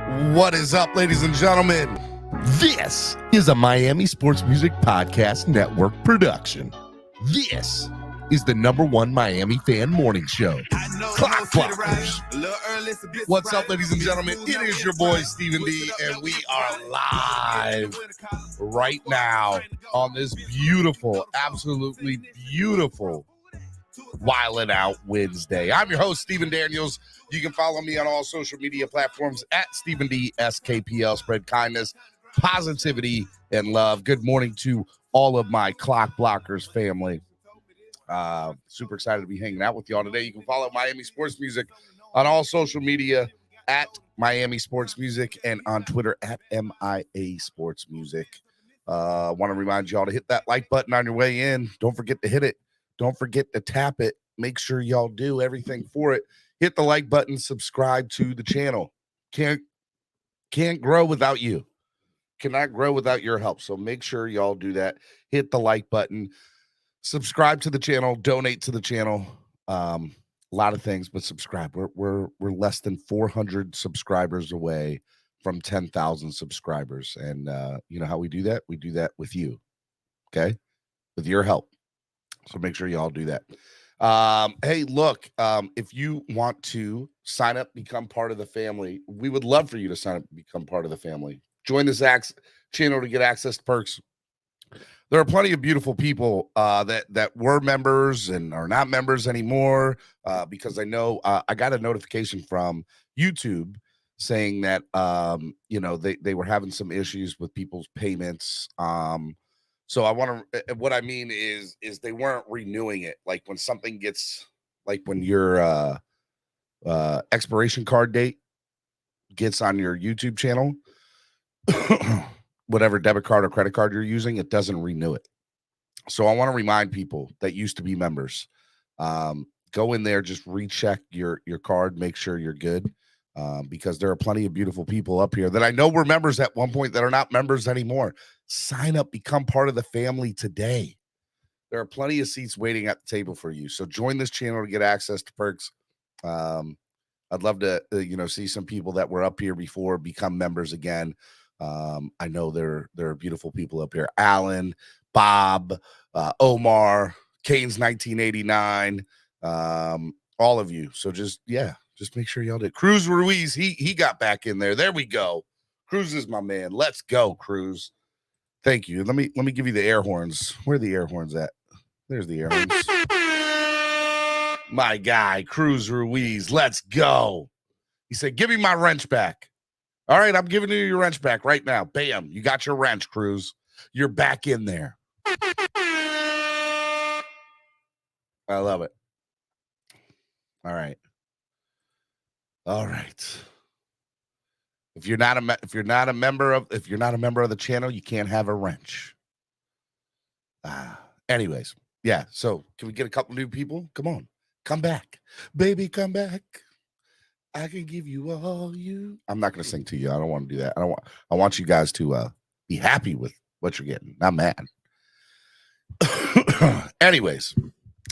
What is up, ladies and gentlemen? This is a Miami Sports Music Podcast Network production. This is the #1 Miami fan morning show, CLOCKBLOCKERS. What's up, ladies and gentlemen? It is your boy, Stephen D, and we are live right now on this beautiful, absolutely beautiful WildNout Wednesday. I'm your host, Stephen Daniels. You can follow me on all social media platforms at Stephen D SKPL. Spread kindness, positivity, and love. Good morning to all of my Clock Blockers family. Super excited to be hanging out with y'all today. You can follow Miami Sports Music on all social media at Miami Sports Music and on Twitter at MIA Sports Music. I want to remind y'all to hit that like button on your way in. Don't forget to hit it. Don't forget to tap it. Make sure y'all do everything for it. Hit the like button, subscribe to the channel. Can't grow without you. Cannot grow without your help. So make sure y'all do that. Hit the like button, subscribe to the channel, donate to the channel. A lot of things, but subscribe. We're less than 400 subscribers away from 10,000 subscribers. And you know how we do that? We do that with you. Okay? With your help. So make sure y'all do that. Hey, look, if you want to sign up, become part of the family, we would love for you to sign up, become part of the family. Join this channel to get access to perks. There are plenty of beautiful people that were members and are not members anymore because I know I got a notification from YouTube saying that, they were having some issues with people's payments. So what I mean is they weren't renewing it. Like when something gets, like when your expiration card date gets on your YouTube channel, whatever debit card or credit card you're using, it doesn't renew it. So I want to remind people that used to be members, go in there, just recheck your card, make sure you're good. Because there are plenty of beautiful people up here that I know were members at one point that are not members anymore. Sign up, become part of the family today. There are plenty of seats waiting at the table for you. So join this channel to get access to perks. I'd love to, see some people that were up here before become members again. I know there are beautiful people up here. Alan, Bob, Omar, Kane's 1989, all of you. So just make sure y'all did. Cruz Ruiz, he got back in there. There we go. Cruz is my man. Let's go, Cruz. Thank you. Let me give you the air horns. Where are the air horns at? There's the air horns. My guy, Cruz Ruiz. Let's go. He said, give me my wrench back. All right, I'm giving you your wrench back right now. Bam. You got your wrench, Cruz. You're back in there. I love it. All right. If you're not a member of the channel, you can't have a wrench. Anyways, yeah. So can we get a couple new people? Come on, come back, baby, come back. I can give you all you. I'm not going to sing to you. I don't want to do that. I want you guys to be happy with what you're getting, not mad. Anyways,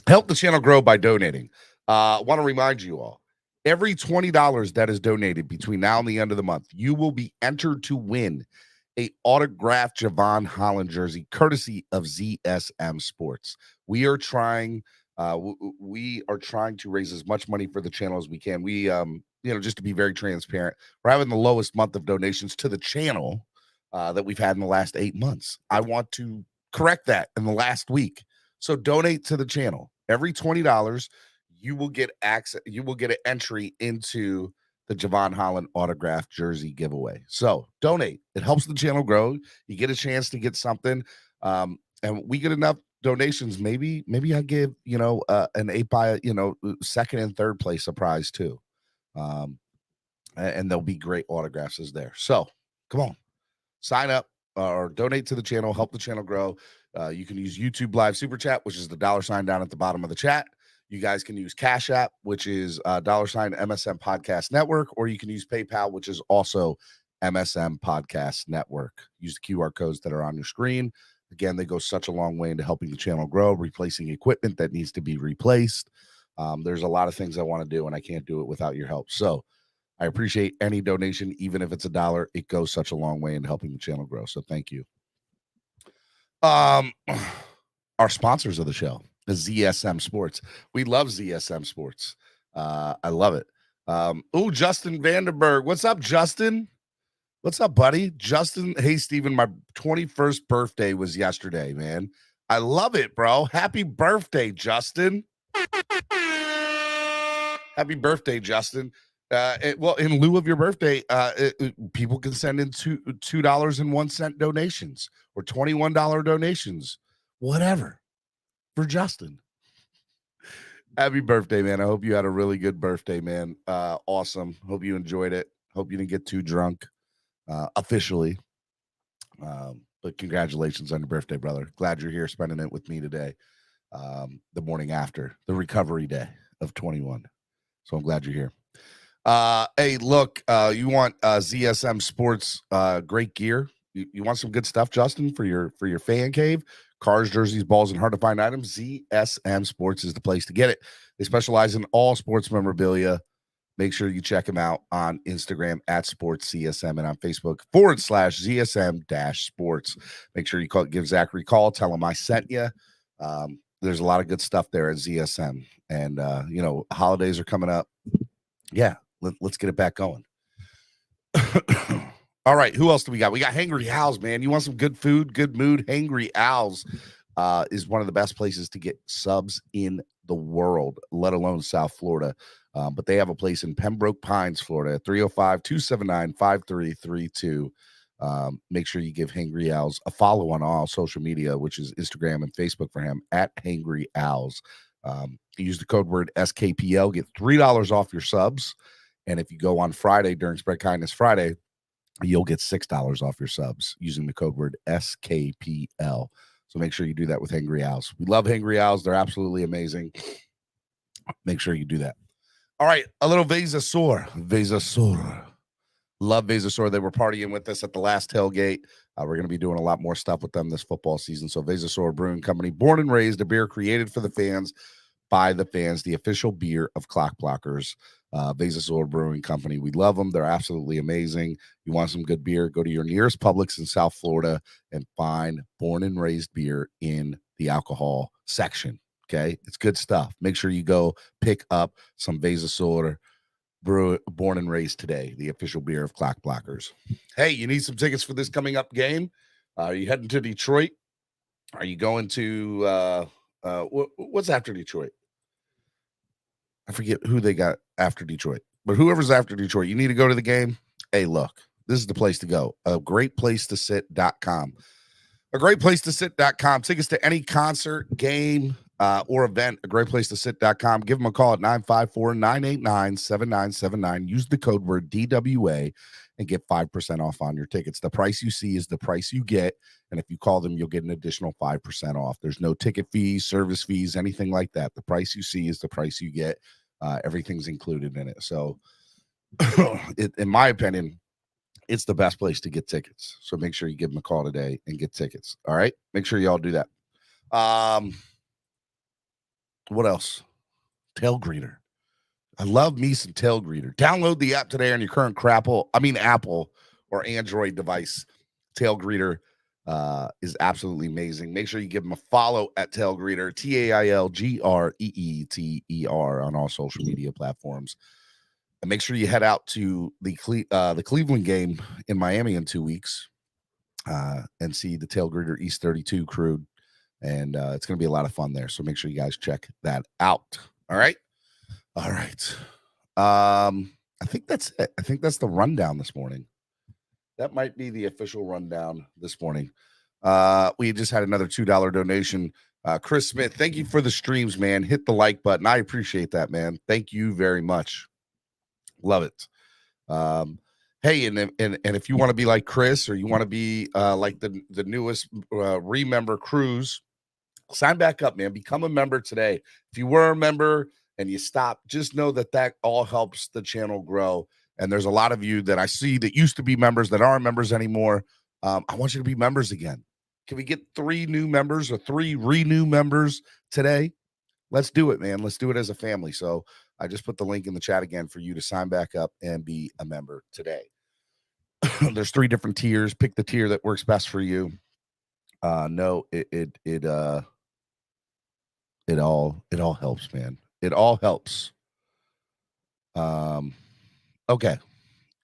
help the channel grow by donating. I want to remind you all. Every $20 that is donated between now and the end of the month, you will be entered to win a autographed Javon Holland jersey, courtesy of ZSM Sports. We are trying to raise as much money for the channel as we can. We, just to be very transparent, we're having the lowest month of donations to the channel that we've had in the last 8 months. I want to correct that in the last week. So donate to the channel. Every $20. You will get access. You will get an entry into the Javon Holland autographed jersey giveaway. So donate. It helps the channel grow. You get a chance to get something, and we get enough donations. Maybe I give an 8x second and third place a prize too, and there'll be great autographs there. So come on, sign up or donate to the channel. Help the channel grow. You can use YouTube Live Super Chat, which is the $ down at the bottom of the chat. You guys can use Cash App, which is $MSM Podcast Network, or you can use PayPal, which is also MSM Podcast Network. Use the QR codes that are on your screen. Again, they go such a long way into helping the channel grow, replacing equipment that needs to be replaced. There's a lot of things I want to do, and I can't do it without your help. So I appreciate any donation, even if it's $1. It goes such a long way in helping the channel grow. So thank you. Our sponsors of the show is ZSM Sports. We love ZSM Sports. I love it. Justin Vandenberg. What's up, Justin? What's up, buddy? Justin. Hey, Steven, my 21st birthday was yesterday, man. I love it, bro. Happy birthday, Justin. Happy birthday, Justin. Well, in lieu of your birthday, people can send in $2.01 donations or $21 donations, whatever, for Justin. Happy birthday, man. I hope you had a really good birthday, man. Awesome. Hope you enjoyed it. Hope you didn't get too drunk, officially. But congratulations on your birthday, brother. Glad you're here spending it with me today, the morning after the recovery day of 21. So I'm glad you're here. Hey, look, you want ZSM Sports great gear? You want some good stuff, Justin, for your fan cave? Cars, jerseys, balls, and hard-to-find items? ZSM Sports is the place to get it. They specialize in all sports memorabilia. Make sure you check them out on Instagram at SportsCSM and on Facebook /ZSM-Sports. Make sure you give Zachary a call. Tell him I sent you. There's a lot of good stuff there at ZSM. And, holidays are coming up. Yeah, let's get it back going. All right, who else do we got? We got Hangry Owls, man. You want some good food, good mood? Hangry Owls is one of the best places to get subs in the world, let alone South Florida. But they have a place in Pembroke Pines, Florida, 305-279-5332. Make sure you give Hangry Owls a follow on all social media, which is Instagram and Facebook for him, at Hangry Owls. Use the code word SKPL, get $3 off your subs. And if you go on Friday during Spread Kindness Friday, you'll get $6 off your subs using the code word SKPL. So make sure you do that with Hangry Owls. We love Hangry Owls. They're absolutely amazing. Make sure you do that. All right, a little Vezasaur. Love Vezasaur. They were partying with us at the last tailgate. We're going to be doing a lot more stuff with them this football season. So Vezasaur Brewing Company, born and raised, a beer created for the fans, by the fans, the official beer of Clock Blockers. Vezasaur Brewing Company. We love them. They're absolutely amazing. You want some good beer, go to your nearest Publix in South Florida and find born and raised beer in the alcohol section. Okay, it's good stuff. Make sure you go pick up some Vezasaur born and raised today, the official beer of Clock Blockers. Hey, you need some tickets for this coming up game? Are you heading to Detroit? Are you going to what's after Detroit? I forget who they got after Detroit, but whoever's after Detroit, you need to go to the game. Hey, look, this is the place to go. A great place to sit.com. A great place to sit.com. Tickets to any concert, game, or event. A great place to sit.com. Give them a call at 954-989-7979. Use the code word DWA and get 5% off on your tickets. The price you see is the price you get. And if you call them, you'll get an additional 5% off. There's no ticket fees, service fees, anything like that. The price you see is the price you get. Everything's included in it. So in my opinion, it's the best place to get tickets. So make sure you give them a call today and get tickets. All right. Make sure you all do that. What else? Tail Greeter. I love me some Tail Greeter. Download the app today on your current Apple or Android device. Tail Greeter is absolutely amazing. Make sure you give them a follow at Tail Greeter, TAILGREETER on all social media platforms. And make sure you head out to the Cleveland game in Miami in 2 weeks and see the Tail Greeter East 32 crew. And it's going to be a lot of fun there. So make sure you guys check that out. All right. All right. I think that's it. I think that's the rundown this morning. That might be the official rundown this morning. We just had another $2 donation. Chris Smith, thank you for the streams, man. Hit the like button. I appreciate that, man. Thank you very much. Love it. Hey, and if you want to be like Chris, or you want to be like the newest Remember Cruise, sign back up, man. Become a member today. If you were a member and you stop, just know that all helps the channel grow. And there's a lot of you that I see that used to be members that aren't members anymore. I want you to be members again. Can we get 3 new members or 3 renew members today? let's do it, man. Let's do it as a family. So I just put the link in the chat again for you to sign back up and be a member today. There's 3 different tiers. Pick the tier that works best for you. It all helps, man. It all helps. Okay.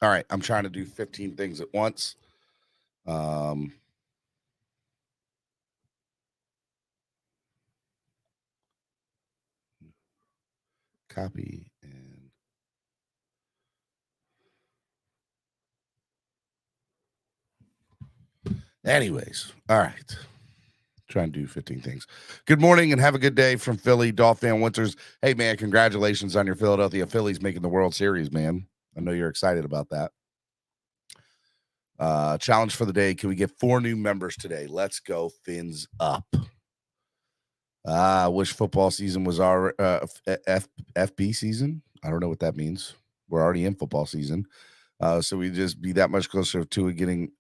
All right. I'm trying to do 15 things at once. Copy and anyways, all right. Trying to do 15 things. Good morning and have a good day from Philly. Dolphin Winters. Hey, man, congratulations on your Philadelphia Phillies making the World Series, man. I know you're excited about that. Challenge for the day. Can we get 4 new members today? Let's go Fins up. I wish football season was our FB season. I don't know what that means. We're already in football season. So we just be that much closer to getting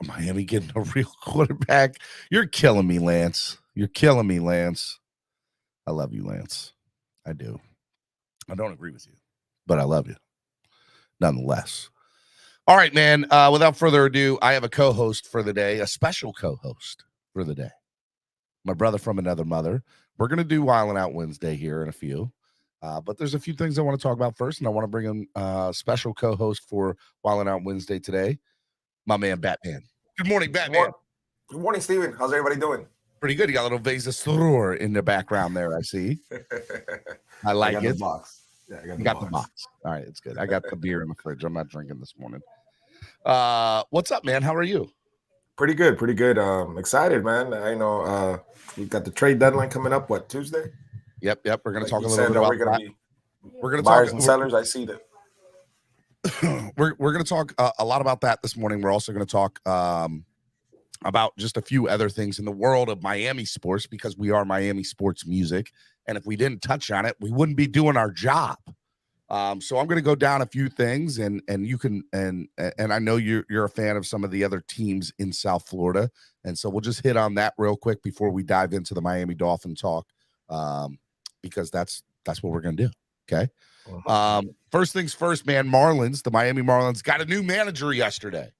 Miami getting a real quarterback. You're killing me, Lance. You're killing me, Lance. I love you, Lance. I do. I don't agree with you, but I love you nonetheless. All right, man. Without further ado, I have a co-host for the day, a special co-host for the day. My brother from another mother. We're going to do WildNout Wednesday here in a few. But there's a few things I want to talk about first, and I want to bring in a special co-host for WildNout Wednesday today, my man, Batman. Good morning, Batman. Good morning, Steven. How's everybody doing? Pretty good. You got a little vase of Soror in the background there, I see. I like it. The box. Yeah, I got the box. All right, it's good. I got the beer in the fridge. I'm not drinking this morning. What's up, man? How are you? Pretty good. Excited, man. I know we got the trade deadline coming up. What, Tuesday? Yep. We're going to talk a little bit about that. We're going to talk buyers and sellers. I see that. We're going to talk a lot about that this morning. We're also going to talk about just a few other things in the world of Miami sports, because we are Miami sports music. And if we didn't touch on it, we wouldn't be doing our job. So I'm going to go down a few things, and you can, and I know you're a fan of some of the other teams in South Florida. And so we'll just hit on that real quick before we dive into the Miami Dolphin talk, because that's what we're going to do. Okay. First things first, man. The Miami Marlins got a new manager yesterday.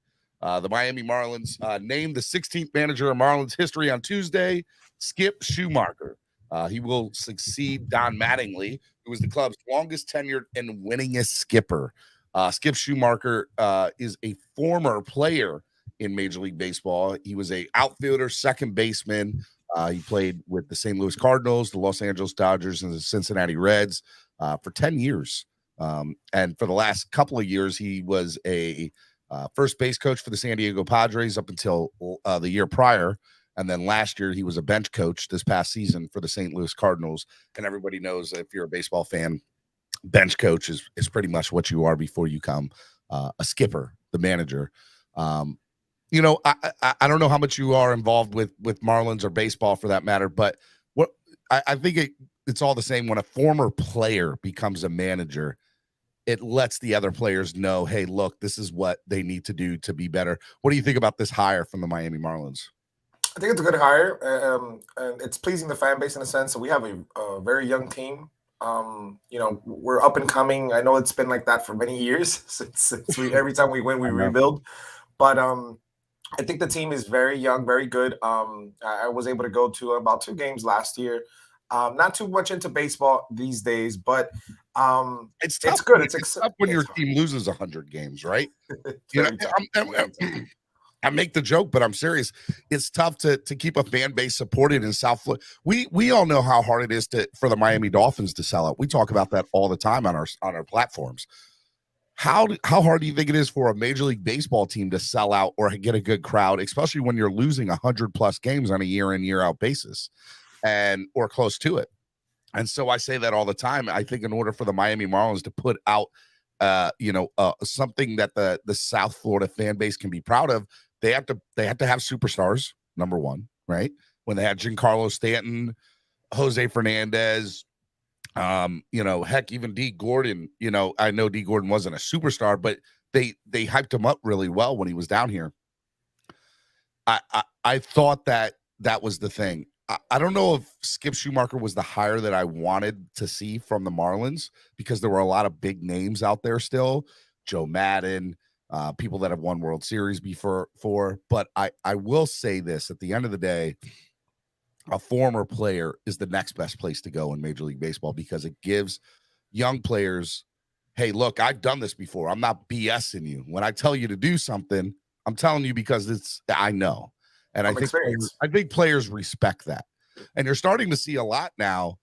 The Miami Marlins named the 16th manager of Marlins history on Tuesday, Skip Schumacher. He will succeed Don Mattingly, who was the club's longest tenured and winningest skipper. Skip Schumacher is a former player in Major League Baseball. He was a outfielder, second baseman. He played with the St. Louis Cardinals, the Los Angeles Dodgers, and the Cincinnati Reds for 10 years. And for the last couple of years, he was a first base coach for the San Diego Padres up until the year prior. And then last year, he was a bench coach this past season for the St. Louis Cardinals. And everybody knows that if you're a baseball fan, bench coach is pretty much what you are before you become a skipper, the manager. I don't know how much you are involved with Marlins or baseball for that matter, but what I think it's all the same. When a former player becomes a manager, it lets the other players know, hey, look, this is what they need to do to be better. What do you think about this hire from the Miami Marlins? I think it's a good hire, and it's pleasing the fan base in a sense. So we have a very young team. We're up and coming. I know it's been like that for many years since every time we win, we rebuild. But I think the team is very young, very good. I was able to go to about 2 games last year. Not too much into baseball these days, but it's good. It's tough when your team loses 100 games, right? I make the joke, but I'm serious. It's tough to keep a fan base supported in South Florida. We all know how hard it is for the Miami Dolphins to sell out. We talk about that all the time on our platforms. How hard do you think it is for a Major League Baseball team to sell out or get a good crowd, especially when you're losing 100+ games on a year in, year out basis, or close to it? And so I say that all the time. I think in order for the Miami Marlins to put out something that the South Florida fan base can be proud of, they have to have superstars, number one, right? When they had Giancarlo Stanton, Jose Fernandez, heck, even D. Gordon. I know D. Gordon wasn't a superstar, but they hyped him up really well when he was down here. I thought that was the thing. I don't know if Skip Schumacher was the hire that I wanted to see from the Marlins because there were a lot of big names out there still. Joe Madden, people that have won World Series before. But I will say this, at the end of the day, a former player is the next best place to go in Major League Baseball because it gives young players, hey, look, I've done this before. I'm not BSing you. When I tell you to do something, I'm telling you because I know. And I think players respect that. And you're starting to see a lot now,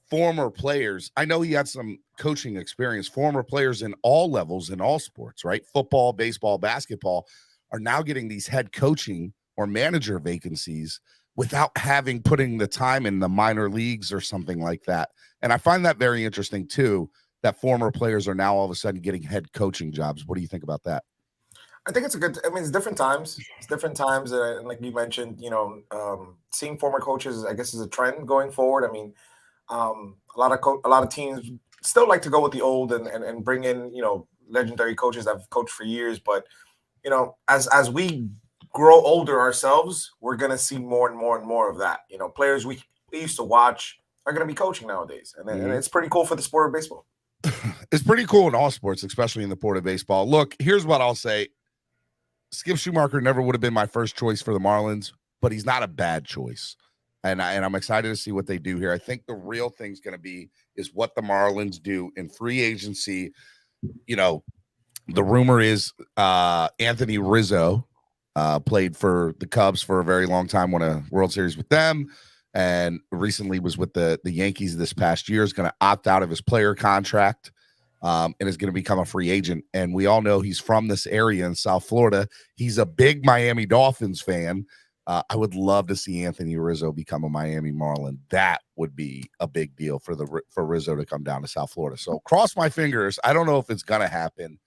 former players. I know he had some coaching experience. Former players in all levels, in all sports, right? Football, baseball, basketball, are now getting these head coaching or manager vacancies without putting the time in the minor leagues or something like that. And I find that very interesting too, that former players are now all of a sudden getting head coaching jobs. What do you think about that? I think it's different times. It's different times. And like you mentioned, seeing former coaches, I guess, is a trend going forward. I mean, a lot of teams still like to go with the old and bring in, legendary coaches that have coached for years. But, as we grow older ourselves, we're going to see more and more and more of that. Players we used to watch are going to be coaching nowadays. And it's pretty cool for the sport of baseball. It's pretty cool in all sports, especially in the sport of baseball. Look, here's what I'll say. Skip Schumacher never would have been my first choice for the Marlins, but he's not a bad choice. And I'm excited to see what they do here. I think the real thing's going to be is what the Marlins do in free agency. The rumor is Anthony Rizzo played for the Cubs for a very long time, won a World Series with them, and recently was with the Yankees this past year, is going to opt out of his player contract. And is going to become a free agent. And we all know he's from this area in South Florida. He's a big Miami Dolphins fan. I would love to see Anthony Rizzo become a Miami Marlin. That would be a big deal for Rizzo to come down to South Florida. So cross my fingers. I don't know if it's going to happen,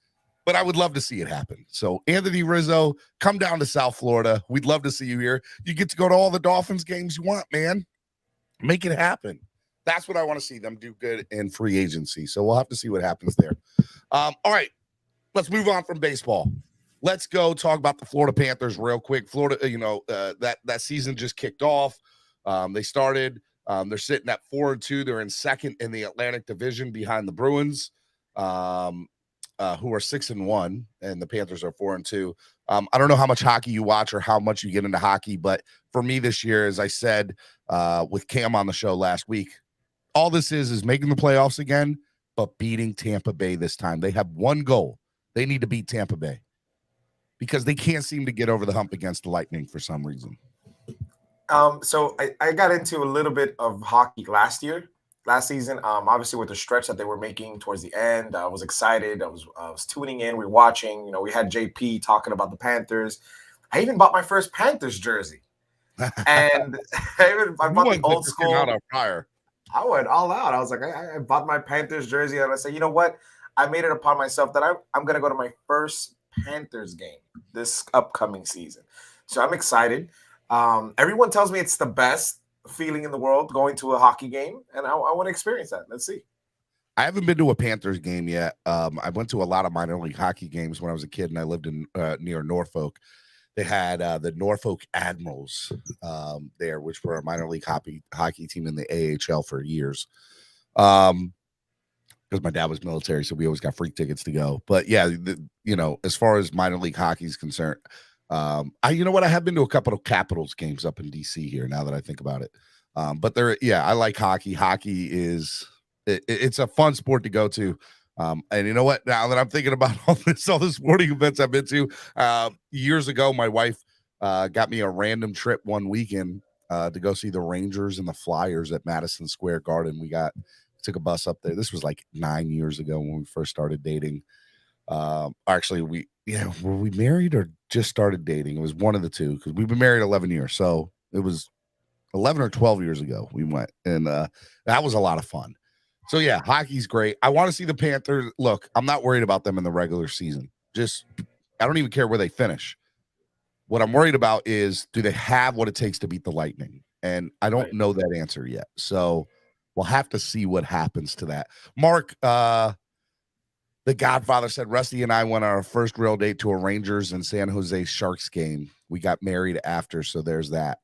but I would love to see it happen. So Anthony Rizzo, come down to South Florida. We'd love to see you here. You get to go to all the Dolphins games you want, man. Make it happen. That's what I want to see them do good in free agency. So we'll have to see what happens there. All right, let's move on from baseball. Let's go talk about the Florida Panthers real quick. Florida, that season just kicked off. They started. They're sitting at 4-2. They're in second in the Atlantic Division behind the Bruins, who are 6-1, and the Panthers are 4-2. I don't know how much hockey you watch or how much you get into hockey, but for me this year, as I said with Cam on the show last week, all this is making the playoffs again, but beating Tampa Bay this time. They have one goal. They need to beat Tampa Bay because they can't seem to get over the hump against the Lightning for some reason. So I got into a little bit of hockey last season. Obviously with the stretch that they were making towards the end, I was excited. I was tuning in. We were watching. We had JP talking about the Panthers. I even bought my first Panthers jersey, and I bought the old school. Out on fire. I went all out. I was like, I bought my Panthers jersey, and I said, you know what? I made it upon myself that I'm going to go to my first Panthers game this upcoming season. So I'm excited. Everyone tells me it's the best feeling in the world going to a hockey game, and I want to experience that. Let's see. I haven't been to a Panthers game yet. I went to a lot of minor league hockey games when I was a kid, and I lived in near Norfolk. They had the Norfolk Admirals there, which were a minor league hockey team in the AHL for years. Because my dad was military, so we always got free tickets to go. But yeah, as far as minor league hockey is concerned, I have been to a couple of Capitals games up in DC here. Now that I think about it, but I like hockey. Hockey it's a fun sport to go to. And you know what? Now that I'm thinking about all the sporting events I've been to, years ago, my wife got me a random trip one weekend to go see the Rangers and the Flyers at Madison Square Garden. We took a bus up there. This was like 9 years ago when we first started dating. Actually, were we married or just started dating? It was one of the two because we've been married 11 years. So it was 11 or 12 years ago we went, and that was a lot of fun. So, yeah, hockey's great. I want to see the Panthers. Look, I'm not worried about them in the regular season. I don't even care where they finish. What I'm worried about is, do they have what it takes to beat the Lightning? And I don't know that answer yet. So we'll have to see what happens to that. Mark, the Godfather, said, Rusty and I went on our first real date to a Rangers and San Jose Sharks game. We got married after, so there's that.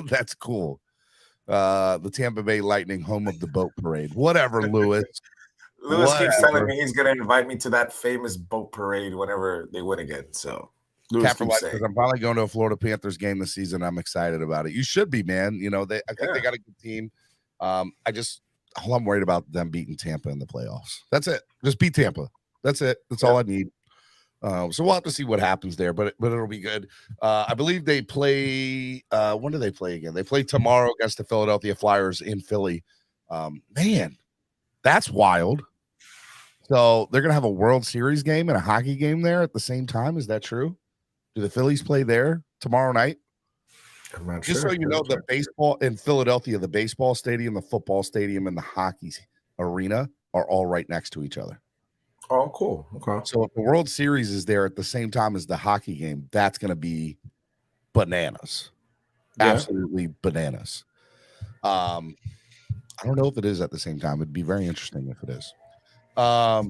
That's cool. The Tampa Bay Lightning, home of the boat parade. Whatever, Lewis. Lewis keeps telling Whatever. me he's going to invite me to that famous boat parade whenever they win again. So Lewis Cat for keeps life, saying, because I'm probably going to a Florida Panthers game this season. I'm excited about it. You should be, man. You know, I think they got a good team. All I'm worried about them beating Tampa in the playoffs. That's it. Just beat Tampa. That's it. That's all I need. So we'll have to see what happens there, but it'll be good. I believe they play. When do they play again? They play tomorrow against the Philadelphia Flyers in Philly. Man, that's wild. So they're gonna have a World Series game and a hockey game there at the same time. Is that true? Do the Phillies play there tomorrow night? I'm not Just sure. so you know, the baseball in Philadelphia, the baseball stadium, the football stadium, and the hockey arena are all right next to each other. Oh, cool. Okay. So if the World Series is there at the same time as the hockey game, that's going to be bananas. Yeah. Absolutely bananas. I don't know if it is at the same time. It'd be very interesting if it is. I'd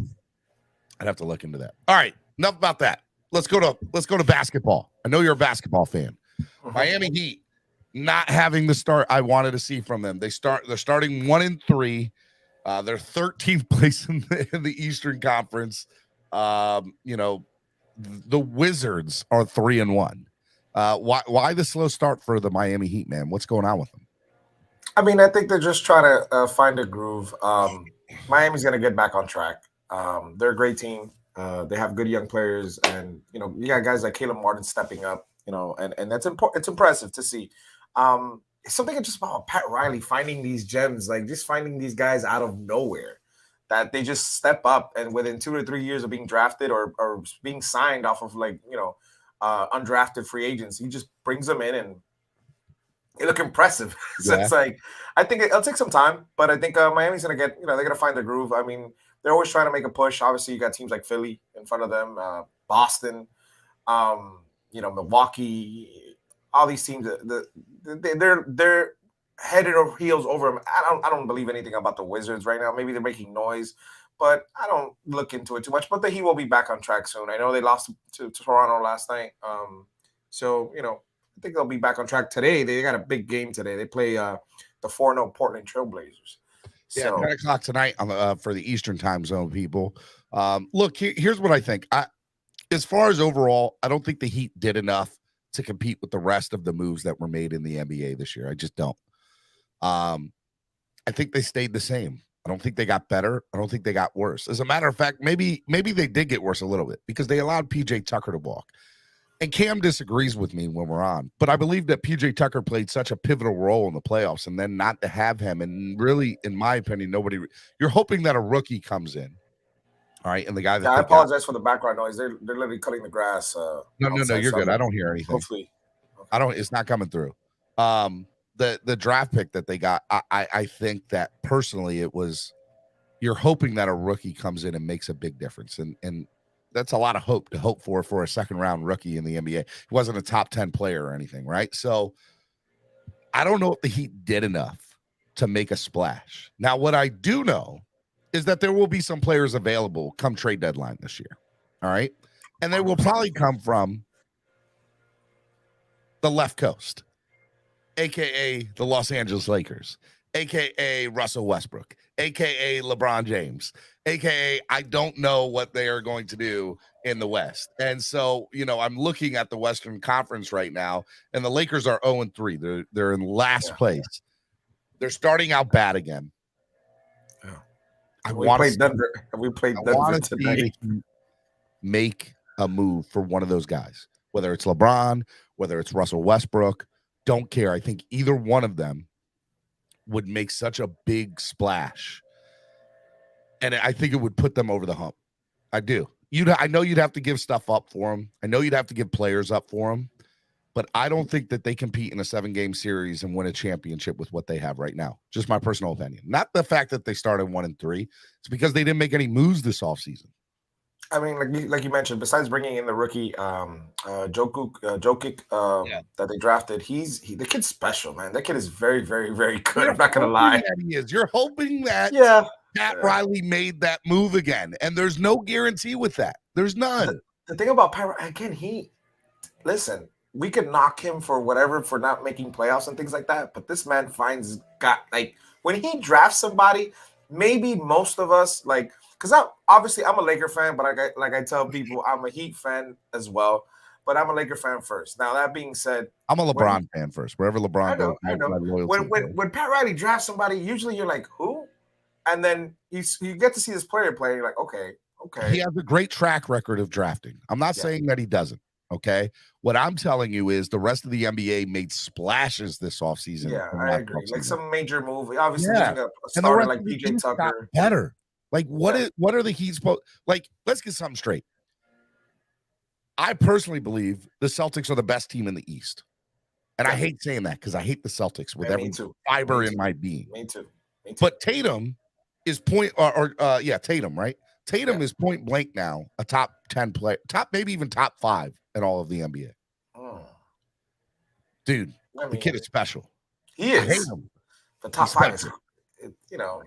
have to look into that. All right, enough about that. Let's go to basketball. I know you're a basketball fan. Miami Heat not having the start I wanted to see from them. They're starting 1-3. They're 13th place in the Eastern Conference. You know, the Wizards are 3-1. Why the slow start for the Miami Heat, man? What's going on with them? I mean, I think they're just trying to find a groove. Miami's going to get back on track. They're a great team. They have good young players, and you know, you got guys like Caleb Martin stepping up. You know, and that's important. It's impressive to see. It's something just about Pat Riley finding these gems, like just finding these guys out of nowhere that they just step up, and within 2 to 3 years of being drafted or being signed off of undrafted free agents, he just brings them in and they look impressive. So It's like, I think it'll take some time, but I think Miami's gonna get, they're gonna find the groove. I mean, they're always trying to make a push. Obviously, you got teams like Philly in front of them, Boston, Milwaukee. All these teams, they're headed over heels over them. I don't believe anything about the Wizards right now. Maybe they're making noise, but I don't look into it too much. But the Heat will be back on track soon. I know they lost to Toronto last night. So I think they'll be back on track today. They got a big game today. They play the 4-0 Portland Trailblazers. Yeah, 10 o'clock tonight for the Eastern time zone, people. Look, here's what I think. As far as overall, I don't think the Heat did enough to compete with the rest of the moves that were made in the NBA this year. I just don't. I think they stayed the same. I don't think they got better. I don't think they got worse. As a matter of fact, maybe they did get worse a little bit because they allowed PJ Tucker to walk. And Cam disagrees with me when we're on, but I believe that PJ Tucker played such a pivotal role in the playoffs, and then not to have him, and really, in my opinion, you're hoping that a rookie comes in. All right, and the guy that I apologize for the background noise. They're literally cutting the grass. No, you're good. I don't hear anything. Hopefully, okay. It's not coming through. The draft pick that they got, I think that personally, you're hoping that a rookie comes in and makes a big difference, and that's a lot of hope to hope for a second round rookie in the NBA. He wasn't a top 10 player or anything, right? So I don't know if the Heat did enough to make a splash. Now, what I do know is that there will be some players available come trade deadline this year. All right. And they will probably come from the left coast, AKA the Los Angeles Lakers, AKA Russell Westbrook, AKA LeBron James, AKA I don't know what they are going to do in the West. And so, I'm looking at the Western Conference right now, and the Lakers are 0-3. They're in last place. They're starting out bad again. We played Denver tonight. Make a move for one of those guys, whether it's LeBron, whether it's Russell Westbrook, don't care. I think either one of them would make such a big splash, and I think it would put them over the hump. I do. I know you'd have to give stuff up for them. I know you'd have to give players up for them, but I don't think that they compete in a 7-game series and win a championship with what they have right now. Just my personal opinion. Not the fact that they started 1-3. It's because they didn't make any moves this offseason. I mean, like you mentioned, besides bringing in the rookie Jokic that they drafted, the kid's special, man. That kid is very, very, very good. I'm not gonna lie. He is. You're hoping that Pat Riley made that move again, and there's no guarantee with that. There's none. The thing about Pat, again, listen. we could knock him for whatever for not making playoffs and things like that, but this man when he drafts somebody, maybe most of us because I'm a Laker fan, but I tell people I'm a Heat fan as well, but I'm a Laker fan first. Now that being said, I'm a LeBron fan first. Wherever LeBron goes, I know. my loyalty. When Pat Riley drafts somebody, usually you're like, who? And then you get to see this player play. You're like, okay. He has a great track record of drafting. I'm not saying that he doesn't. Okay. What I'm telling you is the rest of the NBA made splashes this offseason. Yeah, I agree. Like some major move. Obviously, using a and starter like PJ Tucker. Better. Like, what are the Heat supposed? Like, let's get something straight. I personally believe the Celtics are the best team in the East. And I hate saying that because I hate the Celtics with every fiber in my being. Me too. But Tatum is Tatum, right? Tatum is point blank now a top 10 player, maybe even top 5 in all of the NBA. Dude, the kid is special. He is. I hate him. The top 5 is,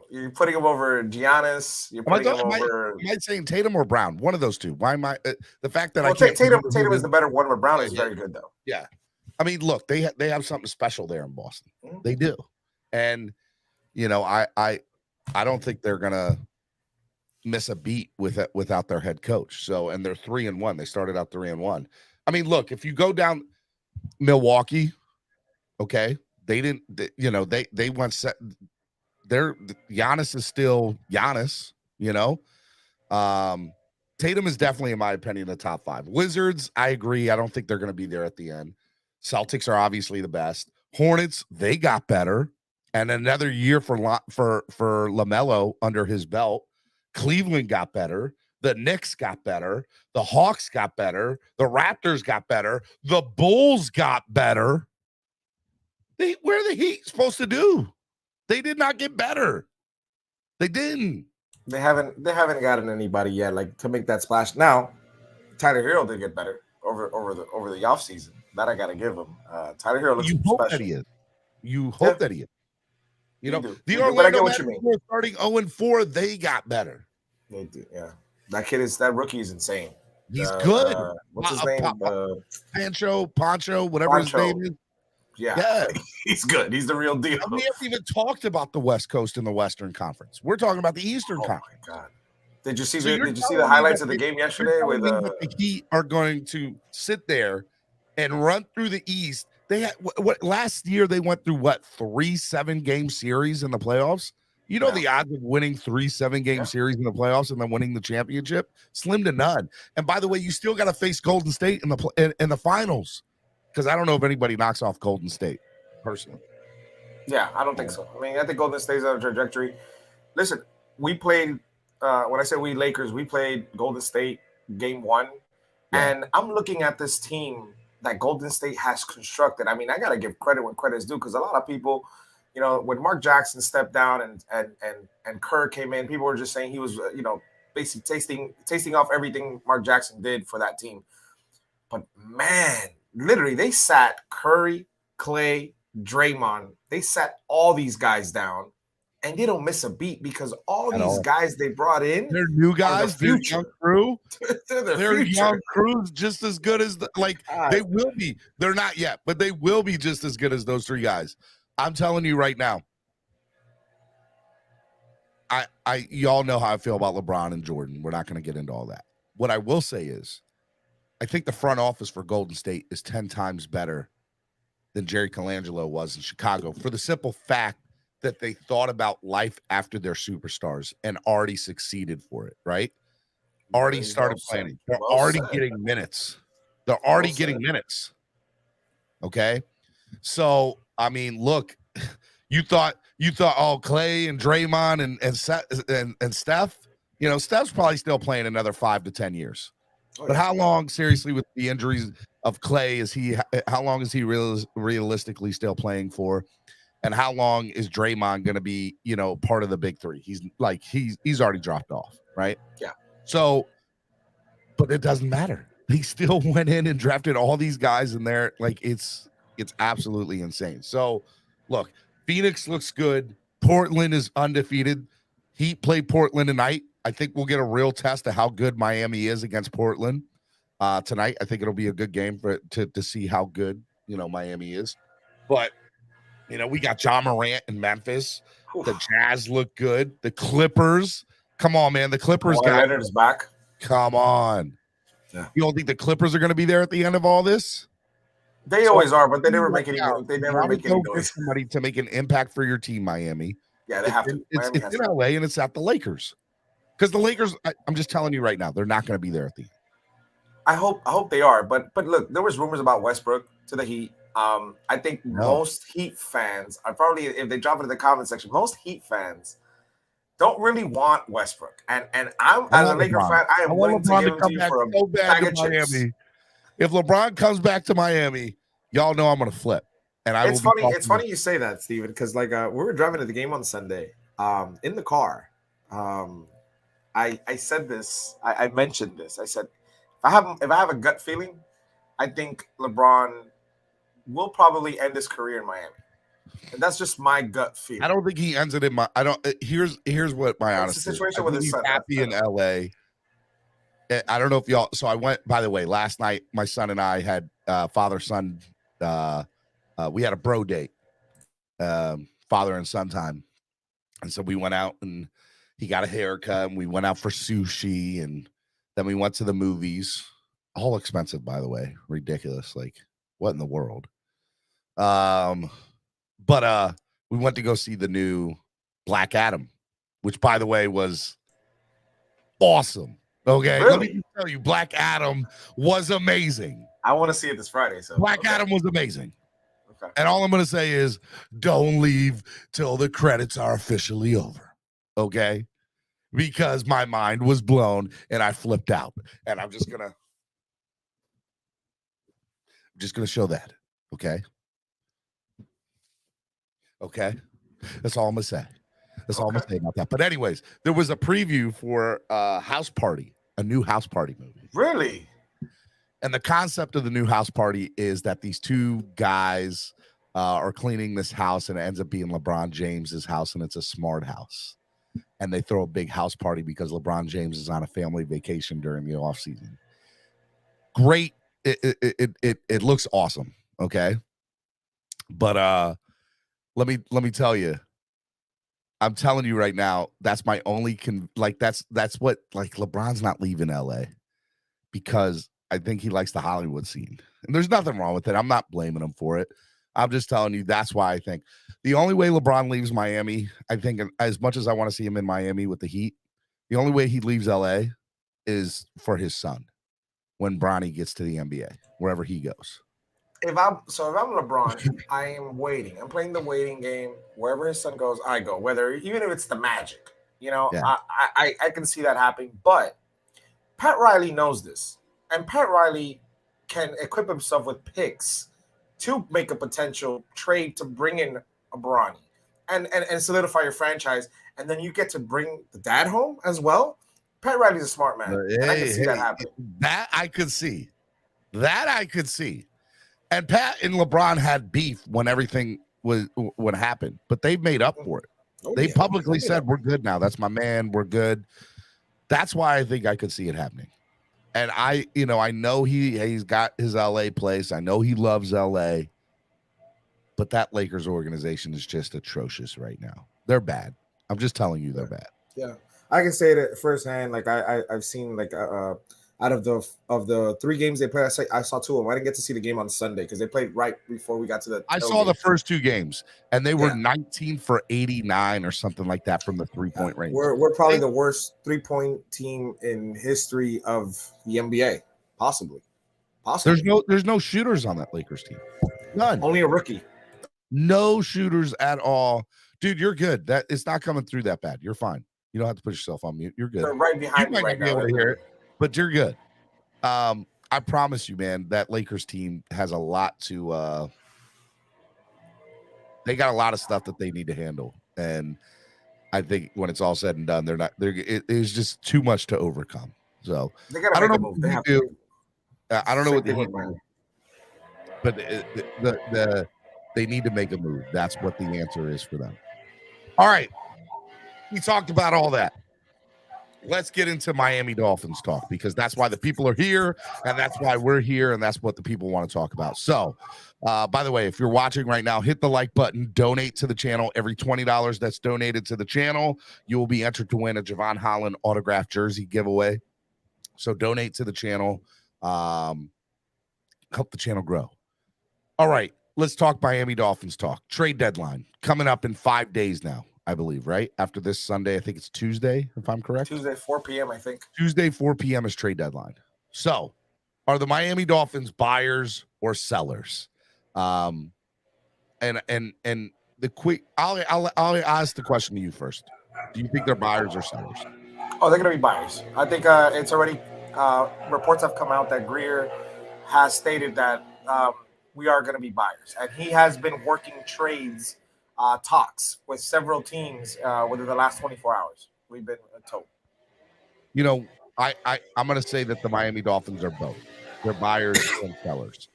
you're putting him over Giannis. You're putting him over. Am I saying Tatum or Brown? One of those two. Why am I? The fact that Tatum is the better one, but Brown is very good though. Yeah, I mean, look, they have something special there in Boston. Mm-hmm. They do, and I don't think they're gonna miss a beat without their head coach. So, and they're 3-1. They started out 3-1. I mean, look, if you go down Milwaukee, okay, they didn't. They went set. Giannis is still Giannis. Tatum is definitely, in my opinion, the top 5. Wizards, I agree. I don't think they're going to be there at the end. Celtics are obviously the best. Hornets, they got better, and another year for LaMelo under his belt. Cleveland got better. The Knicks got better. The Hawks got better. The Raptors got better. The Bulls got better. Where are the Heat supposed to do? They did not get better. They didn't. They haven't gotten anybody yet like to make that splash. Now, Tyler Hero did get better over the offseason. That I gotta give him. Tyler Hero looks special. That he is. You hope that he is. The Orlando Magic were starting 0-4. They got better. They do, yeah. That rookie is insane. He's good. What's his name? Poncho, whatever his name is. Yeah, he's good. He's the real deal. We haven't even talked about the West Coast in the Western Conference. We're talking about the Eastern Conference. Oh my God! Did you see the highlights of the game yesterday? The Heat are going to sit there and run through the East. They had what last year they went through 3 7-game series in the playoffs. The odds of winning 3 7-game series in the playoffs and then winning the championship, slim to none. And by the way, you still got to face Golden State in the finals, because I don't know if anybody knocks off Golden State personally. Yeah, I don't think so. I mean, I think Golden State's on a trajectory. Listen, we played. When I say we Lakers, we played Golden State game 1, and I'm looking at this team that Golden State has constructed. I mean, I got to give credit when credit is due, because a lot of people, when Mark Jackson stepped down and Kerr came in, people were just saying he was, basically tasting off everything Mark Jackson did for that team. But man, literally, they sat Curry, Clay, Draymond. They sat all these guys down, and they don't miss a beat, because all these guys they brought in, they're new guys, they're young crew. they're young crews, just as good as they will be. They're not yet, but they will be just as good as those 3 guys. I'm telling you right now. Y'all know how I feel about LeBron and Jordan. We're not going to get into all that. What I will say is, I think the front office for Golden State is 10 times better than Jerry Colangelo was in Chicago, for the simple fact that they thought about life after their superstars and already succeeded for it, right? Already started planning. They're already getting minutes. They're already getting minutes. Okay? So, I mean, look, you thought, Clay and Draymond and Steph, Steph's probably still playing another 5 to 10 years. But how long, seriously, with the injuries of Clay, how long is he realistically still playing for? And how long is Draymond going to be, part of the big 3? He's already dropped off, right? Yeah. So, but it doesn't matter. He still went in and drafted all these guys in there. It's absolutely insane. So, look, Phoenix looks good. Portland is undefeated. Heat play Portland tonight. I think we'll get a real test of how good Miami is against Portland. tonight. I think it'll be a good game to see how good Miami is. But we got Ja Morant in Memphis. The Jazz look good. The Clippers, come on, man. The Clippers Leonard's back. Come on. Yeah. You don't think the Clippers are going to be there at the end of all this? They always are, but they never make any. They never make any Get noise. somebody to make an impact for your team, Miami. Yeah, they have to. It's in LA and it's at the Lakers. Because the Lakers, I'm just telling you right now, they're not going to be there at the end. I hope they are, but look, there was rumors about Westbrook to the Heat. I think most Heat fans are probably, if they drop it in the comment section, most Heat fans don't really want Westbrook. And I'm as a Laker fan, I am willing to give him to you for a bag of chips. If LeBron comes back to Miami, y'all know I'm going to flip. And it's funny. It's funny you say that, Steven, because we were driving to the game on Sunday in the car. I said this. I mentioned this. I said if I have a gut feeling, I think LeBron will probably end his career in Miami, and that's just my gut feeling. I don't think he ends it in my. I don't. Here's what my honest situation with his son. Happy in LA. I don't know if y'all. So I went. By the way, last night my son and I had father-son. We had a bro date, father and son time, and so we went out and he got a haircut and we went out for sushi and then we went to the movies. All expensive, by the way, ridiculous. Like, what in the world? But we went to go see the new Black Adam, which, by the way, was awesome. Okay, really? Let me tell you, Black Adam was amazing. I want to see it this Friday. So Black Adam was amazing. Okay. And all I'm going to say is don't leave till the credits are officially over. Okay? Because my mind was blown and I flipped out. And I'm just going to show that. Okay? Okay? That's all I'm going to say. That's all I'm going to say about that. But anyways, there was a preview for House Party, a new House Party movie. Really? And the concept of the new House Party is that these two guys are cleaning this house, and it ends up being LeBron James's house, and it's a smart house. And they throw a big house party because LeBron James is on a family vacation during the off season. Great. It looks awesome. Okay. But let me tell you, I'm telling you right now, that's my only that's what, like, LeBron's not leaving LA because I think he likes the Hollywood scene. And there's nothing wrong with it. I'm not blaming him for it. I'm just telling you that's why I think the only way LeBron leaves Miami, I think, as much as I want to see him in Miami with the Heat, the only way he leaves LA is for his son when Bronny gets to the NBA, wherever he goes. If I'm LeBron, I am waiting. I'm playing the waiting game. Wherever his son goes, I go. Even if it's the Magic, yeah. I can see that happening. But Pat Riley knows this, and Pat Riley can equip himself with picks to make a potential trade to bring in a Bronny and solidify your franchise, and then you get to bring the dad home as well. Pat Riley's a smart man. And I can see that happen. That I could see. And Pat and LeBron had beef when everything was what happened, but they've made up for it. They publicly said, "We're good now. That's my man. We're good." That's why I think I could see it happening. And I know he's got his LA place. I know he loves LA, but that Lakers organization is just atrocious right now. They're bad. I'm just telling you, they're bad. Yeah, I can say that firsthand. Like I've seen out of the 3 games they played, I saw 2 of them. I didn't get to see the game on Sunday because they played right before we got to the. I saw the first 2 games, and they were 19 for 89 or something like that from the 3-point range. We're probably the worst 3-point team in history of the NBA, possibly. There's no shooters on that Lakers team. None. Only a rookie. No shooters at all, dude. You're good. That it's not coming through that bad. You're fine. You don't have to put yourself on mute. You're good. They're right behind me right now. Able to hear it. But you're good. I promise you, man, that Lakers team has a lot to they got a lot of stuff that they need to handle. And I think when it's all said and done, it's just too much to overcome. So I don't know what they have to do. I don't know what they do. But they need to make a move. That's what the answer is for them. All right. We talked about all that. let's get into Miami Dolphins talk, because that's why the people are here, and that's why we're here, and that's what the people want to talk about. So, by the way, if you're watching right now, hit the like button, donate to the channel. Every $20 that's donated to the channel, you will be entered to win a Javon Holland autographed jersey giveaway. So donate to the channel, help the channel grow. All right, let's talk Miami Dolphins talk. Trade deadline coming up in 5 days now, I believe, right? After this Sunday, I think it's Tuesday, if I'm correct. Tuesday, 4 p.m., I think. Tuesday, 4 p.m. is trade deadline. So, are the Miami Dolphins buyers or sellers? And the quick, I'll ask the question to you first. Do you think they're buyers or sellers? Oh, they're going to be buyers. I think it's already reports have come out that Greer has stated that we are going to be buyers, and he has been working trades talks with several teams within the last 24 hours. We've been told. You know, I'm going to say that the Miami Dolphins are both. They're buyers and sellers.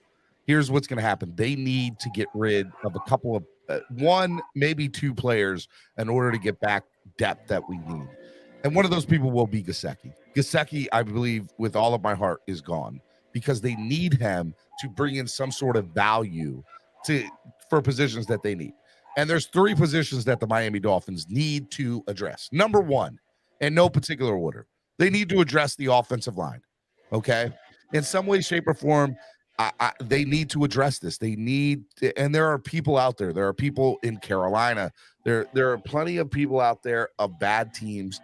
Here's what's going to happen. They need to get rid of a couple of one, maybe two players in order to get back depth that we need. And one of those people will be Gesicki. Gesicki, I believe, with all of my heart, is gone because they need him to bring in some sort of value for positions that they need. And there's three positions that the Miami Dolphins need to address. Number one, in no particular order, they need to address the offensive line. Okay? In some way, shape, or form, they need to address this. They need to, and there are people out there. There are people in Carolina. There are plenty of people out there of bad teams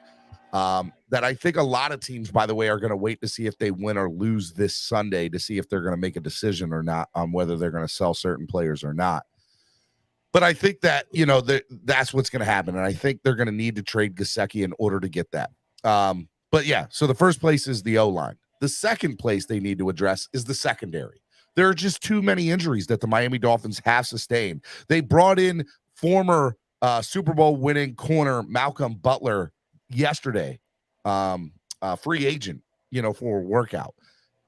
that I think a lot of teams, by the way, are going to wait to see if they win or lose this Sunday to see if they're going to make a decision or not on whether they're going to sell certain players or not. But I think that, you know, that's what's going to happen. And I think they're going to need to trade Gesicki in order to get that. But yeah, so the first place is the O-line. The second place they need to address is the secondary. There are just too many injuries that the Miami Dolphins have sustained. They brought in former Super Bowl winning corner Malcolm Butler yesterday, free agent, you know, for a workout.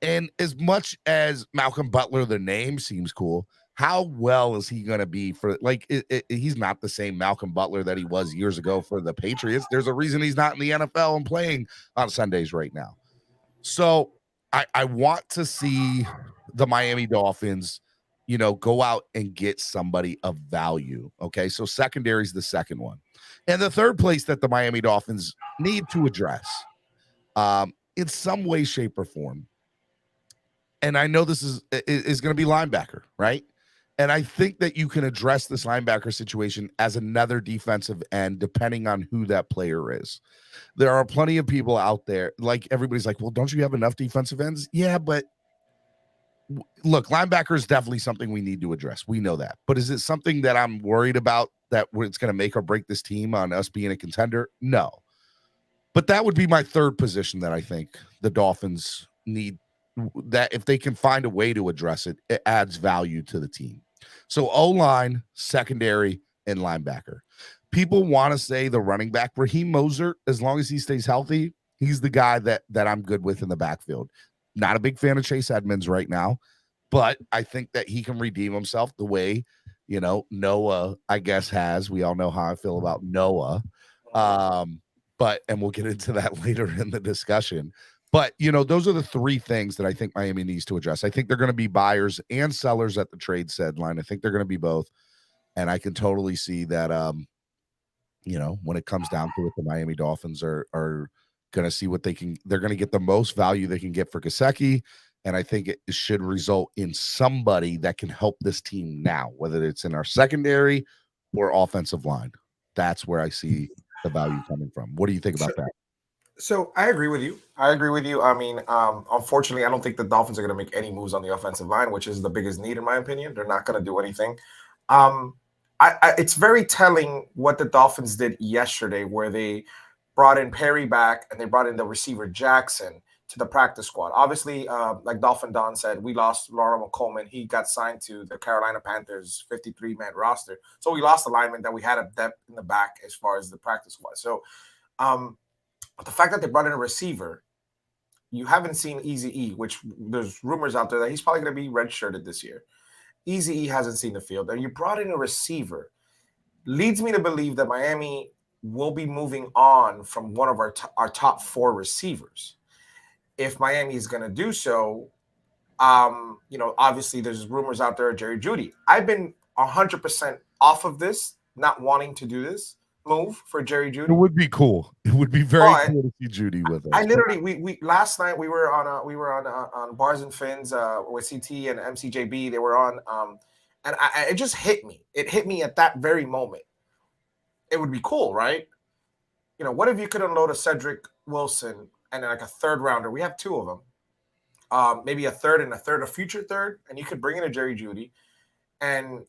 And as much as Malcolm Butler, the name seems cool, how well is he going to be for, like, he's not the same Malcolm Butler that he was years ago for the Patriots. There's a reason he's not in the NFL and playing on Sundays right now. So I want to see the Miami Dolphins, you know, go out and get somebody of value. Okay, so secondary is the second one. And the third place that the Miami Dolphins need to address in some way, shape, or form, and I know this is going to be linebacker, right? And I think that you can address this linebacker situation as another defensive end, depending on who that player is. There are plenty of people out there, like everybody's like, well, don't you have enough defensive ends? Yeah, but look, linebacker is definitely something we need to address. We know that. But is it something that I'm worried about that it's going to make or break this team on us being a contender? No. But that would be my third position that I think the Dolphins need, that if they can find a way to address it, it adds value to the team. So O-line, secondary, and linebacker. People want to say the running back, Raheem Mostert, as long as he stays healthy, he's the guy that I'm good with in the backfield. Not a big fan of Chase Edmonds right now, but I think that he can redeem himself the way, you know, Noah, I guess, has. We all know how I feel about Noah. And we'll get into that later in the discussion. But, you know, those are the three things that I think Miami needs to address. I think they're going to be buyers and sellers at the trade deadline. I think they're going to be both. And I can totally see that, you know, when it comes down to it, the Miami Dolphins are going to see what they're going to get the most value they can get for Gesicki. And I think it should result in somebody that can help this team now, whether it's in our secondary or offensive line. That's where I see the value coming from. What do you think about that? So I agree with you. I mean, unfortunately, I don't think the Dolphins are going to make any moves on the offensive line, which is the biggest need in my opinion. They're not going to do anything. It's very telling what the Dolphins did yesterday, where they brought in Perry back and they brought in the receiver Jackson to the practice squad. Obviously, like Dolphin Don said, we lost Lorimer Coleman. He got signed to the Carolina Panthers 53-man roster. So we lost a lineman that we had a depth in the back as far as the practice squad. So but the fact that they brought in a receiver, you haven't seen Eazy-E, which there's rumors out there that he's probably going to be redshirted this year. Eazy-E hasn't seen the field. And you brought in a receiver. Leads me to believe that Miami we'll be moving on from one of our top 4 receivers. If Miami is going to do so, obviously there's rumors out there of Jerry Jeudy. I've been 100% off of this, not wanting to do this move for Jerry Jeudy. It would be cool. It would be very cool to see Jeudy with us. I literally, we last night we were on Bars and Fins with CT and MCJB. They were on, and it just hit me. It hit me at that very moment. It would be cool, right? What if you could unload a Cedric Wilson and like a 3rd rounder? We have 2 of them. Maybe a 3rd and a future 3rd, and you could bring in a Jerry Jeudy, and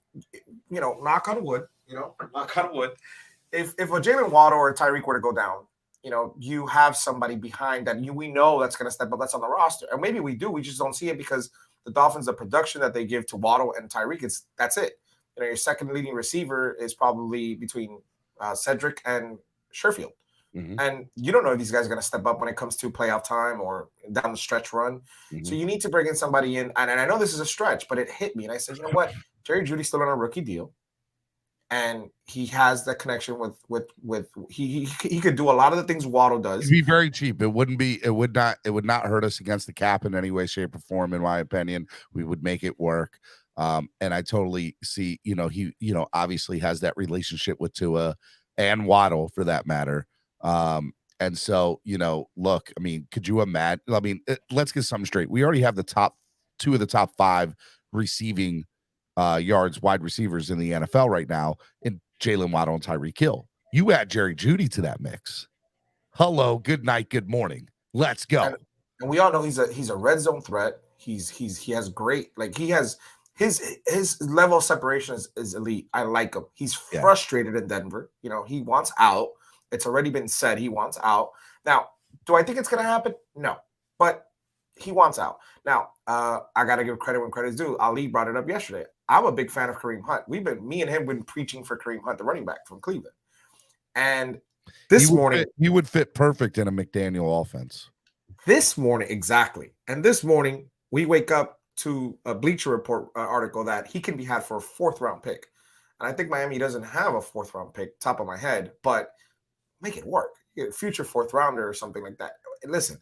knock on wood, if a Jalen Waddle or a Tyreek were to go down, you have somebody behind that we know that's going to step up, that's on the roster, and maybe we do, we just don't see it because the Dolphins, the production that they give to Waddle and Tyreek, that's it. Your second leading receiver is probably between Cedric and Sherfield. Mm-hmm. And you don't know if these guys are going to step up when it comes to playoff time or down the stretch run. Mm-hmm. So you need to bring in somebody in. And I know this is a stretch, but it hit me. And I said, you know what? Jerry Jeudy's still on a rookie deal. And he has that connection with he could do a lot of the things Waddle does. It'd be very cheap. It would not hurt us against the cap in any way, shape, or form, in my opinion. We would make it work. And I totally see, he obviously has that relationship with Tua and Waddle for that matter. And so, look, I mean, could you imagine? I mean, let's get something straight. We already have the top 2 of the top 5 receiving yards wide receivers in the NFL right now in Jalen Waddle and Tyreek Hill. You add Jerry Jeudy to that mix. Hello, good night, good morning. Let's go. And we all know he's a red zone threat. He has great, he has his level of separation is elite. I like him. He's frustrated in Denver. He wants out. It's already been said he wants out. Now, do I think it's going to happen? No, but he wants out. Now, I got to give credit when credit's due. Ali brought it up yesterday. I'm a big fan of Kareem Hunt. Me and him been preaching for Kareem Hunt, the running back from Cleveland. And this morning, he would fit perfect in a McDaniel offense. This morning, exactly. And this morning, we wake up to a Bleacher Report article that he can be had for a 4th round pick. And I think Miami doesn't have a 4th round pick, top of my head, but make it work. Future 4th rounder or something like that. Listen,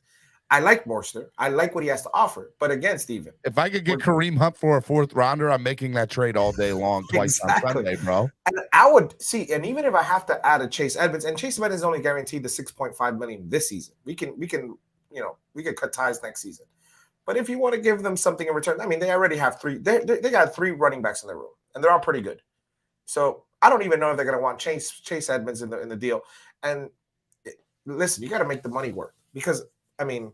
I like Morster. I like what he has to offer. But again, Steven, if I could get Kareem Hunt for a 4th rounder, I'm making that trade all day long, twice on Sunday, bro. And I would see, and even if I have to add a Chase Edmonds, and Chase Edmonds is only guaranteed the $6.5 million this season. We can cut ties next season. But if you want to give them something in return, I mean, they already have 3. They got 3 running backs in the room, and they're all pretty good. So I don't even know if they're going to want Chase Edmonds in the deal. And listen, you got to make the money work because, I mean,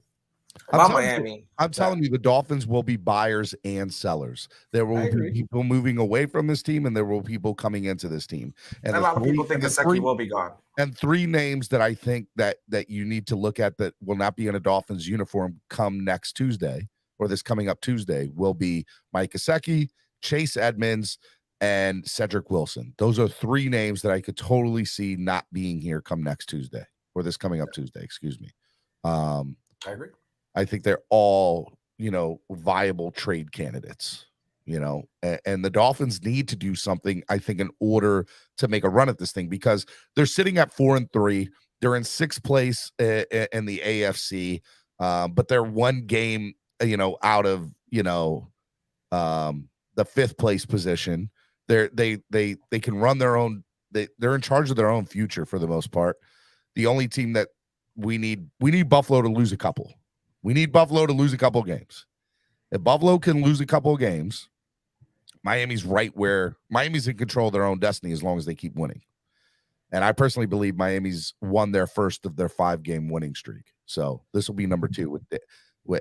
Miami. I'm telling you, the Dolphins will be buyers and sellers. There will be people moving away from this team, and there will be people coming into this team. And a lot of people think Gesicki will be gone. And 3 names that I think that you need to look at that will not be in a Dolphins uniform come next Tuesday or this coming up Tuesday will be Mike Gesicki, Chase Edmonds, and Cedric Wilson. Those are 3 names that I could totally see not being here come next Tuesday or this coming up Tuesday. Excuse me. I agree. I think they're all, viable trade candidates, and the Dolphins need to do something, I think, in order to make a run at this thing because they're sitting at 4-3. They're in 6th place in the AFC, but they're 1 game, out of, the 5th place position. They can run their own. They're in charge of their own future for the most part. The only team that we need Buffalo to lose a couple. We need Buffalo to lose a couple games. If Buffalo can lose a couple of games, Miami's in control of their own destiny as long as they keep winning. And I personally believe Miami's won their first of their 5-game winning streak. So this will be number 2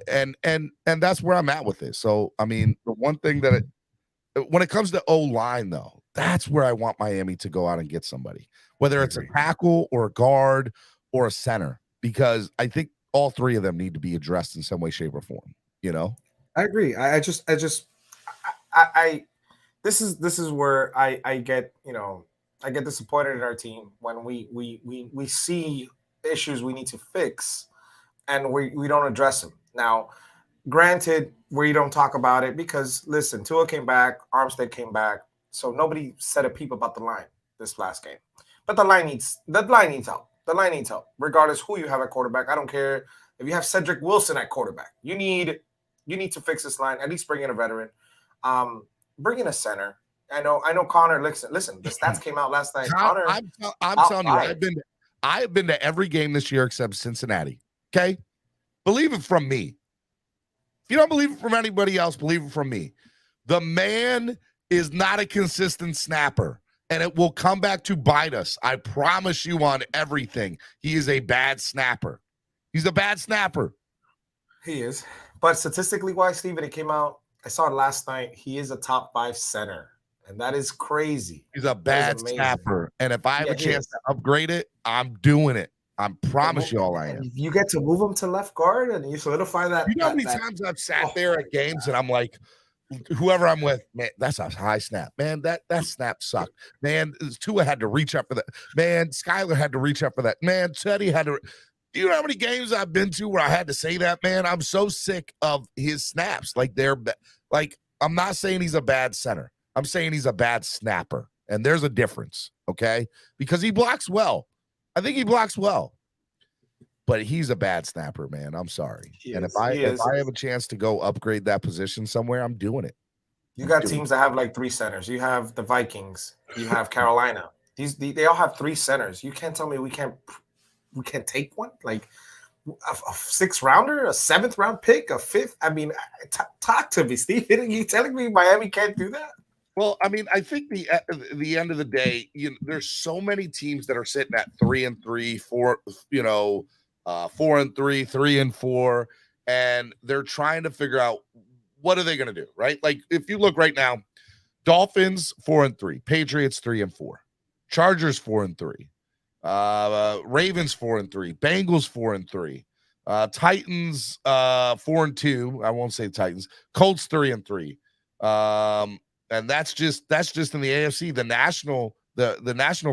and that's where I'm at with this. So, I mean, the one thing that when it comes to O-line, though, that's where I want Miami to go out and get somebody, whether it's a tackle or a guard or a center, because I think all 3 of them need to be addressed in some way, shape, or form. I agree. This is where I get I get disappointed in our team when we see issues we need to fix and we don't address them. Now, granted, we don't talk about it because listen, Tua came back, Armstead came back, so nobody said a peep about the line this last game. But the line needs help. The line needs help, regardless who you have at quarterback. I don't care if you have Cedric Wilson at quarterback. You need to fix this line. At least bring in a veteran. Bring in a center. I know, Connor. Listen. The stats came out last night. Connor, I'm telling you, I've been to every game this year except Cincinnati. Okay, believe it from me. If you don't believe it from anybody else, believe it from me. The man is not a consistent snapper, and it will come back to bite us. I promise you on everything. He is a bad snapper. He's a bad snapper. He is. But statistically wise, Steven, it came out. I saw it last night. He is a top 5 center, and that is crazy. He's a bad snapper, and if I have a chance to upgrade it, I'm doing it. I promise you all I am. You get to move him to left guard, and you solidify that. You know how many times I've sat there at games, and I'm like, whoever I'm with, man, that's a high snap. Man, that snap sucked. Man, Tua had to reach up for that. Man, Skyler had to reach up for that. Man, Teddy had to. Do you know how many games I've been to where I had to say that, man? I'm so sick of his snaps. I'm not saying he's a bad center. I'm saying he's a bad snapper. And there's a difference, okay? Because he blocks well. I think he blocks well. But he's a bad snapper, man. I'm sorry. If I have a chance to go upgrade that position somewhere, I'm doing it. You got teams that have like 3 centers. You have the Vikings. You have Carolina. They all have 3 centers. You can't tell me we can't take one, like a 6th rounder, a 7th round pick, a 5th. I mean, talk to me, Steve. You telling me Miami can't do that? Well, I mean, I think the end of the day, there's so many teams that are sitting at 3-3, 4, 4-3, 3-4, and they're trying to figure out what are they going to do, right? Like if you look right now, Dolphins 4-3, Patriots 3-4, Chargers 4-3. Ravens 4-3, Bengals 4-3, Titans 4-2. I won't say Titans. Colts 3-3. And that's just in the AFC. The national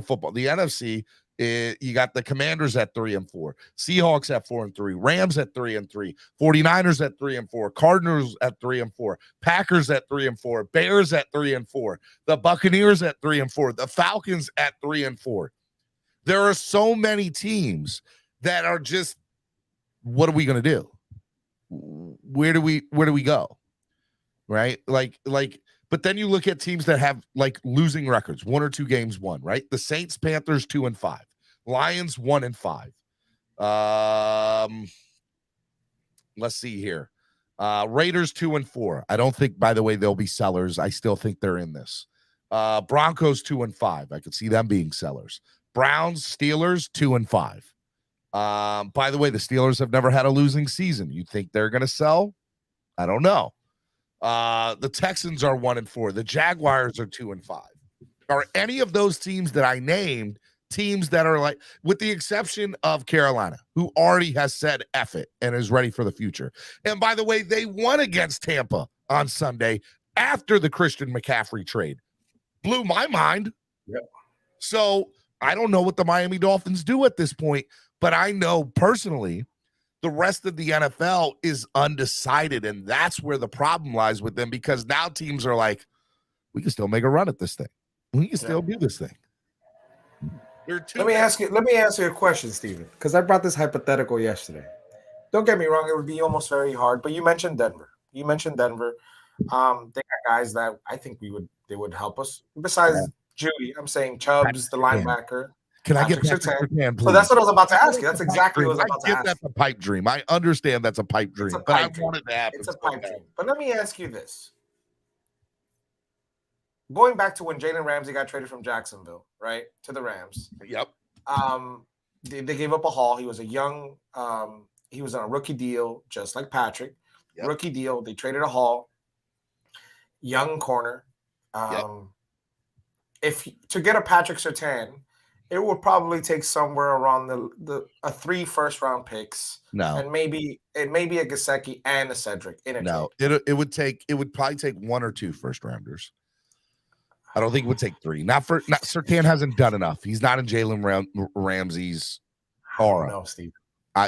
football, the NFC. You got the Commanders at 3-4, Seahawks at 4-3, Rams at 3-3, 49ers at 3-4, Cardinals at 3-4, Packers at 3-4, Bears at 3-4, the Buccaneers at 3-4, the Falcons at 3-4. There are so many teams that are just, what are we going to do? Where do we go? Right? But then you look at teams that have like losing records, 1 or 2 games won, right? The Saints, Panthers 2-5, Lions 1-5. Let's see here. Raiders 2-4. I don't think, by the way, they'll be sellers. I still think they're in this. Broncos 2-5. I could see them being sellers. Browns, Steelers 2-5. By the way, the Steelers have never had a losing season. You think they're going to sell? I don't know. The Texans are 1-4. The Jaguars are 2-5. Are any of those teams that I named teams that are like, with the exception of Carolina, who already has said F it and is ready for the future? And by the way, they won against Tampa on Sunday after the Christian McCaffrey trade. Blew my mind. Yep. So I don't know what the Miami Dolphins do at this point, but I know personally the rest of the NFL is undecided, and that's where the problem lies with them, because now teams are like, we can still make a run at this thing. We can still do this thing. Let me ask you a question, Steven, because I brought this hypothetical yesterday. Don't get me wrong, it would be almost very hard, but you mentioned Denver. They got guys that I think they would help us. Besides Judy, I'm saying Chubbs, the linebacker. Can I get Patrick Surtain, please? So that's what I was about to ask you. That's exactly what I was about to ask. That's a pipe dream. I understand that's a pipe dream, but I want it to happen. It's a pipe dream. But let me ask you this. Going back to when Jalen Ramsey got traded from Jacksonville, right, to the Rams. Yep. They gave up a haul. He was a young, he was on a rookie deal, just like Patrick. Yep. Rookie deal. They traded a haul. Young corner. If to get a Patrick Surtain, it would probably take somewhere around the 3 first-round picks. No. And maybe a Gesicki and a Cedric in a trade. It would probably take 1 or 2 first-rounders. I don't think it would take 3. Surtain hasn't done enough. He's not in Jalen Ramsey's aura. No, Steve.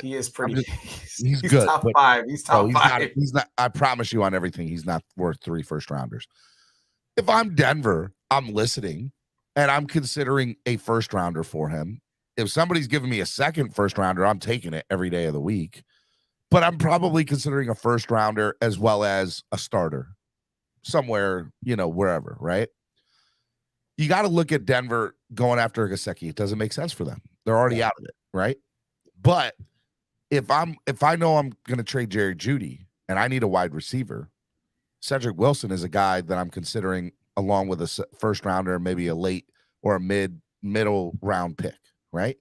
He is pretty. He's good. Top 5. He's top 5. He's not. I promise you on everything, he's not worth 3 first-rounders. If I'm Denver, I'm listening, and I'm considering a first rounder for him. If somebody's giving me a second first rounder, I'm taking it every day of the week. But I'm probably considering a first rounder as well as a starter somewhere, wherever, right? You got to look at Denver going after Gesicki. It doesn't make sense for them. They're already out of it, right? But if I know I'm going to trade Jerry Jeudy and I need a wide receiver, Cedric Wilson is a guy that I'm considering along with a first rounder, maybe a late or a middle round pick, right?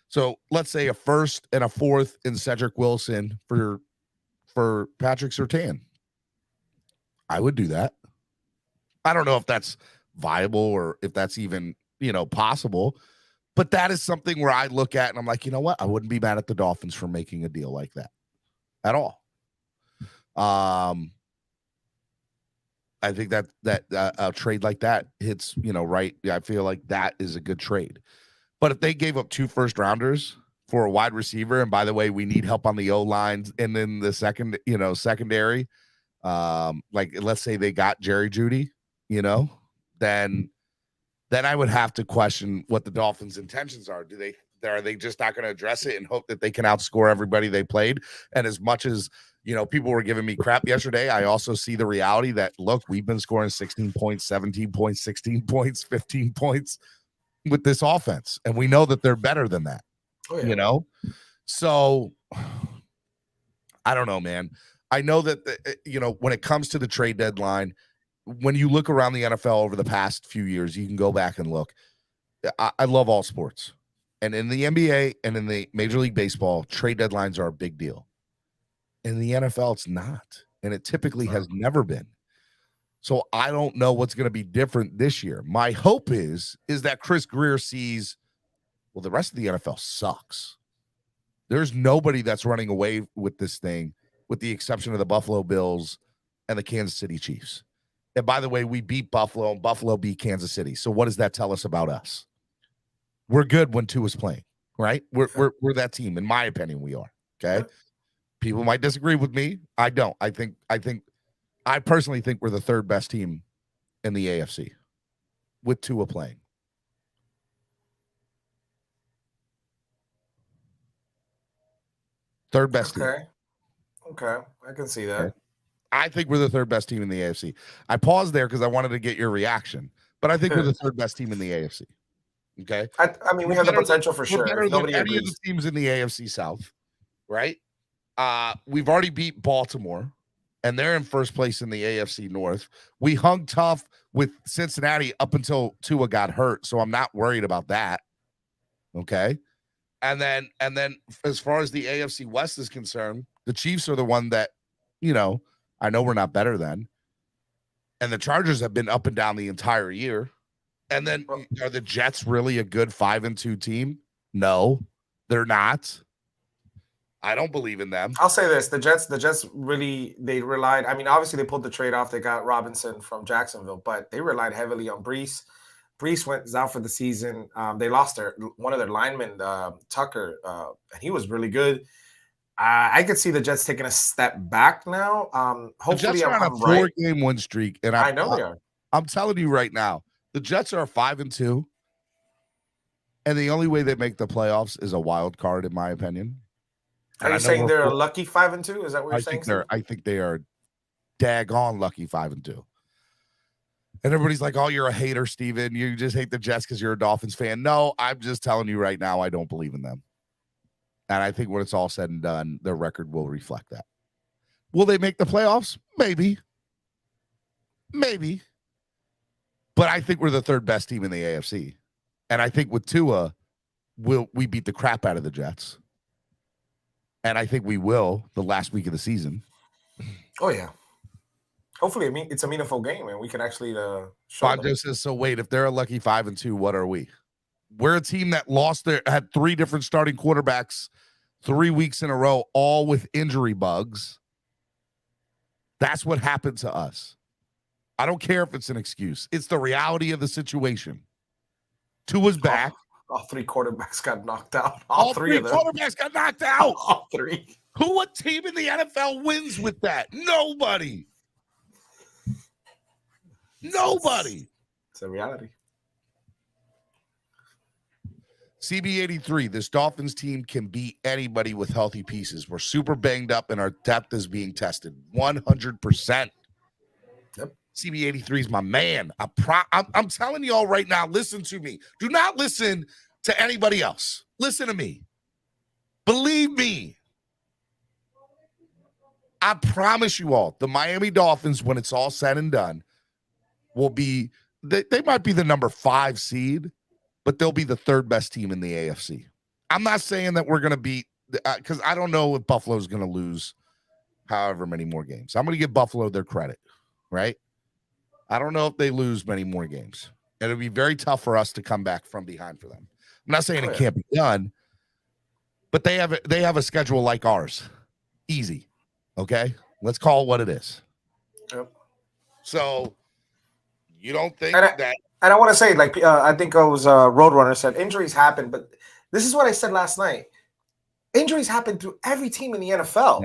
So let's say a first and a fourth in Cedric Wilson for Patrick Surtain. I would do that. I don't know if that's viable or if that's even, possible, but that is something where I look at and I'm like, you know what? I wouldn't be mad at the Dolphins for making a deal like that at all. I think that a trade like that hits, right. I feel like that is a good trade. But if they gave up 2 first rounders for a wide receiver, and by the way, we need help on the O-lines and then the secondary, like let's say they got Jerry Jeudy, then I would have to question what the Dolphins' intentions are. Are they just not going to address it and hope that they can outscore everybody they played? And as much as people were giving me crap yesterday, I also see the reality that, look, we've been scoring 16 points, 17 points, 16 points, 15 points with this offense. And we know that they're better than that, So I don't know, man. I know that, when it comes to the trade deadline, when you look around the NFL over the past few years, you can go back and look. I love all sports. And in the NBA and in the Major League Baseball, trade deadlines are a big deal. In the NFL, it's not. And it typically has never been. So I don't know what's going to be different this year. My hope is that Chris Greer sees, well, the rest of the NFL sucks. There's nobody that's running away with this thing, with the exception of the Buffalo Bills and the Kansas City Chiefs. And by the way, we beat Buffalo and Buffalo beat Kansas City. So what does that tell us about us? We're good when Tua is playing, right? We're that team. In my opinion, we are. Okay. People might disagree with me. I don't. I personally think we're the 3rd best team in the AFC with Tua playing. Third best team. Okay. I can see that. Okay. I think we're the 3rd best team in the AFC. I paused there because I wanted to get your reaction, but I think we're the 3rd best team in the AFC. Okay. I mean, we have the potential for sure. Better than any of the teams in the AFC South, right? We've already beat Baltimore, and they're in first place in the AFC North. We hung tough with Cincinnati up until Tua got hurt, so I'm not worried about that. Okay. And then as far as the AFC West is concerned, the Chiefs are the one that, I know we're not better than. And the Chargers have been up and down the entire year. And then are the Jets really a good 5-2 team? No, they're not. I don't believe in them. I'll say this. The Jets really, they relied. I mean, obviously they pulled the trade off. They got Robinson from Jacksonville, but they relied heavily on Brees. Brees went out for the season. They lost one of their linemen, Tucker, and he was really good. I could see the Jets taking a step back now. Hopefully, the Jets are on a 4-game win streak, and I know they are. I'm telling you right now, the Jets are 5-2, and the only way they make the playoffs is a wild card, in my opinion. Are you saying they're a lucky 5-2? Is that what you're saying? I think they are daggone lucky 5-2. And everybody's like, "Oh, you're a hater, Steven. You just hate the Jets because you're a Dolphins fan." No, I'm just telling you right now, I don't believe in them. And I think when it's all said and done, their record will reflect that. Will they make the playoffs? Maybe. But I think we're the 3rd best team in the AFC. And I think with Tua, we beat the crap out of the Jets. And I think we will the last week of the season. Oh, yeah. Hopefully, it's a meaningful game, and we can actually show Bonjo them. says, so wait, if they're a lucky 5-2, what are we? We're a team that had 3 different starting quarterbacks 3 weeks in a row, all with injury bugs. That's what happened to us. I don't care if it's an excuse. It's the reality of the situation. Tua's back. All 3 quarterbacks got knocked out. All 3 of them. Quarterbacks got knocked out. All 3. What team in the NFL wins with that? Nobody. It's a reality. CB83, this Dolphins team can beat anybody with healthy pieces. We're super banged up and our depth is being tested 100%. Yep. CB83 is my man. I'm telling you all right now, listen to me. Do not listen to anybody else. Listen to me. Believe me. I promise you all, the Miami Dolphins, when it's all said and done, will be, they might be the number 5 seed, but they'll be the 3rd best team in the AFC. I'm not saying that we're going to beat, because I don't know if Buffalo's going to lose however many more games. I'm going to give Buffalo their credit, right? I don't know if they lose many more games. It'll be very tough for us to come back from behind for them. I'm not saying it can't be done, but they have a schedule like ours. Easy. Okay? Let's call it what it is. Yep. So you don't think and I want to say, like, I think it was Roadrunner said injuries happen, but this is what I said last night. Injuries happen to every team in the NFL.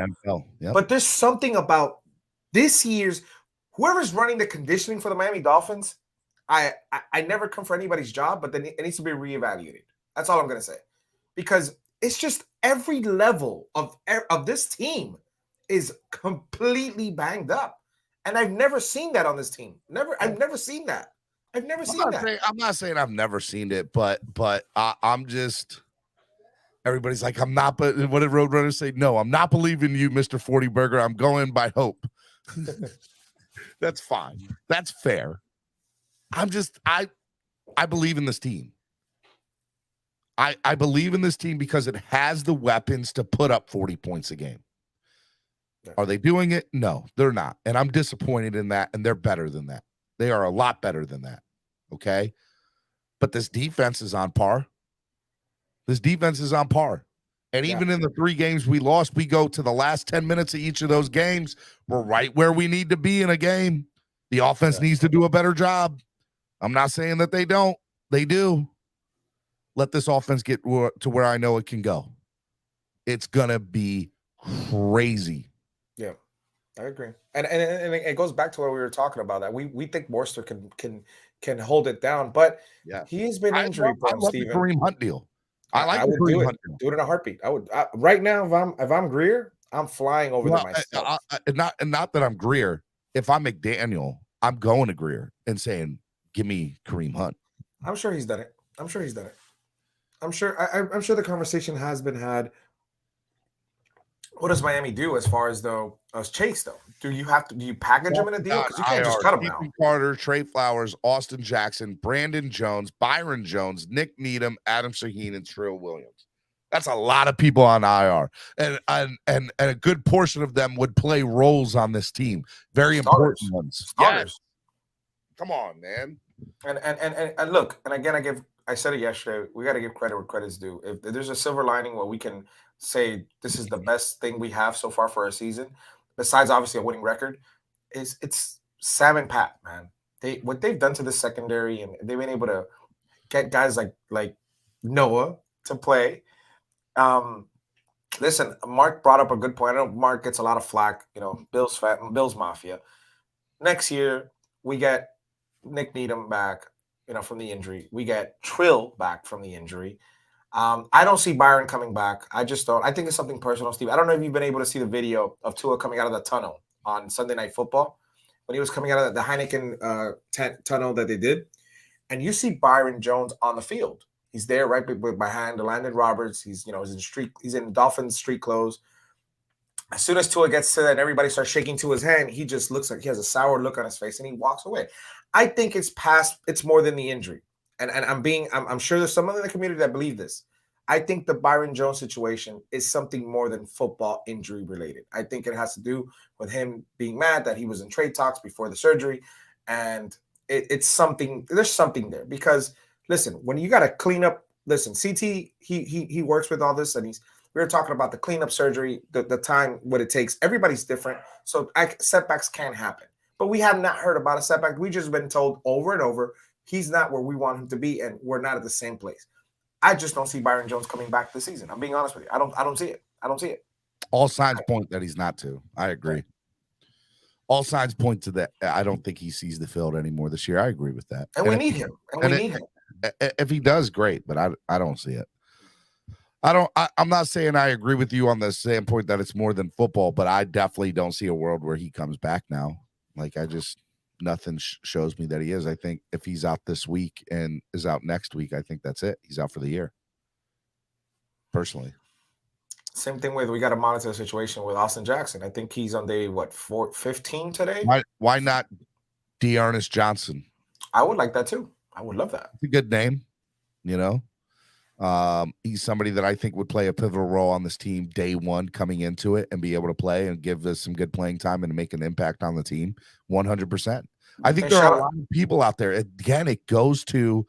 Yep. But there's something about this year's whoever's running the conditioning for the Miami Dolphins. I never come for anybody's job, but then it needs to be reevaluated. That's all I'm going to say, because it's just every level of this team is completely banged up, and I've never seen that on this team. I've never seen that. I'm not saying I've never seen it, but I'm just. Everybody's like, I'm not. But what did Roadrunner say? No, I'm not believing you, Mr. 40 Burger. I'm going by hope. That's fine. That's fair. I believe in this team. I believe in this team because it has the weapons to put up 40 points a game. Are they doing it? No, they're not. And I'm disappointed in that. And they're better than that. They are a lot better than that. Okay. But this defense is on par. And even in the 3 games we lost, we go to the last 10 minutes of each of those games. We're right where we need to be in a game. The offense needs to do a better job. I'm not saying that they don't. They do. Let this offense get to where I know it can go. It's going to be crazy. Yeah, I agree. And it goes back to what we were talking about, that we think Worcester can hold it down, but he's been injury prone, Steven. Kareem Hunt deal. I would do it in a heartbeat. I would right now. If I'm Greer, I'm flying over there myself. Not that I'm Greer. If I'm McDaniel, I'm going to Greer and saying, "Give me Kareem Hunt." I'm sure he's done it. I'm sure the conversation has been had. What does Miami do as far as Chase though? Do you package him in a deal? Because you can't just cut him now. Carter, Trey Flowers, Austin Jackson, Brandon Jones, Byron Jones, Nick Needham, Adam Shaheen, and Trill Williams. That's a lot of people on IR, and a good portion of them would play roles on this team. Very important ones. Starters. Yes. Come on, man. And look, and again, I said it yesterday. We got to give credit where credit's due. If there's a silver lining where we can say this is the best thing we have so far for our season, besides obviously a winning record, it's Sam and Pat, man. What they've done to the secondary, and they've been able to get guys like Noah to play. Listen, Mark brought up a good point. I know Mark gets a lot of flack, Bills Mafia. Next year we get Nick Needham back, from the injury. We get Trill back from the injury. I don't see Byron coming back. I just don't. I think it's something personal, Steve. I don't know if you've been able to see the video of Tua coming out of the tunnel on Sunday Night Football when he was coming out of the Heineken tunnel that they did. And you see Byron Jones on the field. He's there right behind Landon Roberts. He's in Dolphins street clothes. As soon as Tua gets to that and everybody starts shaking Tua's hand, he just looks like he has a sour look on his face and he walks away. I think it's more than the injury. And I'm sure there's someone in the community that believe this. I think the Byron Jones situation is something more than football injury related. I think it has to do with him being mad that he was in trade talks before the surgery. And it's something, there's something there because listen, when you got to clean up, listen, CT, he works with all this and we were talking about the cleanup surgery, the time, what it takes. Everybody's different. So setbacks can happen, but we have not heard about a setback. We just been told over and over, he's not where we want him to be, and we're not at the same place. I just don't see Byron Jones coming back this season. I'm being honest with you. I don't see it. I don't see it. All signs point that he's not to. I agree. All signs point to that. I don't think he sees the field anymore this year. I agree with that. And we need him. If he does, great, but I don't see it. I'm not saying I agree with you on the standpoint that it's more than football, but I definitely don't see a world where he comes back now. Like, nothing shows me that he is. I think if he's out this week and is out next week, I think that's it. He's out for the year. Personally. Same thing with, we got to monitor the situation with Austin Jackson. I think he's on day, 15 today? Why not Dearness Johnson? I would like that too. I would love that. It's a good name, you know. He's somebody that I think would play a pivotal role on this team day one coming into it and be able to play and give us some good playing time and make an impact on the team 100%. I think there are a lot of people out there. Again, it goes to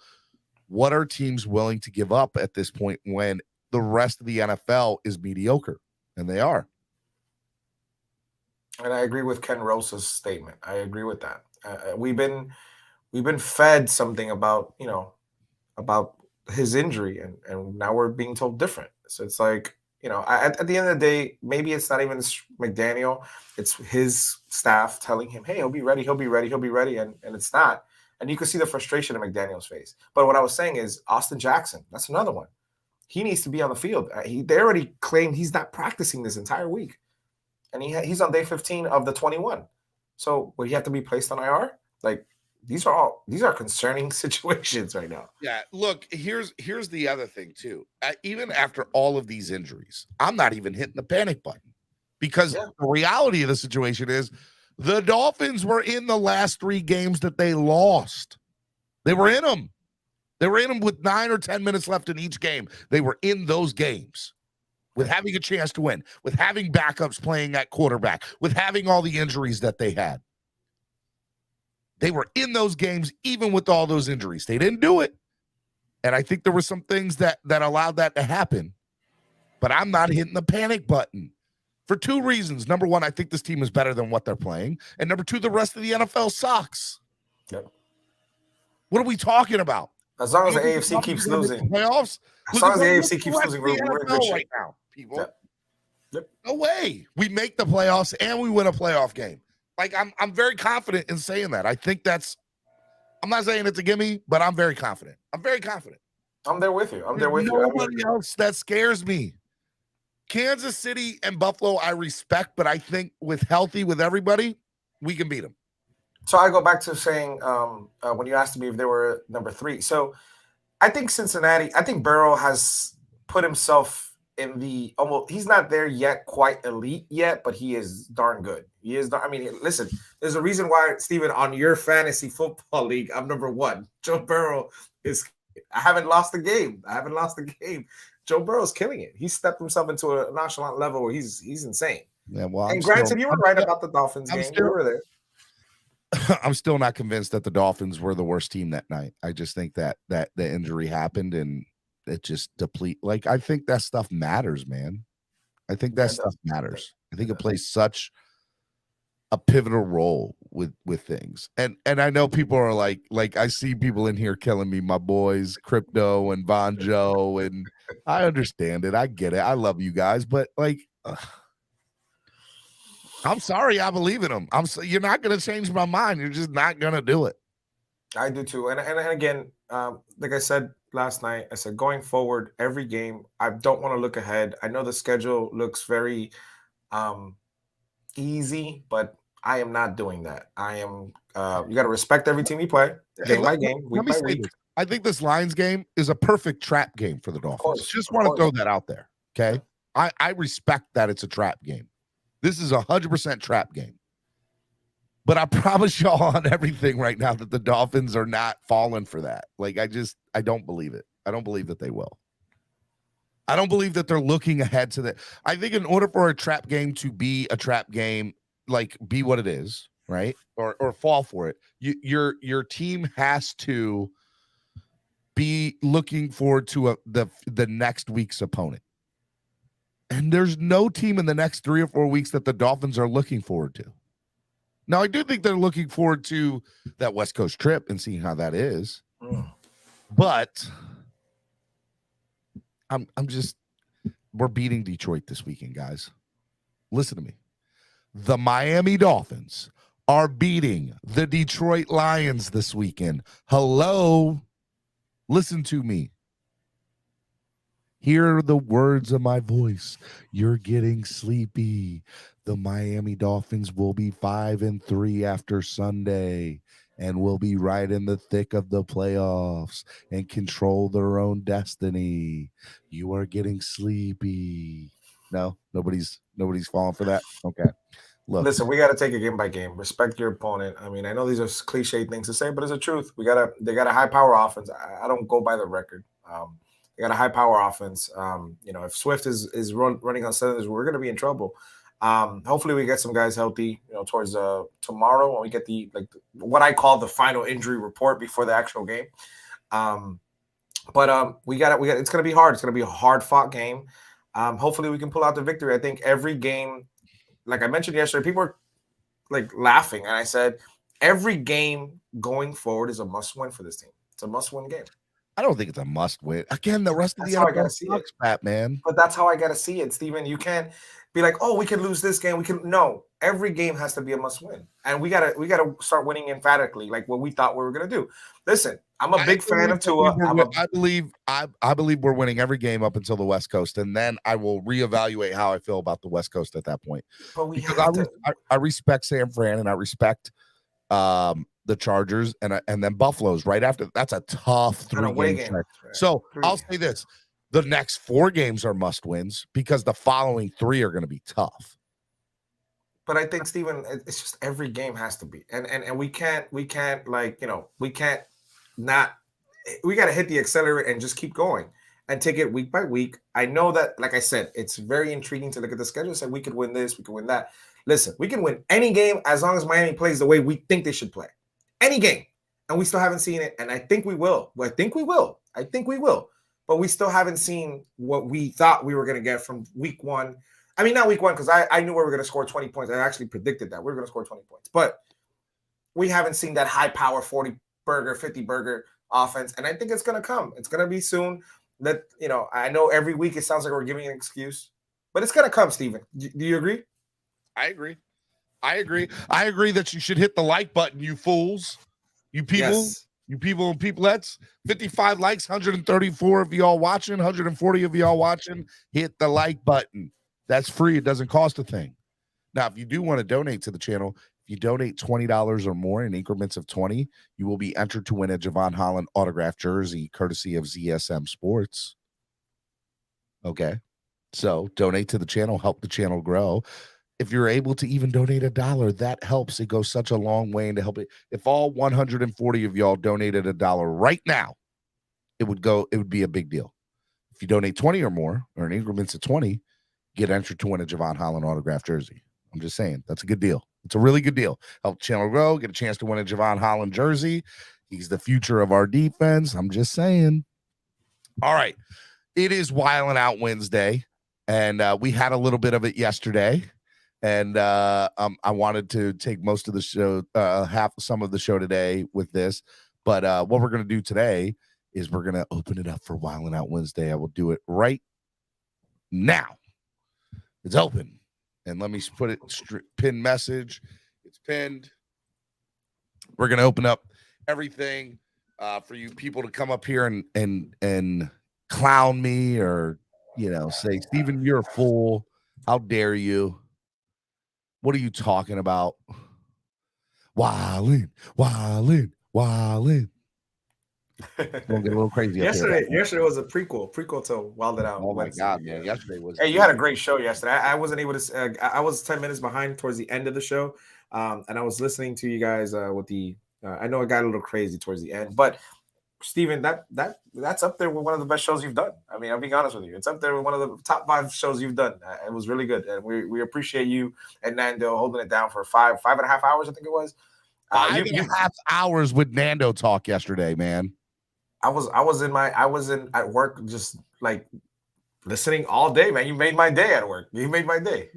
what are teams willing to give up at this point when the rest of the NFL is mediocre, and they are. And I agree with Ken Rosa's statement. I agree with that. We've been fed something about, about his injury, and now we're being told different. So it's like, at the end of the day, maybe it's not even McDaniel, it's his staff telling him, hey, he'll be ready, and it's not. And you can see the frustration in McDaniel's face. But what I was saying is Austin Jackson, that's another one. He needs to be on the field. They already claimed he's not practicing this entire week, and he's on day 15 of the 21. So would he have to be placed on IR? Like, these are concerning situations right now. Yeah, look, here's the other thing too. Even after all of these injuries, I'm not even hitting the panic button, because the reality of the situation is the Dolphins were in the last 3 games that they lost. They were in them. They were in them with 9 or 10 minutes left in each game. They were in those games with having a chance to win, with having backups playing at quarterback, with having all the injuries that they had. They were in those games even with all those injuries. They didn't do it. And I think there were some things that allowed that to happen. But I'm not hitting the panic button for 2 reasons. Number one, I think this team is better than what they're playing. And number 2, the rest of the NFL sucks. Yep. What are we talking about? As long as the AFC keeps losing. Playoffs? As long as the AFC keeps losing, we're in good shape right now, people. Yep. No way. We make the playoffs and we win a playoff game. Like, I'm very confident in saying that. I think I'm not saying it's a gimme, but I'm very confident. I'm there with you. Nobody else that scares me. Kansas City and Buffalo, I respect, but I think with everybody, we can beat them. So I go back to saying when you asked me if they were number 3. So I think Burrow has put himself in the he's not there yet, quite elite yet, but he is darn good. Listen, there's a reason why, Steven, on your fantasy football league, I'm number 1. Joe Burrow I haven't lost a game. Joe Burrow's killing it. He stepped himself into a nonchalant level where he's insane. Yeah, well, and granted, you were right about the Dolphins game. You were there. I'm still not convinced that the Dolphins were the worst team that night. I just think that the injury happened and it just like, I think that stuff matters, man. I think that stuff matters. I think it plays such a pivotal role with things. And I know people are like I see people in here killing me, my boys, Crypto and Bonjo, and I understand it. I get it. I love you guys, but like, I'm sorry, I believe in them. You're not going to change my mind. You're just not going to do it. I do too. And again, like I said last night, I said going forward, every game, I don't want to look ahead. I know the schedule looks very easy, but I am not doing that. I am. You got to respect every team you play. Game by game, week by week. I think this Lions game is a perfect trap game for the Dolphins. Just want to throw that out there. Okay. I respect that it's a trap game. This is 100% trap game. But I promise y'all on everything right now that the Dolphins are not falling for that. Like, I don't believe it. I don't believe that they will. I don't believe that they're looking ahead to that. I think in order for a trap game to be a trap game, like be what it is, right? Or fall for it, your team has to be looking forward to the next week's opponent. And there's no team in the next 3 or 4 weeks that the Dolphins are looking forward to. Now, I do think they're looking forward to that West Coast trip and seeing how that is. But we're beating Detroit this weekend, guys. Listen to me. The Miami Dolphins are beating the Detroit Lions this weekend. Hello. Listen to me. Hear the words of my voice. You're getting sleepy. The Miami Dolphins will be 5-3 after Sunday and will be right in the thick of the playoffs and control their own destiny. You are getting sleepy. No, nobody's falling for that. Okay. Look, Listen, we got to take it game by game. Respect your opponent. I mean, I know these are cliche things to say, but it's the truth. They got a high power offense. I don't go by the record. They got a high power offense. If Swift is running on cylinders, we're going to be in trouble. Hopefully we get some guys healthy, towards tomorrow when we get what I call the final injury report before the actual game. We got it's going to be hard. It's going to be a hard fought game. Hopefully we can pull out the victory. I think every game, like I mentioned yesterday, people were like laughing, and I said every game going forward is a must win for this team. It's a must win game. I don't think it's a must win. Again, the rest of the NFL sucks, man. But that's how I gotta see it, Steven. You can't be like, oh, we can lose this game. No, every game has to be a must win, and we gotta start winning emphatically, like what we thought we were gonna do. Listen, I'm a big fan of Tua. I believe we're winning every game up until the West Coast, and then I will reevaluate how I feel about the West Coast at that point. But I respect San Fran, and I respect the Chargers, and then Buffalo's right after. That's a tough 3-game stretch. Right. So I'll say this: the next 4 games are must wins because the following 3 are going to be tough. But I think, Steven, it's just every game has to be, and we can't not. We got to hit the accelerator and just keep going and take it week by week. I know that, like I said, it's very intriguing to look at the schedule and say we could win this, we could win that. Listen, we can win any game as long as Miami plays the way we think they should play. Any game. And we still haven't seen it. And I think we will. But we still haven't seen what we thought we were going to get from week 1. I mean, not week 1, because I knew we were going to score 20 points. I actually predicted that we were going to score 20 points. But we haven't seen that high power 40-burger, 50-burger offense. And I think it's going to come. It's going to be soon. That, I know every week it sounds like we're giving an excuse. But it's going to come, Steven. Do you agree? I agree. I agree that you should hit the like button, you fools. You people, yes. You people and peoplettes. 55 likes, 134 of y'all watching, 140 of y'all watching. Hit the like button. That's free. It doesn't cost a thing. Now, if you do want to donate to the channel, if you donate $20 or more in increments of 20, you will be entered to win a Javon Holland autographed jersey courtesy of ZSM Sports. Okay. So donate to the channel, help the channel grow. If you're able to even donate $1, that helps. It goes such a long way to help it. If all 140 of y'all donated $1 right now, it would be a big deal. If you donate 20 or more, or in increments of 20, get entered to win a Javon Holland autographed jersey. I'm just saying, that's a good deal. It's a really good deal. Help the channel grow, get a chance to win a Javon Holland jersey. He's the future of our defense. I'm just saying. All right. It is WildNout Wednesday, and we had a little bit of it yesterday. And I wanted to take most of the show, some of the show today with this. But what we're going to do today is we're going to open it up for WildNout Wednesday. I will do it right now. It's open. And let me put it pin message. It's pinned. We're going to open up everything for you people to come up here and clown me or, say, Steven, you're a fool. How dare you? What are you talking about? Wildin'. We'll get a little crazy. Yesterday was a prequel to Wild It Out. Oh my God, man! Yesterday was. Hey, you had a great show yesterday. I wasn't able to. I was 10 minutes behind towards the end of the show, and I was listening to you guys with the. I know it got a little crazy towards the end, but Steven, that's up there with one of the best shows you've done. I mean, I'll be honest with you. It's up there with one of the top 5 shows you've done. It was really good. And we appreciate you and Nando holding it down for 5.5 hours, I think it was. 5.5 hours with Nando talk yesterday, man. I was at work just like listening all day, man. You made my day at work. You made my day.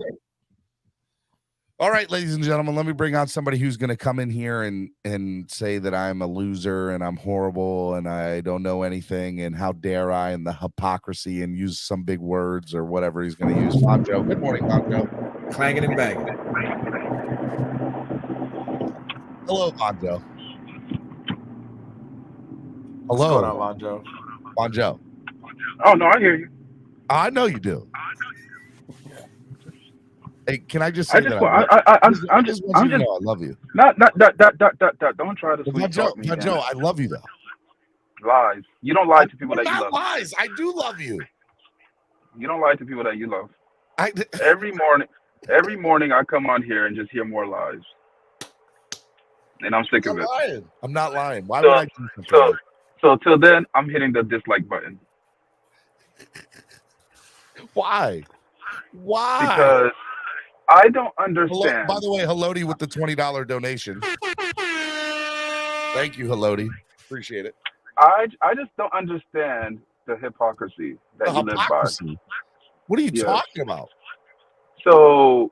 All right, ladies and gentlemen, let me bring on somebody who's going to come in here and say that I'm a loser and I'm horrible and I don't know anything and how dare I, and the hypocrisy, and use some big words or whatever he's going to use. Bonjo. Good morning, Bonjo. Clanging and banging. Hello, Bonjo. What's going Hello, on, Vonjo? Bonjo. Oh no, I hear you. I know you do. Hey, can I just I say just, that I'm just, want you to know I love you. not. Don't try to sweet talk me. Bonjo, I love you though. Lies. You don't lie to people They're that you not love. lies. I do love you. You don't lie to people that you love. I Every morning I come on here and just hear more lies, and I'm sick of it. lying. I'm not lying. Why So- would I do something? So, like so till then, I'm hitting the dislike button Why? Why? because I don't Hello, understand. by the way, Halodi with the $20 donation. Thank you, Halodi. Appreciate it. I just don't understand the hypocrisy that The you live by. hypocrisy. What are you Yes. talking about? So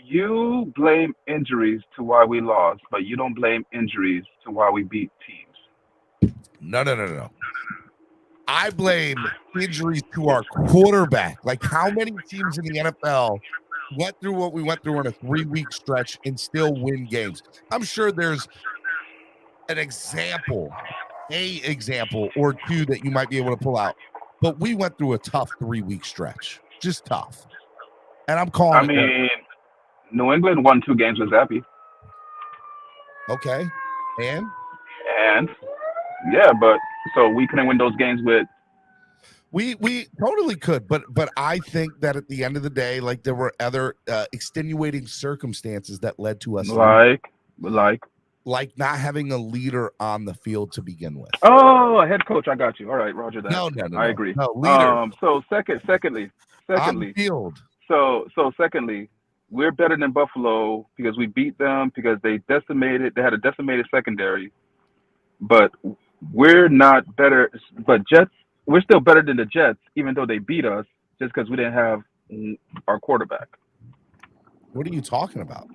you blame injuries to why we lost, but you don't blame injuries to why we beat teams. No. I blame injuries to our quarterback. Like, how many teams in the NFL went through what we went through in a 3-week stretch and still win games? I'm sure there's an example or two that you might be able to pull out. But we went through a tough 3-week stretch. Just tough. And I'm calling I mean, New England won 2 games with Zappy. Okay. And yeah, but so we couldn't win those games with. we totally could, but I think that at the end of the day, like, there were other extenuating circumstances that led to us Like not having a leader on the field to begin with. a head coach. I got you. All right, Roger that. No, I agree. No, leader So secondly, on the field. so secondly, we're better than Buffalo because we beat them because they had a decimated secondary, but we're not better. But we're still better than the Jets, even though they beat us, just because we didn't have our quarterback. What are you talking about?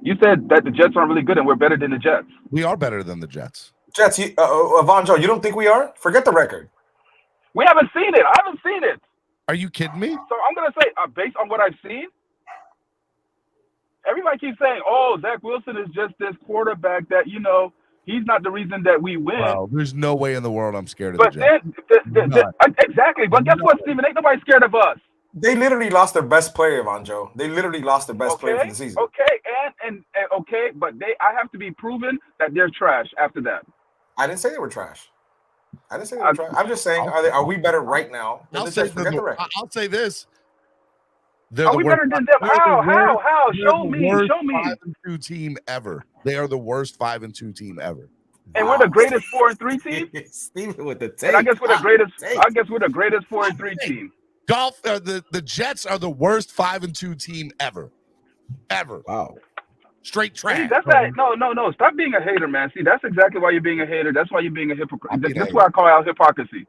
You said that the Jets aren't really good and we're better than the Jets. We are better than the Jets. Jets, Vonjo, you don't think we are? Forget the record. We haven't seen it. I haven't seen it. Are you kidding me? So I'm going to say, based on what I've seen, everybody keeps saying, oh, Zach Wilson is just this quarterback that, he's not the reason that we win. Well, there's no way in the world I'm scared of But the Jets. then, exactly. But guess what, Steven? Ain't nobody scared of us. They literally lost their best player, Vonjo. They literally lost their best player for the season. Okay, and okay, but I have to be proven that they're trash after that. I didn't say they were trash. I'm just saying, are we better right now? I'll say this. They're Are the we worst- better than them? How? they're Show the me. worst Show me. 5-2 team ever. They are the worst 5-2 team ever. And we're the greatest 4-3 team. Steven with the tape. And I guess we're the greatest 4-3 team. The Jets are the worst 5-2 team ever. Wow. Straight trash. See, that's that. No. Stop being a hater, man. See, that's exactly why you're being a hater. That's why you're being a hypocrite. That's why I call out hypocrisy.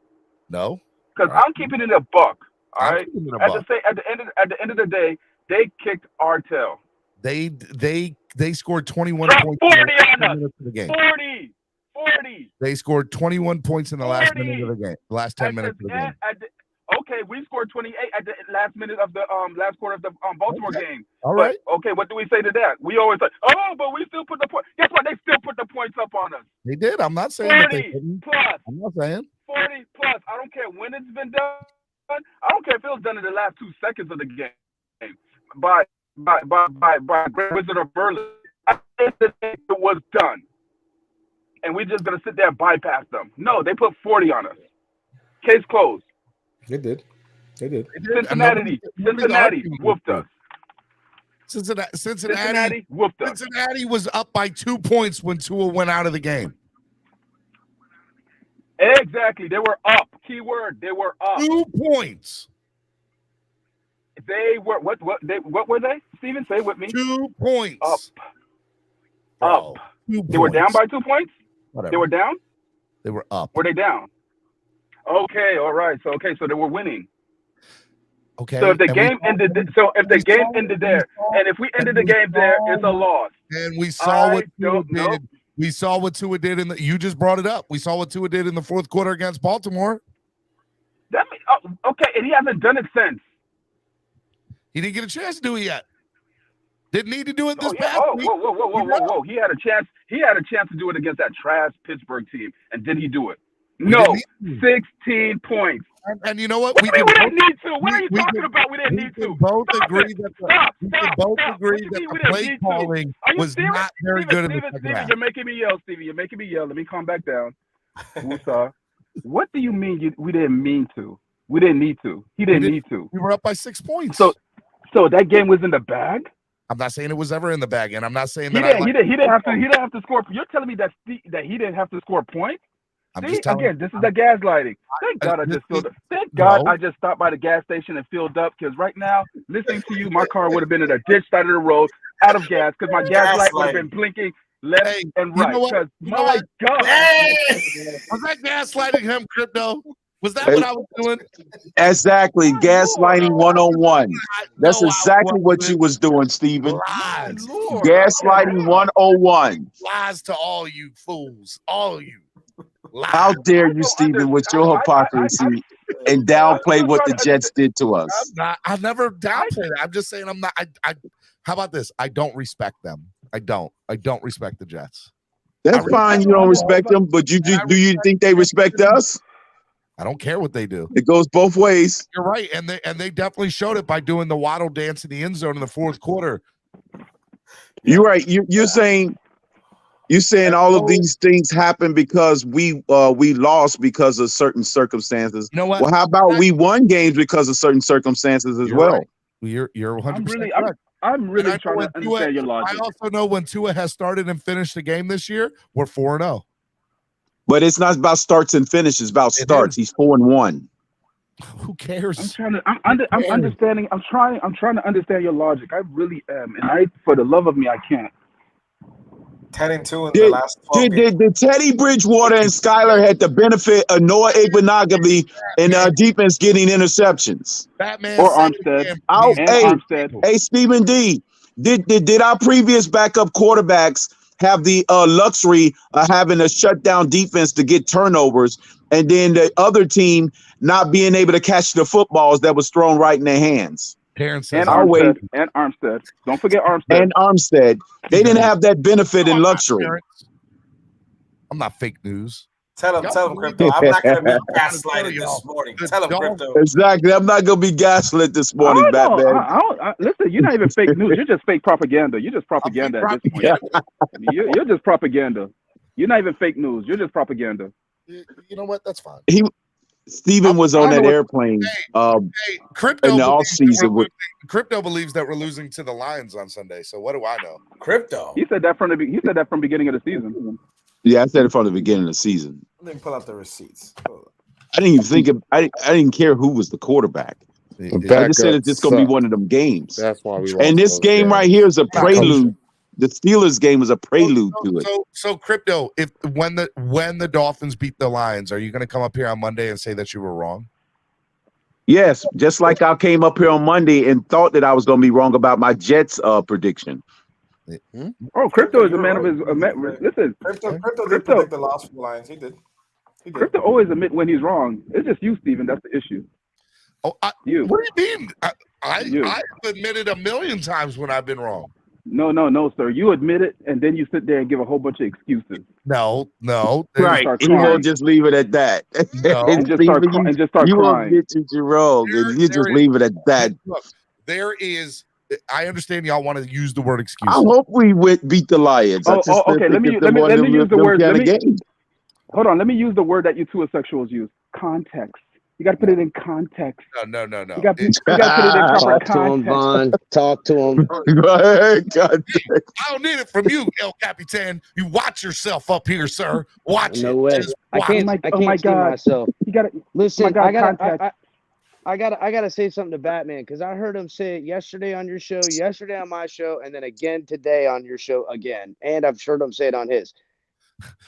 No. Because I'm keeping it a buck. All right. At the end of the day, they kicked our tail. They scored 21 Drop points 40 in the last on us. minute of the game. 40. They scored 21 points in the last 40. minute of the game. The last 10 minutes of the game. Okay, we scored 28 at the last minute of the last quarter of the Baltimore game. All right. But, okay, what do we say to that? We always say, oh, but we still put the point. Guess what? They still put the points up on us. They did. I'm not saying that they 40 didn't. plus. I'm not saying. 40 plus. I don't care when it's been done. I don't care if it was done in the last 2 seconds of the game. By Great Wizard of Berlin. It was done. And we're just gonna sit there and bypass them. No, they put 40 on us. Case closed. They did. Cincinnati whooped us. Cincinnati whooped us. Cincinnati was up by 2 points when Tua went out of the game. Exactly. They were up. Keyword, they were up. 2 points. They were what were they? Steven, say it with me. 2 points. Up. Bro, Up. They were down by 2 points? Whatever. They were down? They were up. Were they down? Okay, all right. So they were winning. Okay. So if the game ended there, and if we ended the game there, it's a loss. And we saw what Tua did. We saw what Tua did you just brought it up. We saw what Tua did in the fourth quarter against Baltimore. Okay, and he hasn't done it since. He didn't get a chance to do it yet. Didn't need to do it this past week. Whoa. He had a chance. He had a chance to do it against that trash Pittsburgh team. And did he do it? No, 16 points. And you know what? What do you mean we didn't need to? What are you talking about? We didn't need to. Both agree that the play calling was not very good in the second half. You're making me yell, Stevie. You're making me yell. Let me calm back down. Musa, what do you mean we didn't mean to? We didn't need to. He didn't need to. We were up by 6 points. So that game was in the bag? I'm not saying it was ever in the bag, and I'm not saying he didn't have to score. You're telling me that he didn't have to score points? See, again, this is the gaslighting. Thank God I just filled up. Thank God I just stopped by the gas station and filled up, because right now, listening to you, my car would have been in a ditch side of the road, out of gas, because my gas light would have been blinking left and right. Because my God. Was that gaslighting him, Crypto? Was that what I was doing? Exactly. Gaslighting 101. That's exactly what you was doing, Steven. Lies. Gaslighting 101. Lies to all you fools. All you. Lies. How dare you, Steven, with your hypocrisy and downplay what the Jets did to us? I never downplayed it. I'm just saying I'm not. How about this? I don't respect them. I don't respect the Jets. That's fine. You don't respect them, but do you think they respect us? I don't care what they do. It goes both ways. You're right, and they definitely showed it by doing the waddle dance in the end zone in the fourth quarter. You're right. You're saying all of these things happen because we lost because of certain circumstances. You know what? Well, how about we won games because of certain circumstances as well? Right. You're 100% correct. I'm really trying to understand your logic. I also know when Tua has started and finished the game this year, we're 4-0. But it's not about starts and finishes. It's about starts. He's 4-1. Who cares? I'm understanding. I'm trying to understand your logic. I really am, and for the love of me, I can't. 10-2 in the last 12 did Teddy Bridgewater and Skyler had the benefit of Noah Igbinoghene and defense getting interceptions? Batman or Armstead. Hey, Stephen D. Did our previous backup quarterbacks have the luxury of having a shutdown defense to get turnovers, and then the other team not being able to catch the footballs that was thrown right in their hands? And Armstead. Don't forget Armstead. And Armstead. They didn't have that benefit and luxury. I'm not fake news. Tell him, Crypto. I'm not going to be gaslighted this morning. Tell him, Crypto. Exactly. I'm not going to be gaslit this morning, Batman. Listen, you're not even fake news. You're just fake propaganda. You're just propaganda at this point. You're just propaganda. You're not even fake news. You're just propaganda. You know what? That's fine. Steven was on that airplane Crypto in the offseason. Crypto believes that we're losing to the Lions on Sunday. So what do I know? Crypto. He said that from the beginning of the season. Yeah, I said it from the beginning of the season. Let me pull out the receipts. I didn't even think I didn't care who was the quarterback. I just said it's just going to be one of them games. That's why we. And this game right here is a prelude. The Steelers game is a prelude to it. So Crypto, when the Dolphins beat the Lions, are you going to come up here on Monday and say that you were wrong? Yes, just like I came up here on Monday and thought that I was going to be wrong about my Jets prediction. Oh, Crypto is a man of his. Listen, Crypto did predict the loss for the Lions. He did. Crypto always admit when he's wrong. It's just you, Steven. That's the issue. Oh, what do you mean? I've admitted a million times when I've been wrong. No, sir. You admit it, and then you sit there and give a whole bunch of excuses. No. Right. You won't just leave it at that. No. and just start crying. You won't get you wrong, and you just leave it at that. Look, there is. I understand y'all want to use the word excuse. I hope we beat the Lions. Okay. Let me use the word. Hold on. Let me use the word that you two asexuals use. Context. You got to put it in context. No. You got to put it in proper context. Talk to him, Vaughn. Talk to him. I don't need it from you, El Capitan. You watch yourself up here, sir. Watch no way. I can't see myself. You got to listen. I gotta say something to Batman, because I heard him say it yesterday on your show, yesterday on my show, and then again today on your show again. And I've heard him say it on his.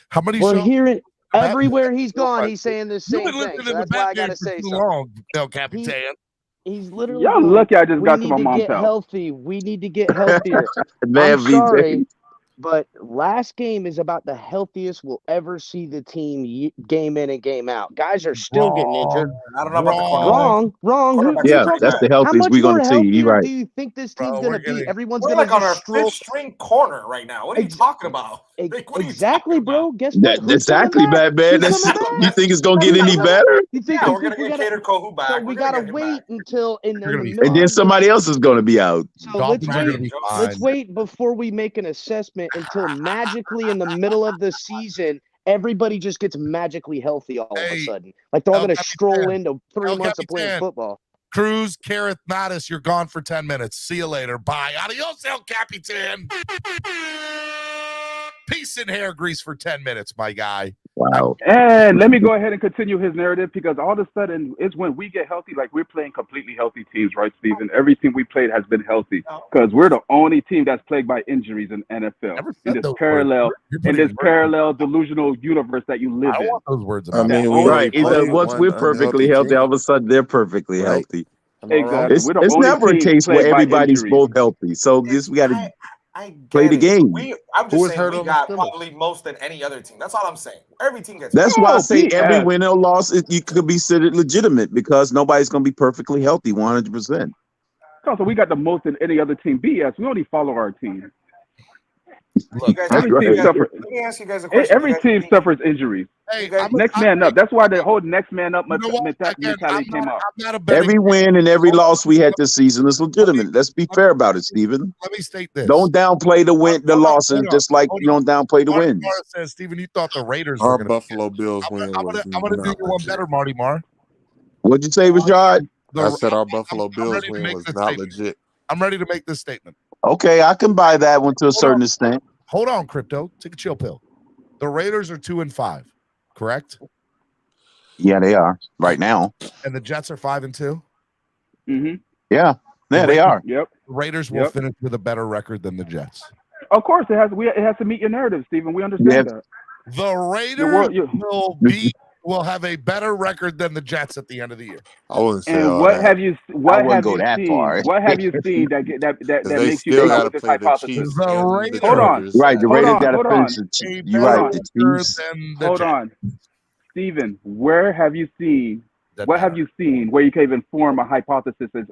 How many? We're hearing everywhere he's gone. He's saying the same thing. So that's why I gotta say something. El Capitan. He's literally. Y'all lucky I just got to my mom's house. We need to get healthier. Man, I'm sorry. But last game is about the healthiest we'll ever see the team game in and game out. Guys are still getting injured. I don't know about the cornerback. Wrong. Who Quarterback's you Yeah, talking that's about? the How healthiest much we're more gonna see. You're healthier right. do you think this team's Bro, gonna we're be? getting- Everyone's We're gonna like on our just stroll. 5th string corner right now. What are you talking about? Like, what are you Exactly, talking bro. about? Guess what? Who's Exactly, coming back? man. Who's coming You back? think it's gonna get any better? You think, Yeah, you we're gonna think we get gotta? Cater Kohu back. So We're we gonna gotta get him wait back. until in the You're gonna be middle And then of the somebody else is gonna be out. So Dolphins are let's going to wait. be Let's fine. wait before we make an assessment until magically in the middle of the season, everybody just gets magically healthy all of a Hey, sudden. Like they're all El going to stroll Capitan. into 3 El months of playing Capitan. football. Cruz, Kareth, Mattis, you're gone for 10 minutes. See you later. Bye. Adios, El Capitan. Peace and hair grease for 10 minutes, my guy. Wow. And let me go ahead and continue his narrative because all of a sudden it's when we get healthy, like we're playing completely healthy teams, right, Steven? Every team we played has been healthy because we're the only team that's plagued by injuries in NFL. Never In said this those parallel, words. You're in putting this words- parallel delusional universe that you live I don't in. want those words I about mean, That we only- only Right. Either played once one we're perfectly unhealthy healthy, team. all of a sudden they're perfectly Right. healthy. Am I wrong? Exactly. It's, We're the it's only never a team case where plagued by everybody's injuries. both healthy. So this we got to I play get the it. game. I'm Who just was saying hurt we on the got Steelers? probably most than any other team. That's all I'm saying. Every team gets That's why I No, say every BS. win or loss you could be considered legitimate because nobody's going to be perfectly healthy 100%. So we got the most than any other team. BS. We only follow our team. You guys, Every Right. team let suffers. me ask you guys a question. Every You guys team think- suffers injuries. Hey, You guys- I'm a- Next I- man up. That's why the whole next man up You know what? Again, mentality came up. I'm not a betting. Every win and every loss we had this season is legitimate. Let's be fair about it, Steven. Let me state this. Don't downplay the win, the Hold on, losses, hold on, just like hold you don't downplay the Marty wins. Marr says, Steven, you thought the Raiders were Our going to. Buffalo Bills win I'm was gonna do not you one legit. better, Marty Marr. What'd you say, Rashad? I said our I'm Buffalo Bills ready to win make was this not statement. legit. I'm ready to make this statement. Okay, I can buy that one to a Hold certain on. extent. Hold on, Crypto. Take a chill pill. The Raiders are 2-5, correct? Yeah, they are right now. And the Jets are 5-2. Mm-hmm. Yeah, they are. Yep. The Raiders will Yep. finish with a better record than the Jets. Of course, it has to meet your narrative, Stephen. We understand Yeah. that. The Raiders you- will have a better record than the Jets at the end of the year. I wouldn't say And all what that. have you I wouldn't go that seen? far. What have you seen that Because they makes you still come got up to with this play the hypothesis? Chiefs The and Raiders- the Hold on. Chargers. Right, the Hold Raiders on, got to hold finish on. it. A You're better right. The record Chiefs. than the Hold Jets. on, Stephen. Where have you seen? Doesn't What have matter. you seen where you can even form a hypothesis as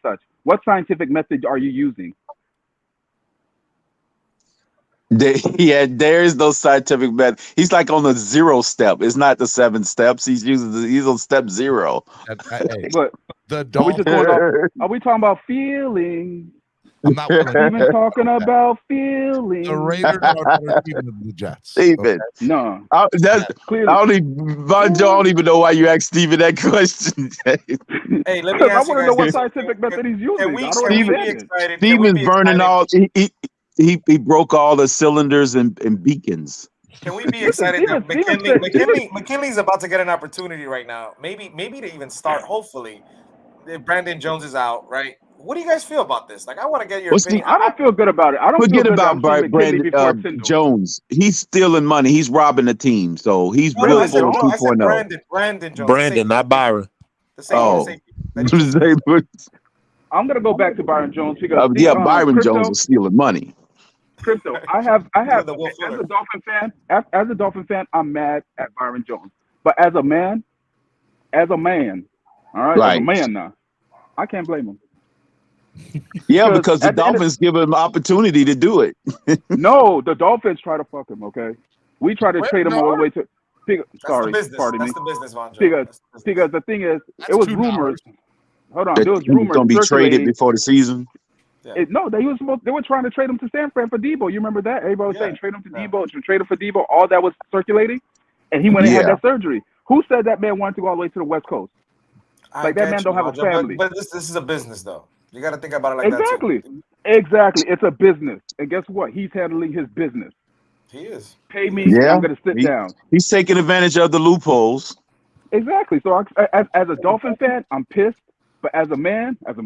such? What scientific method are you using? There is no scientific method. He's like on the 0 step. It's not the 7 steps. He's on step 0. Hey, But the are we Dolphins. just going off? Are we talking about feelings? I'm not willing to Stephen talking about feelings. The Raiders are a better team than the Jets. Steven. No, I clearly. don't even know why you asked Steven that question. Hey, let me Because I ask you want to guys know what this. scientific method he's using. Can we I don't be understand it. excited? Steven's burning all. He broke all the cylinders and beacons. Can we be excited that McKinley's about to get an opportunity right now? Maybe to even start. Hopefully, if Brandon Jones is out, right? What do you guys feel about this? Like, I want to get your opinion. I don't feel good about it. I don't Forget feel good about that I'm seeing McKinley before Brandon Tyndall. Jones. He's stealing money. He's robbing the team. So he's Brandon built for Jones? I said 2.0. Brandon Jones. Brandon, not Byron. The same. Oh. I'm gonna go back to Byron Jones because Byron Crypto, Jones is stealing money. Crypto. I have The Will as Fuller. a Dolphin fan. As a Dolphin fan, I'm mad at Byron Jones. But as a man, all right, as Right. a man now, I can't blame him. Yeah, Because because the at the end of- Dolphins give him opportunity to do it. No, the Dolphins try to fuck him. Okay, we try to trade him all the way to. Sorry, That's the business. pardon me. That's the business, Von Jones. Because That's the business. because the thing is, That's it was $2. rumors. Hold on, That there was he's rumors going to be traded circulating. before the season. No, they were trying to trade him to San Fran for Debo. You remember that? Everybody was saying trade him to Yeah. Debo, trade him for Debo. All that was circulating, and he went and had Yeah. that surgery. Who said that man wanted to go all the way to the West Coast? I Like, that get man you, don't have a Von Jones, family. But this is a business, though. You got to think about it like Exactly. that too. Exactly. It's a business, and guess what? He's handling his business. He is. Pay me, Yeah. I'm gonna sit down. He's taking advantage of the loopholes. Exactly. So as a Dolphin fan, I'm pissed. But as a man, As a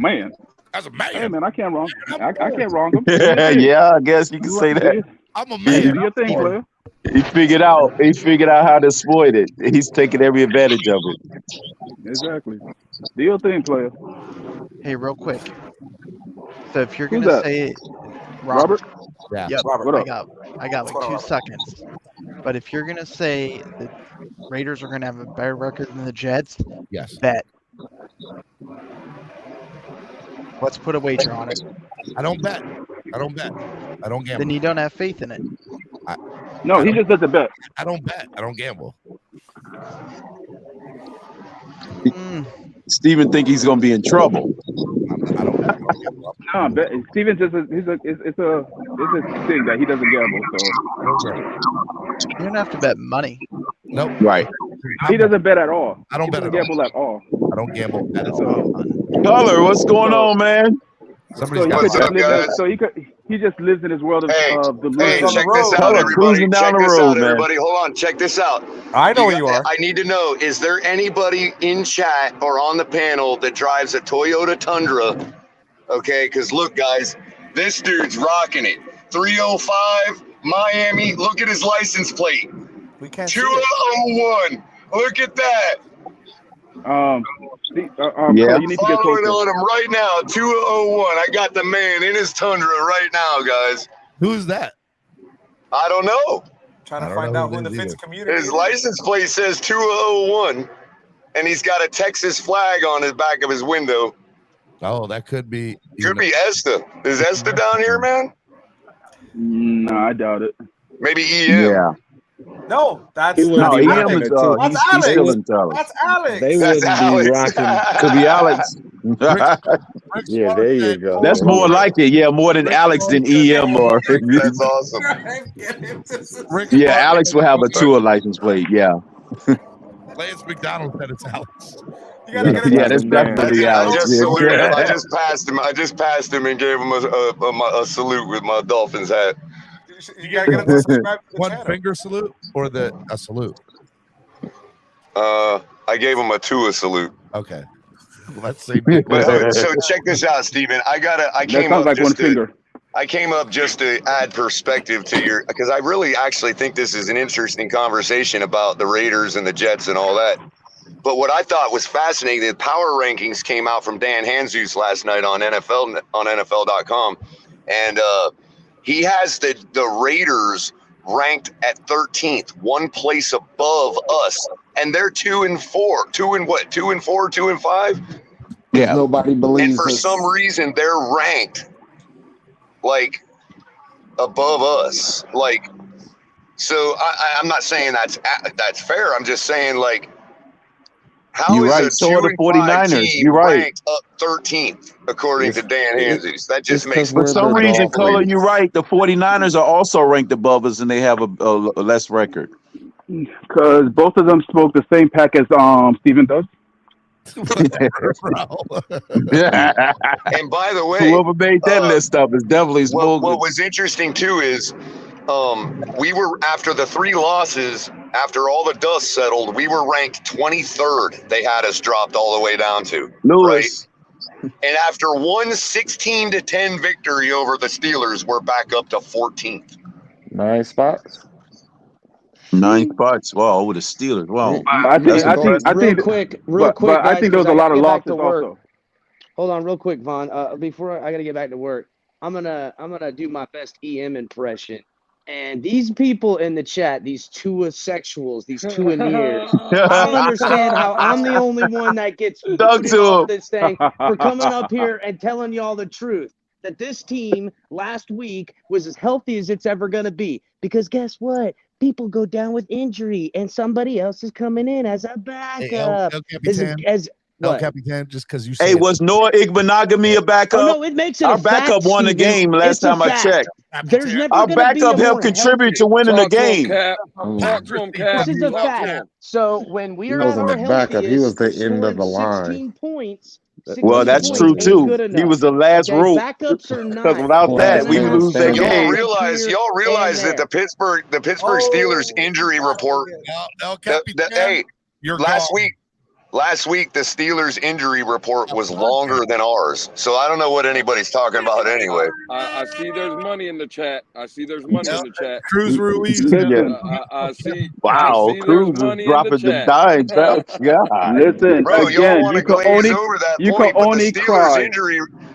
hey man, man, I can't wrong. I can't wrong him. Do your thing. Yeah, I guess you can say that. I'm a Do man. your thing, player. He figured out how to exploit it. He's taking every advantage of it. Exactly. Do your thing, player. Hey, real quick. So if you're Who's gonna that? say it, Robert? Yeah. Yep. Robert, I got What's like going 2 seconds. But if you're gonna say the Raiders are gonna have a better record than the Jets, Yes. bet. Let's put a wager on it. I don't bet. I don't gamble. Then you don't have faith in it. No, he just doesn't bet. I don't bet. I don't gamble. Steven think he's gonna be in trouble. I don't bet. I don't gamble. No, bet. Steven's just it's a thing that he doesn't gamble. So You don't have to bet money. Nope. Right. he doesn't bet at all. I don't He bet doesn't at all. gamble at all. I don't gamble at all. Color, what's going on, man? Somebody's So he got could What's just up, live. guys? He just lives in his world of Hey, the Hey, on the check this road. out, Color, everybody. cruising down Check the this road, out, man. everybody. Hold on. Check this out. I know where you are. I need to know, is there anybody in chat or on the panel that drives a Toyota Tundra? Okay, because look, guys, this dude's rocking it. 305 Miami. Look at his license plate. We can't see it. 201. Look at that. Yeah. Cole, you need to get Following closer. on him right now. 201. I got the man in his Tundra right now, guys. Who's that? I don't know. Trying I to don't find know out who who in the this Fitz is. community His is. license plate says 201, and he's got a Texas flag on his back of his window. Oh, that could be. Could be Esta. Is Esta down here, man? No, I doubt it. Maybe EM. Yeah. No, that's He wouldn't No, be EM rocking is it too. That's he's Alex. still in Dallas. That's Alex. They That's wouldn't be Alex. rocking. Could be Alex. Yeah, there you go. That's more like it. Yeah, more than Alex than EM or. That's awesome. Yeah, Alex will have a tour license plate. Yeah. Lance McDonald said it's Alex. You gotta get it. Yeah, that's definitely I Alex. just saluted him. Yeah. I just passed him and gave him a salute with my Dolphins hat. You gotta get him to subscribe to the One channel. finger salute or a salute? I gave him a Tua salute. Okay. Let's see. But so check this out, Steven. I That came sounds up like one just to, finger. I came up just to add perspective to your, because I really actually think this is an interesting conversation about the Raiders and the Jets and all that. But what I thought was fascinating, the power rankings came out from Dan Hanzus last night on NFL.com, and he has the Raiders ranked at 13th, one place above us, and they're 2-4, 2-5. Yeah. Nobody And believes for us. some reason, they're ranked like above us. Like, so I'm not saying that's fair. I'm just saying, like, how You're is right. a So are the 2-5 49ers. team You're right. ranked up 13th according to Dan Hanzus? That just it's makes 'cause we're For some the reason, Dolphins. Color, you're right. The 49ers are also ranked above us, and they have a less record. Because both of them smoke the same pack as Steven does. Bro. Yeah. And by the way, Whoever made that list up is definitely what smoking. was interesting too is we were, after the 3 losses, after all the dust settled, we were ranked 23rd. They had us dropped all the way down to. Lewis. And after one 16-10 victory over the Steelers, we're back up to 14th. 9 spots. 9 spots. Wow, over the Steelers. Wow. I think real quick, but guys, I think there was 'cause a lot of gotta get back to losses work. also. Hold on, real quick, Vaughn. Before I gotta get back to work, I'm gonna do my best EM impression. And these people in the chat, these Tua sexuals, these Tuaneers, I don't understand how I'm the only one that gets Dug booted to off him. this thing for coming up here and telling y'all the truth. That this team last week was as healthy as it's ever gonna be. Because guess what? People go down with injury, and somebody else is coming in as a Hey, backup. El Capitan, What? Capitan, just because you Hey, said was Noah Igbenogany a backup? Oh no, it makes it Our a fact, backup won the Steven. game last It's a time I fact. checked. There's never Our gonna be backup a helped more contribute to winning the game. Talk to him, This is a fact. So when we He are at wasn't our the backup. He was healthiest, the end of the scoring line. 16 points. 16 Well, that's points true ain't too. good He enough. was the last Okay, rope. backups are not. Because without that, we man lose that standing. game. Y'all realize that the Pittsburgh Steelers injury report. El Capitan, Hey, you're last gone. week the Steelers injury report was longer than ours. So I don't know what anybody's talking about anyway. I see there's money in the chat. Cruz Ruiz. Yeah. I see. Wow, I see Cruz there's is money in dropping the the chat. dimes. God. Listen, Bro, y'all again, want to you can glaze only over that you point, can but only the Steelers cry.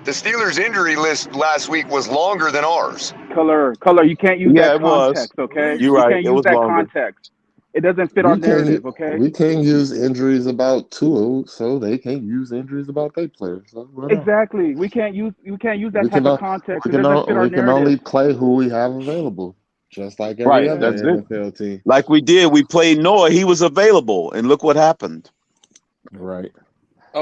The Steelers' injury list last week was longer than ours. Color, you can't use Yeah, that it was. context, okay? You're You right. can't It use was that longer. context. It doesn't fit our narrative, okay? We can't use injuries about Tua, so they can't use injuries about their players. So Exactly. We can't use that we type can, of context. we It can, doesn't fit our we can only narrative. play who we have available, just like every Right. other That's it. NFL team. Like we did. We played Noah. He was available, and look what happened. Right.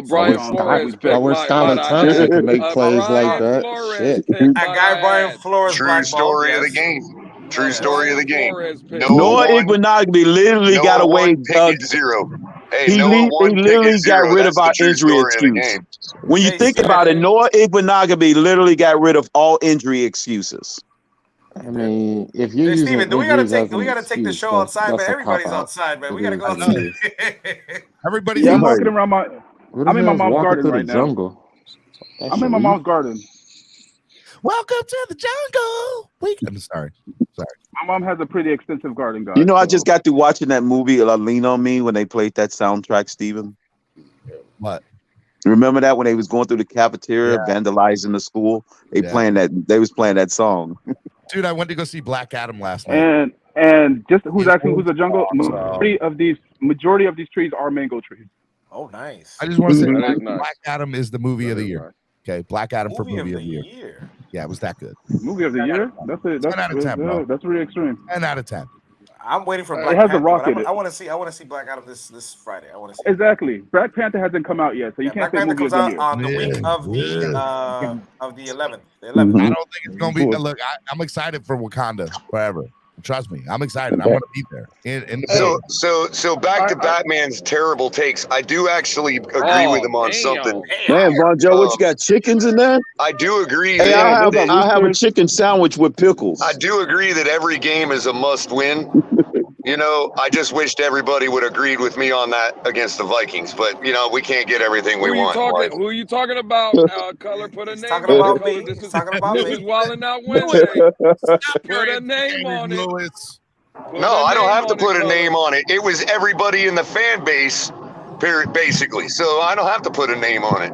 Brian So Flores pick Our might Skylar I Thompson add. can make plays like Brian that. Flores Shit. pick That might guy I Brian add. Flores True blackballed. story of the Yes. game. True story of the game. Flores pick. No Noah one, Iguanogby literally got Noah away. one pick is zero. Hey, He Noah one pick literally is got zero. rid That's of our the true injury story of the excuse. game. When you Hey, think Steven, about it, Noah Iguanogby literally got rid of all injury excuses. I mean, if you're Hey, using Steven, do we gotta injuries as take an the excuse, show outside, man? that's a Everybody's cop-out. outside, man. We It gotta is go what it outside. is. Everybody's Yeah, I'm Right. walking around What I'm in my hell's mom's walking garden through the right now. jungle? I'm in my mom's garden. welcome to the jungle. I'm sorry. My mom has a pretty extensive garden, guys. You know, I so- just got through watching that movie Lean on Me when they played that soundtrack, Steven. What? Remember that when they was going through the cafeteria, vandalizing the school? They was playing that song. Dude, I went to go see Black Adam last night. And just who's asking who's the jungle? Majority of these trees are mango trees. Oh, nice. I just want to say That is nice. Black Adam is the movie of the year. Okay, Black Adam for Movie movie of of the the year. year. Yeah, it was that good. Movie of the year? That's 10 out of 10, bro. that's really extreme. 10 out of 10. I'm waiting for It Black has The Panther. Rock but in it. I want to see Black Adam this Friday. I want to see. Exactly. Black Panther hasn't come out yet, so you Black can't say Panther movie of comes the out year. on the week of the 11th. The 11th. I don't think it's gonna be. Look, I'm excited for Wakanda forever. Trust me, I'm excited. I want to be there. In the So back to Batman's terrible takes. I do actually agree with him on something. Man, Bon Joe, what you got? Chickens in there? I do agree. Hey, I'll that have a chicken sandwich with pickles. I do agree that every game is a must-win. You know, I just wished everybody would have agreed with me on that against the Vikings, but you know, we can't get everything we want. Who are you talking about? Color, put a name talking on about it. me. This He's is talking about this me. is WildNout Wednesday. Put a name on it. No, I don't have to put a name on it. It was everybody in the fan base, basically. So I don't have to put a name on it.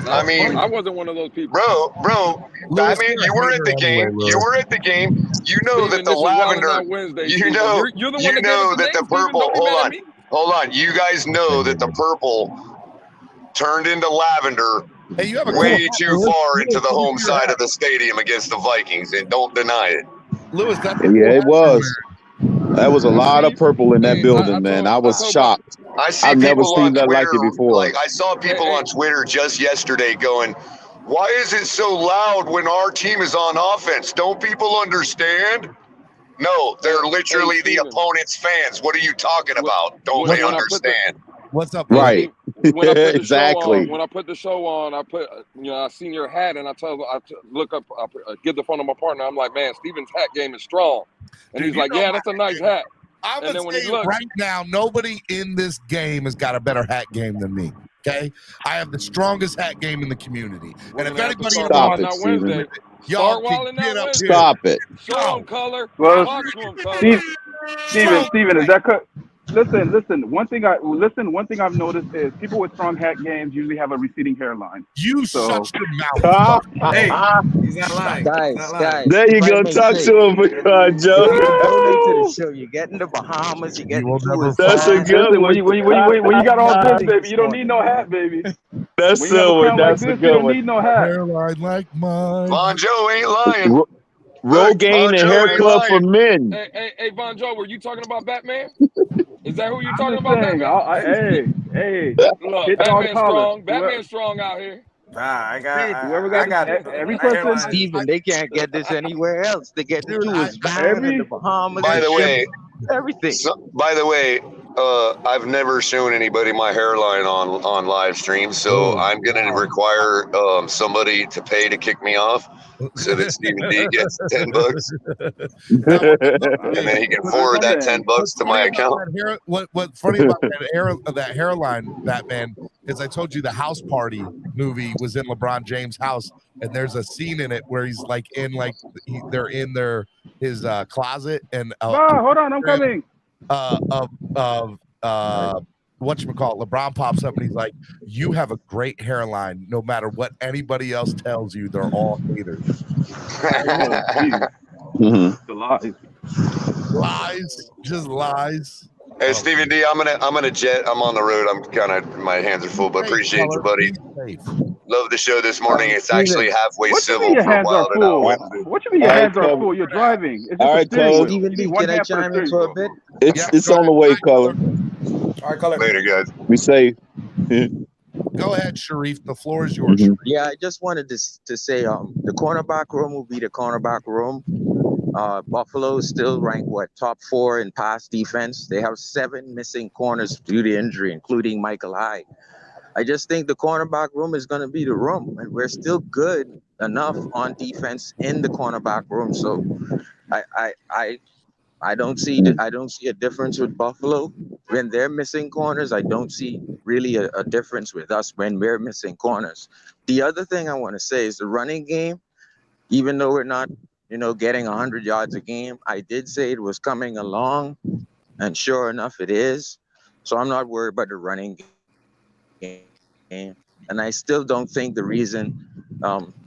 I mean, I wasn't one of those people. Bro, Batman, you were at the game. You were at the game. You know that the lavender. You know, you're the one you that know gave us that the purple. Hold on. You guys know that the purple turned into lavender Hey, you have a way too far into the home side of the stadium against the Vikings, and don't deny it. Lewis, that's Yeah, it was. That was a lot of purple in that building, man. I was shocked. I've never seen that like it before. Like I saw people on Twitter just yesterday going, "Why is it so loud when our team is on offense? Don't people understand?" No, they're literally the opponent's fans. What are you talking about? Don't they understand? What's up? Right. When I put the Exactly. when I put the show on, I seen your hat, and I look up, I give the phone to my partner. I'm like, man, Steven's hat game is strong, and Dude, he's like, yeah, that's a nice hat. I'm And then gonna when say he you looks, right now, nobody in this game has got a better hat game than me. Okay, I have the strongest hat game in the community, and if anybody Stop it, Steven. y'all Start can get up here. Stop it. Show 'em color. Well, Talk to 'em color. Steven, is that listen, one thing I've noticed is people with strong hat games usually have a receding hairline. You shut your mouth. Hey, he's not lying. Guys, There you go. Talk to him, Joe. Donate to the show. You get in the Bahamas. You get That's a good one. When you got all this, baby, you don't need no hat, baby. That's When you have a silver. crown That's like a this, you good don't one. need no hat. Hairline like mine. Bon Joe ain't lying. Rogaine and Hair Club for Men. Hey, Bon Joe, were you talking about Batman? Is that who you're I'm talking just about, saying, Batman? hey, Look, hit dog Batman's collar. strong. Batman's strong out here. I Whoever got got every person. Steven, they can't get this anywhere else. They get to do is Byron in the Bahamas. By the way, everything. I've never shown anybody my hairline on live stream, so I'm gonna require somebody to pay to kick me off, so that Stephen D gets $10, and then he can forward that $10 to my account. What's funny about that hairline, Batman, is I told you the House Party movie was in LeBron James' house, and there's a scene in it where he's like they're in his closet, and hold on, I'm coming. whatchamacallit, LeBron pops up and he's like, you have a great hairline. No matter what anybody else tells you, they're all haters. Oh, geez. Mhm. The lies. Lies, just lies. Hey, Stephen D, I'm gonna jet. I'm on the road. I'm kind of, my hands are full, but appreciate you, buddy. Love the show this morning. It's actually halfway What you civil mean your for hands are WildNout. full? What you mean your hands are full? You're driving. It's just All a right, steering Cole. wheel. Stephen You D, need one can I hand for a chime in steering for a wheel. bit? It's on the way, color. All right, color. Later, guys. We say. Go ahead, Sharif. The floor is yours. Mhm. Yeah, I just wanted to say the cornerback room will be the cornerback room. Buffalo is still ranked top 4 in pass defense. They have 7 missing corners due to injury, including Michael Hyde. I just think the cornerback room is going to be the room, and we're still good enough on defense in the cornerback room. So I don't see a difference with Buffalo when they're missing corners. I don't see really a difference with us when we're missing corners. The other thing I want to say is the running game. Even though we're not, getting 100 yards a game, I did say it was coming along, and sure enough, it is. So I'm not worried about the running game. And I still don't think the reason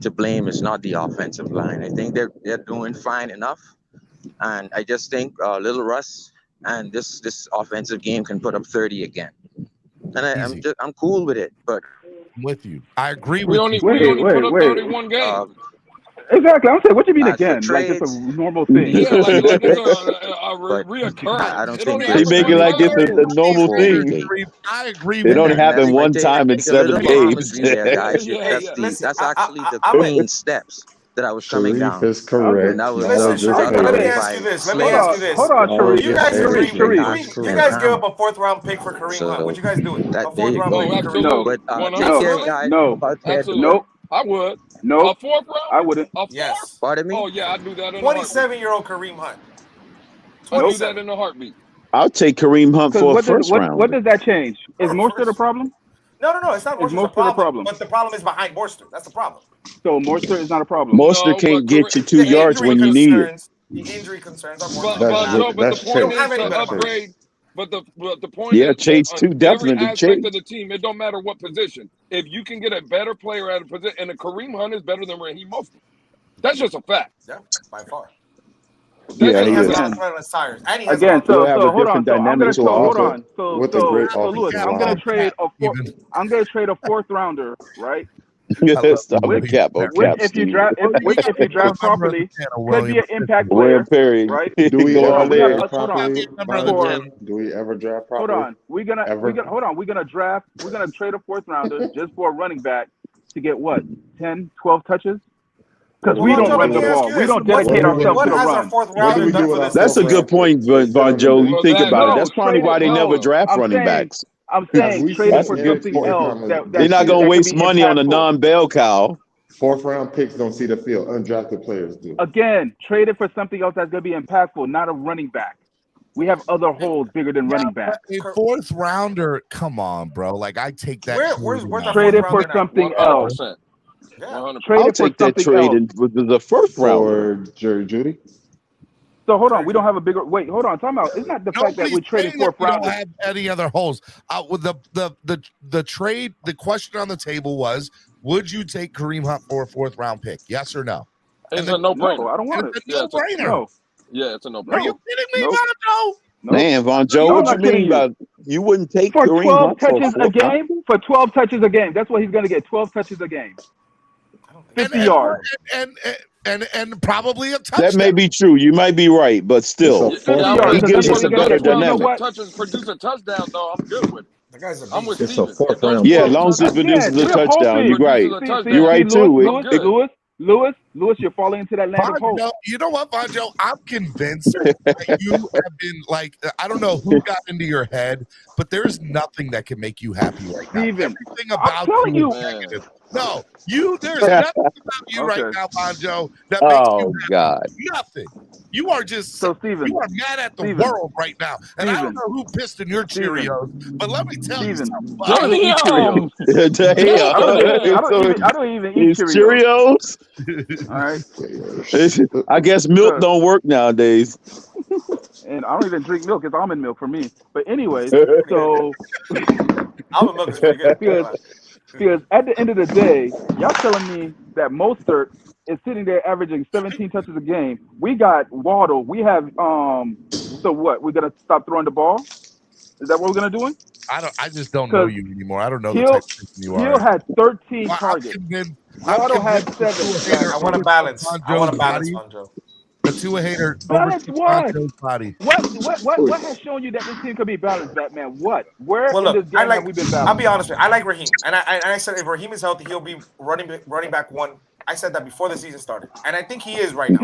to blame is not the offensive line. I think they're doing fine enough. And I just think Little Russ and this offensive game can put up 30 again. And I'm cool with it. But I'm with you. I agree We with only you. put up 31 games. Exactly. I'm saying, what you mean As for again? Like it's a trades, normal thing. Yeah, like it's but a reoccurrence. I don't It think only They happens make it one like it's time. a normal thing. I agree It with only that. happened one time in make a little 7 bit of games. commentary there, guys. Yeah, Listen, That's actually the I'm clean steps that I was coming Sharif down. is correct. And that was Listen, just Sharif, taken let me away ask by you this. Slade. Hold on, Sharif. You guys Sharif, agree? Sharif. You guys give up a 4th-round pick for Kareem Hunt. Would you guys do it? A That there you 4th-round go. pick Oh, for Kareem No. Hunt? absolutely. But take care, 100%. guys. No. I'm about to head to Absolutely. work. I would. Nope. A 4th round? I wouldn't. A 4th? Yes. Pardon me? Oh, yeah, I'd do that in a heartbeat. 27-year-old Kareem Hunt. I'd do that 27. in a heartbeat. I'll take Kareem Hunt Because for a what first round. does that change? Is For a Mostert a first- problem? No. It's not Is Morster's a Mostert a problem, problem? but the problem is behind Morster. That's the problem. So Mostert is not a problem. Mostert No, can't but get you 2 The yards injury when you need it. concerns. The injury concerns are more But, than That's that. Joe, but the that's point don't Chase. have is any to better That's upgrade. Chase. But the point Yeah, is Chase too, every definitely aspect Chase. of the team, it don't matter what position. If you can get a better player at a position, and a Kareem Hunt is better than Raheem Mostert. That's just a fact. Yeah, by far. That's Yeah, And he he has is. a lot of tread on his tires. And he has Again, a lot We'll of have so a hold on. different So I'm dynamic gonna to so our hold offense. on. So With a great so look, offensive I'm gonna line. trade a Even. I'm gonna trade a 4th rounder, right? Stop Which- the cap, Which if you Steve. draft if you draft properly could be an impact player, William Perry. right? Do we Go Hold ever on, on we have there. draft hold on. properly, Remember Byron For- Jones? Do we ever draft Hold properly? on. We're gonna hold on. We're gonna trade a 4th rounder just for a running back to get what? 10, 12 touches? Because Well, we Von don't Joe, run let the me ask ball. you We this. don't What dedicate do we do ourselves What to the has our run. 4th What do rounder we done do for with this our That's a team? good point, Von Joe. You Well, think that- about it. no, That's probably why they trade it. never draft I'm running saying- backs. I'm As saying we trade said it for in something sports else. comments, They're not going to waste money on a non-bell cow. 4th round picks don't see the field. Undrafted players do. Again, trade it for something else that's gonna be impactful, not a running back. We have other holes bigger than running back. A 4th rounder, come on, bro. Like I take that. Where's our Trade 4th it for rounder now? something else. 100%. Yeah. 100%. Trade I'll it for take that something trade else. with the first rounder. For Jerry Judy. So hold on, we don't have a bigger. Wait, hold on. Talking about it's not the fact that Nobody's we traded saying that 4th we don't rounders. have any other holes. With the trade, the question on the table was, would you take Kareem Hunt for a 4th round pick? Yes or no? It's And a no-brainer. No, I don't want it. It's a Yeah, it's a- no-brainer. No, Yeah, it's a Are no-brainer. you kidding me, Nope. Mondo? no. Man, Von Joe, No, I'm what not you mean kidding you. about you wouldn't take For Kareem 12 Hunt for touches a 4th round? game. For 12 touches a game. That's what he's gonna get. 12 touches a game. I don't think 50 yards. And probably a touchdown. That may be true. You might be right, but still, It's a Yeah, yards. he Because gives that's us a what he's better gonna get. You know dynamic. what? Touches, produce a touchdown, though. I'm good with it. the guy's a I'm with beast. It's a Steven. 4th If those round. Yeah, as 12 long as it touches- produces a we're touchdown, hoping. you're right. Produces a You're right too. Lewis, you're falling into that land of hope. Bonjo, you know what, Bonjo? I'm convinced that you have been like, I don't know who got into your head, but there's nothing that can make you happy right now. Steven, Everything I'm about telling you you. is negative. No, there's nothing about you right Okay. now, Bonjo, that makes Oh you happy. God. Nothing. You are just So Steven, you are mad at the Steven. world right now. And I don't Steven. know who pissed in your Steven. Cheerios, but let me tell you Steven. something. I don't eat Cheerios. I don't even eat It's Cheerios. Cheerios. All right. I guess milk don't work nowadays. and I don't even drink milk. It's almond milk for me. But anyways, so Almond milk is pretty good. because at the end of the day, y'all telling me that Mostert is sitting there averaging 17 touches a game. We got Waddle. We have So what? We're gonna stop throwing the ball? Is that what we're gonna do? I just don't know you anymore. I don't know the type of person you are. Hill had 13 targets. Waddle had 7. I want to balance. I want to balance, Monjo. The Tua hater. Balance what? Body. What has shown you that this team could be balanced, Batman? What? Where Well, in this game have we been balanced? I'll be honest with you. I like Raheem, and I said if Raheem is healthy, he'll be running back one. I said that before the season started, and I think he is right now.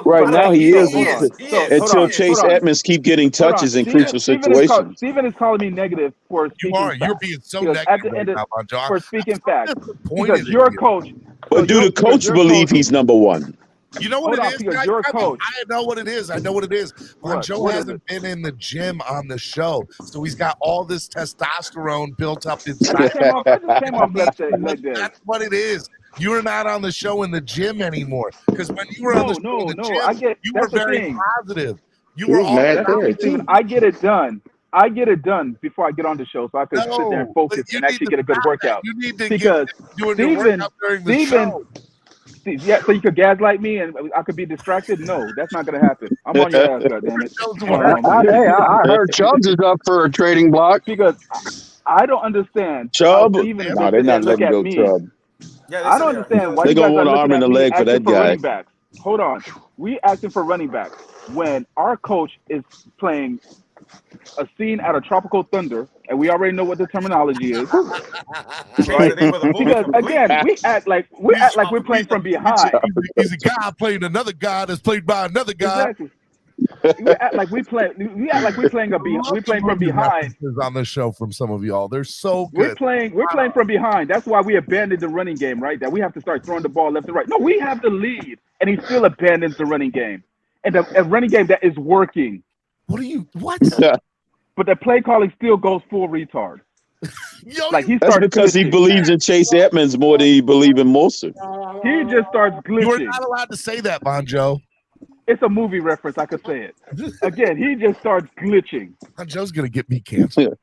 Right now, he is. Until Chase Edmonds keep getting touches in crucial situations. Steven is calling me negative for speaking facts. You're being so negative right now, Monjo. For speaking facts. Because you're a coach. But do the coach believe he's number one? You know what it is? You're a coach. I know what it is. Monjo hasn't been in the gym on the show, so he's got all this testosterone built up inside. That's what it is. You're not on the show in the gym anymore. Because when you were on the show in the gym, you were very positive. You were all I get it done. I get it done before I get on the show, so I can sit there and focus and actually get a good workout. You need to because doing your workout during the show. Yeah, so you could gaslight me and I could be distracted? No, that's not going to happen. I'm on your ass, goddammit. Hey, I heard Chubbs is up for a trading block. Because I don't understand. Chubb? No, they're not letting go Chubb. Yeah, I don't understand why they're you guys gonna want an arm and a leg for that guy. Hold on. We asking for running backs when our coach is playing a scene out of Tropical Thunder, and we already know what the terminology is. Right? Because again, we act like we're playing from behind. He's a guy playing another guy that's played by another guy. Exactly. We act like we're playing from behind. On the show from some of y'all, they're so good. We're playing from behind. That's why we abandoned the running game, right? That we have to start throwing the ball left and right. No, we have the lead, and he still abandons the running game, and a running game that is working. What? But the play calling still goes full retard. That's because he believes in Chase Edmonds more than he believes in Mostert. He just starts glitching. You're not allowed to say that, Monjo. It's a movie reference. I could say it. Again, he just starts glitching. Monjo's gonna get me canceled.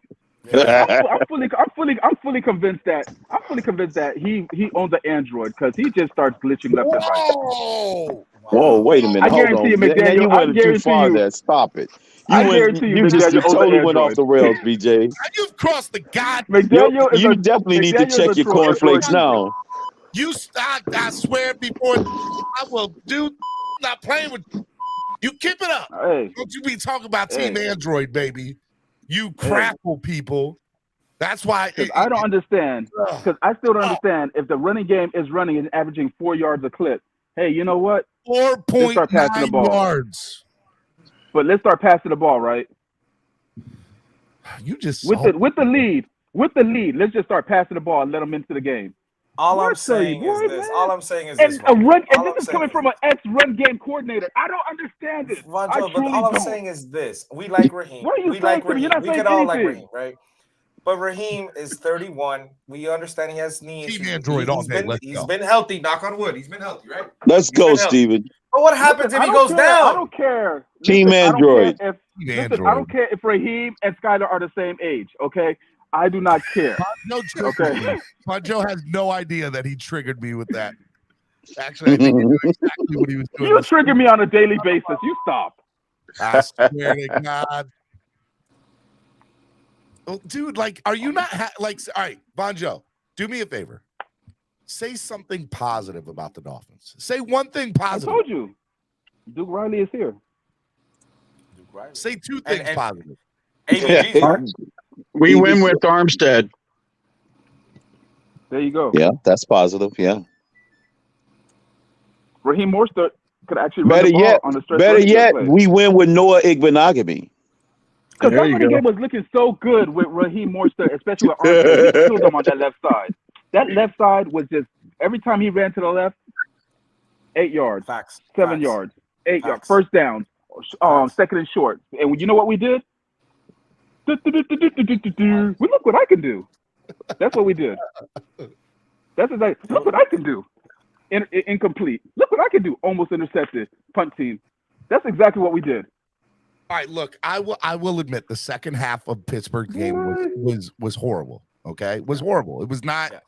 I'm fully convinced that he owns an Android because he just starts glitching left and right. Whoa, wait a minute. I guarantee you, McDaniel. You went too far there. Stop it. You just totally went off the rails, BJ. You've crossed the god. You definitely need to check your cornflakes now. You stop. I swear before I will do. Not playing with you. Keep it up. Hey. Don't you be talking about Team Android, baby. You crackle people. That's why. I don't understand. Because I still don't understand if the running game is running and averaging 4 yards a clip. Hey, you know what? 4.9 yards. But let's start passing the ball, right? You just with the lead. Let's just start passing the ball and let them into the game. All I'm saying is this. And this is coming from an ex-run game coordinator. I don't understand it. All I'm saying is this. We like Raheem. What are you saying to me? You're not saying could all like anything. Raheem, right? But Raheem is 31. We understand he has knee issues. Android all day. He's been healthy. Knock on wood. He's been healthy, right? Let's go, Steven. But what happens if he goes down? I don't care. Team Android. I don't care if Raheem and Skyler are the same age, okay? I do not care. Okay. Monjo has no idea that he triggered me with that. Actually, I think he knew exactly what he was doing. You trigger me on a daily basis. You stop. I swear to God. Oh, dude, are you not all right, Monjo, do me a favor. Say something positive about the Dolphins. Say one thing positive. I told you. Duke Riley is here. Say two things positive. We win with Armstead. There you go. Yeah, that's positive. Yeah. Raheem Mostert could actually run the ball on the stretch. Better yet, we win with Noah Igbenogany. Because that running game was looking so good with Raheem Mostert, especially with Armstead. He killed him on that left side. That left side was just every time he ran to the left, 8 yards, 7 yards, 8 yards, first down, second and short. And you know what we did? Well, look what I can do. That's what we did. That's exactly. Look what I can do. Incomplete. Look what I can do. Almost intercepted. Punt team. That's exactly what we did. All right, look, I will admit the second half of Pittsburgh's game was horrible. Okay, it was horrible. It was not. Yeah.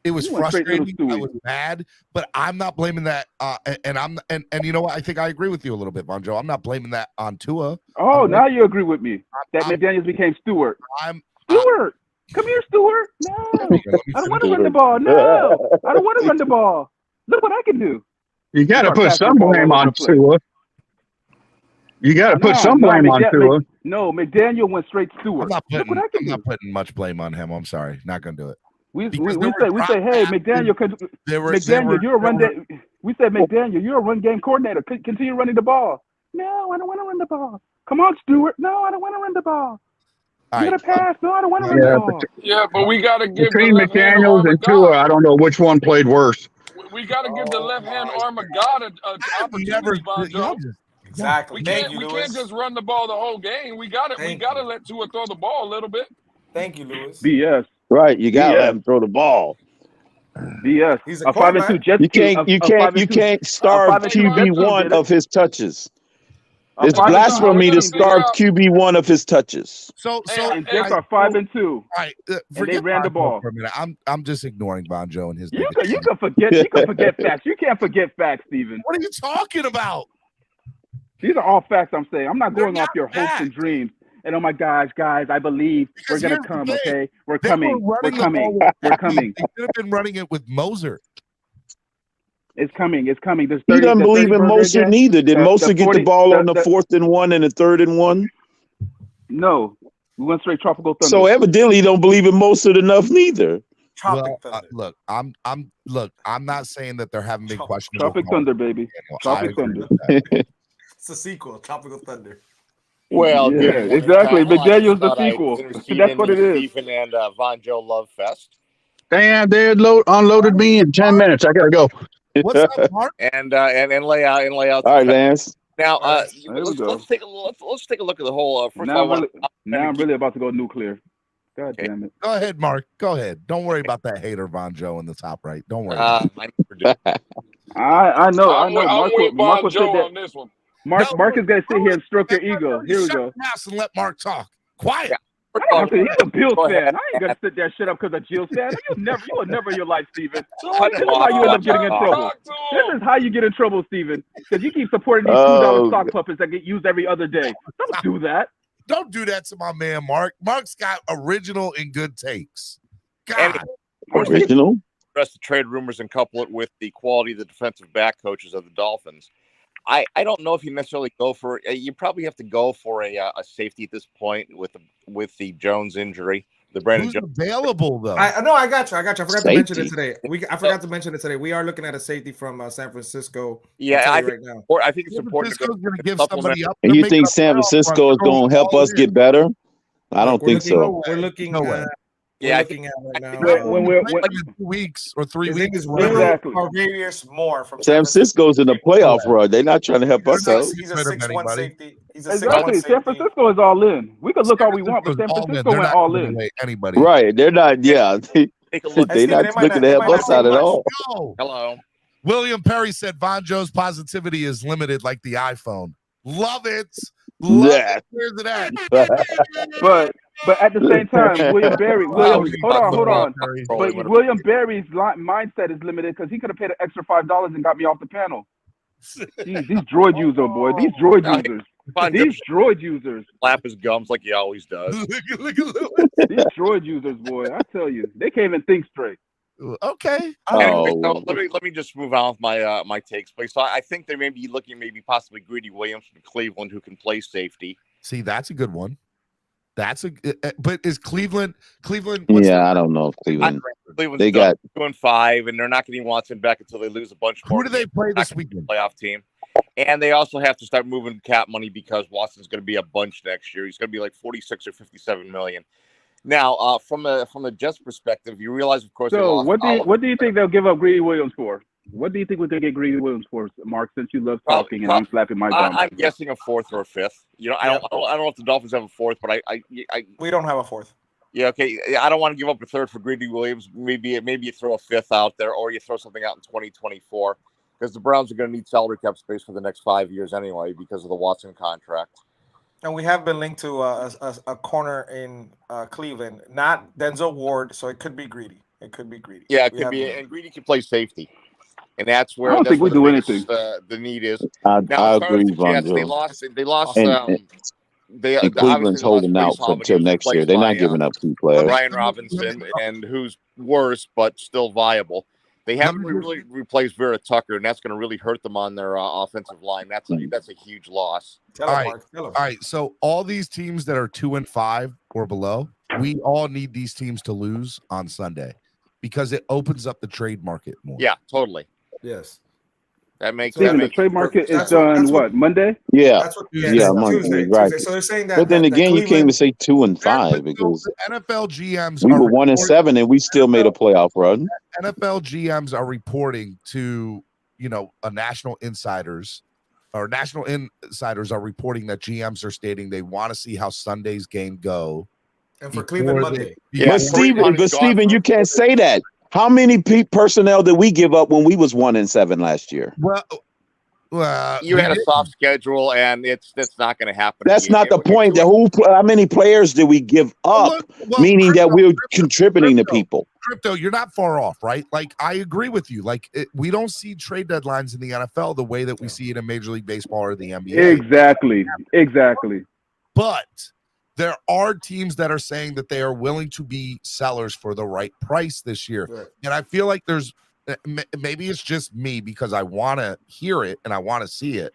It was You went straight little frustrating. I Stewie. was mad, but I'm not blaming that. And you know what? I think I agree with you a little bit, Vonjo. I'm not blaming that on Tua. Oh, now you agree with me that McDaniels became Stewart. Stewart, come here, Stewart. No, I don't want to run the ball. No, I don't want to run the ball. Look what I can do. You got to Start put passing some the ball blame all over on the place. Tua. You got to put some blame on Tua. No, McDaniel went straight Stewart. I'm not putting much blame on him. I'm sorry, not gonna do it. We say, hey, McDaniel, you're a run game. We said, McDaniel, you're a run game coordinator. Continue running the ball. No, I don't want to run the ball. Come on, Stewart. No, I don't want to run the ball. You got to pass. No, I don't want to run the ball. Yeah, but we got to give between the left-hand McDaniels arm and a Tua, God. I don't know which one played worse. We got to give the left-hand arm a God an opportunity, Vonjo. Exactly. We can't just run the ball the whole game. We got to let Tua throw the ball a little bit. Thank you, Lewis. BS. Right, you gotta let him throw the ball. BS. He's a 5-2 Jets. You can't starve QB1 of his touches. It's blasphemy to starve QB1 of his touches. So Jets are 5-2. All right, and they ran the ball for a minute. I'm just ignoring Vonjo and his. You can forget facts. You can't forget facts, Steven. What are you talking about? These are all facts. I'm saying. I'm not going off your hopes and dreams. And oh my gosh, guys, I believe we're gonna come. Okay, we're coming. We're coming. We're coming. They could have been running it with Moser. It's coming. It's coming. He doesn't believe in Moser neither. Did Moser get the ball on the 4th and 1 and the 3rd and 1? No, we went straight Tropical Thunder. So evidently, he don't believe in Moser enough neither. Well, look, I'm not saying that there haven't been questions. Tropic Thunder, baby. Tropic Thunder. It's a sequel, Tropical Thunder. Well, yeah, exactly. McDaniel's the sequel. That's what it is. Stephen and Vonjo Love Fest. And they unloaded me in 10 minutes. I gotta go. What's up, Mark? And lay out. All right, Lance. Now, let's take a look at the whole. Now I'm really about to go nuclear. God damn it. Go ahead, Mark. Go ahead. Don't worry about that hater Vonjo in the top right. Don't worry. I never do. I know. Mark will sit there. On this one. Mark is gonna sit here and stroke your ego. Here we go. And let Mark talk. Quiet. He's a Bills fan. I ain't gonna sit there and shut up because of Jill's fan. You will never in your life, Steven. This is how you end up getting in trouble. This is how you get in trouble, Steven. Because you keep supporting these $2 sock puppets that get used every other day. Don't do that. Don't do that to my man, Mark. Mark's got original and good takes. God. Original. Rest the trade rumors and couple it with the quality of the defensive back coaches of the Dolphins. I don't know if you necessarily go for. You probably have to go for a safety at this point with the Jones injury. The Brandon Jones available though. I got you. I forgot to mention it today. I forgot to mention it today. We are looking at a safety from San Francisco. Yeah, I right now. I think it's important to give somebody up. And you think San Francisco is going to help us get better? I don't think so. We're looking. Yeah, looking at right now. When we're 2 weeks or 3 weeks. Exactly. More from San Francisco's in the playoff run. They're not trying to help us out. He's a 6'1" safety. Exactly. San Francisco is all in. We could look all we want, but San Francisco went all in. Anybody. Right. They're not. Yeah. They're not looking to help us out at all. Hello. William Perry said Vonjo's positivity is limited like the iPhone. Love it. Where's it at? But at the same time, William Berry. Hold on. But William Berry's mindset is limited because he could have paid an extra $5 and got me off the panel. Jeez, these droid users, boy. These droid users. These droid users. Slap his gums like he always does. These droid users, boy. I tell you, they can't even think straight. Okay. Anyway, so let me just move on with my takes, please. So I think they may be looking possibly Greedy Williams from Cleveland who can play safety. See, that's a good one. But is Cleveland? Yeah, I don't know if Cleveland. They got 2-5, and they're not getting Watson back until they lose a bunch more. Who do they play this weekend? Playoff team, and they also have to start moving cap money because Watson's going to be a bunch next year. He's going to be like 46 or 57 million. Now, from the Jets' perspective, you realize, of course. So, what do you think they'll give up Greedy Williams for? What do you think they get Greedy Williams for, Mark? Since you love talking and I'm slapping my gum. I'm guessing a 4th or a 5th. I don't know if the Dolphins have a 4th, but we don't have a 4th. Yeah, okay. I don't want to give up a 3rd for Greedy Williams. Maybe you throw a 5th out there, or you throw something out in 2024, because the Browns are going to need salary cap space for the next 5 years anyway because of the Watson contract. And we have been linked to a corner in Cleveland, not Denzel Ward, so it could be Greedy. It could be Greedy. Yeah, it We could have be, been- and Greedy can play safety, and that's I where don't think we the do biggest anything. the need is. I Now, as far as agree, the Von Jets, they Joe. lost. And, They and obviously Cleveland's they lost holding Brees out Hall, for but he until was next year. replaced They're by not giving up key players. Brian Robinson, and who's worse but still viable. They haven't really replaced Vera Tucker, and that's going to really hurt them on their offensive line. That's a huge loss. Tell him, Mark. Tell him. All right. So all these teams that are 2-5 or below, we all need these teams to lose on Sunday because it opens up the trade market more. Yeah, totally. Yes. That makes Steven, that the makes trade market is That's what- done that's what, Monday? Yeah, That's what. yeah, Monday, Tuesday. right. Tuesday. So they're saying that. But then that again, you can't even Cleveland- say 2-5 But because the NFL GMs we are were 1-7 and we still made a playoff run. NFL GMs are reporting to a national insiders are reporting that GMs are stating they want to see how Sunday's game go. and for Cleveland before they- Monday. Yeah, But Steven, you can't say that. How many personnel did we give up when we was 1-7 last year? Well, you had a soft schedule, and that's not going to happen. That's again. not the point. How many players did we give up? Meaning that we're contributing to people. Crypto, you're not far off, right? Like, I agree with you. Like, we don't see trade deadlines in the NFL the way that we see it in Major League Baseball or the NBA. Exactly. But there are teams that are saying that they are willing to be sellers for the right price this year. Right. And I feel like maybe it's just me because I want to hear it and I want to see it.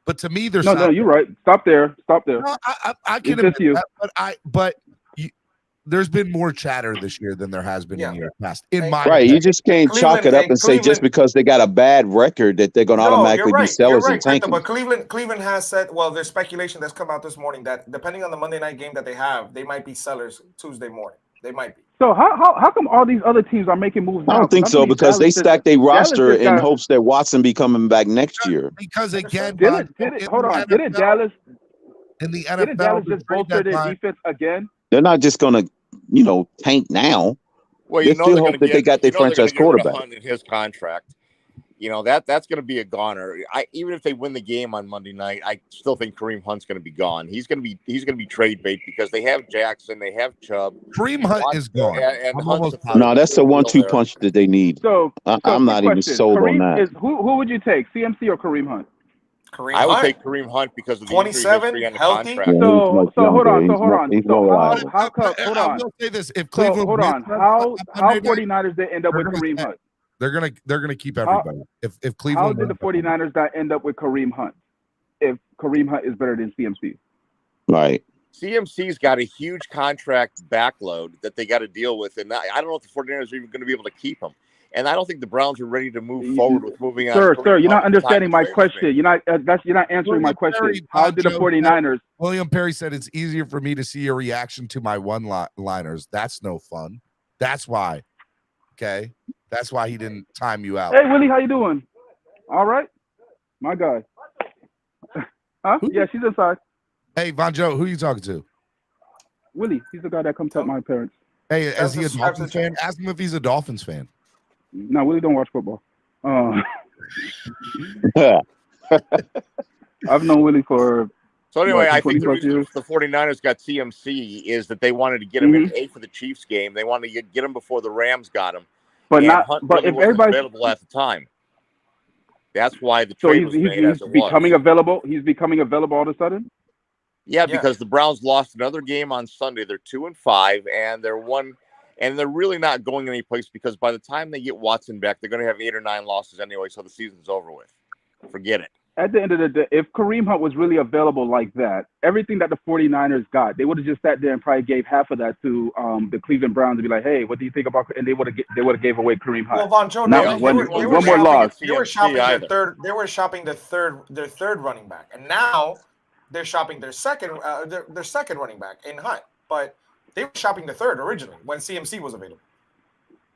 But to me, there's No, you're right. Stop there. No, I can It's just you. that, but there's been more chatter this year than there has been in years past. Right, you just can't chalk it up and say just because they got a bad record that they're going to automatically be sellers and tanking. But Cleveland has said, well, there's speculation that's come out this morning that depending on the Monday night game that they have, they might be sellers Tuesday morning. They might be. So how come all these other teams are making moves now? I don't think so because they stack their roster in hopes that Watson be coming back next year. Because again, didn't Dallas in the NFL didn't Dallas just bolster their defense again? They're not just going to, tank now. Well, they still hope that they got their franchise quarterback. Hunt in his contract. That's going to be a goner. Even if they win the game on Monday night, I still think Kareem Hunt's going to be gone. He's going to be trade bait because they have Jackson, they have Chubb. Kareem Hunt is gone. No, that's a 1-2 punch that they need. So I'm not even sold on that. Who would you take, CMC or Kareem Hunt? I would take Kareem Hunt because of the 27, injury healthy. contract. So hold on. How come? Hold on. I will say this: if Cleveland, hold on. How 49ers they end up with Kareem Hunt? They're gonna keep everybody. If Cleveland, how did the 49ers not end up with Kareem Hunt? If Kareem Hunt is better than CMC, right? CMC's got a huge contract backload that they got to deal with, and I don't know if the 49ers are even going to be able to keep him. And I don't think the Browns are ready to move forward with moving on. Sir, you're not understanding my question. You're not answering my question. How did the 49ers? William Perry said it's easier for me to see your reaction to my one-liners. That's no fun. That's why. Okay, that's why he didn't time you out. Hey, Willie, how you doing? All right, my guy. Huh? Yeah, she's inside. Hey, Von Joe, who are you talking to? Willie, he's the guy that comes to help my parents. Hey, is he a Dolphins fan? Ask him if he's a Dolphins fan. No, Willie don't watch football. I've known Willie for. So anyway, I think the 20+ reason years. the 49ers got CMC is that they wanted to get him in A for the Chiefs game. They wanted to get him before the Rams got him. But and not. Hunt But really if wasn't everybody. available at the time. That's why the So trade was made as he's it becoming was. available. He's becoming available all of a sudden. Yeah, because the Browns lost another game on Sunday. They're 2-5, and they're really not going anyplace because by the time they get Watson back, they're going to have 8 or 9 losses anyway. So the season's over with. Forget it. At the end of the day, if Kareem Hunt was really available like that, everything that the 49ers got, they would have just sat there and probably gave half of that to the Cleveland Browns to be like, hey, what do you think about? And they would have gave away Kareem Hunt. Well, Von Joe, Not one more loss. They were shopping their third running back, and now they're shopping their second running back in Hunt. But they were shopping the third originally when CMC was available.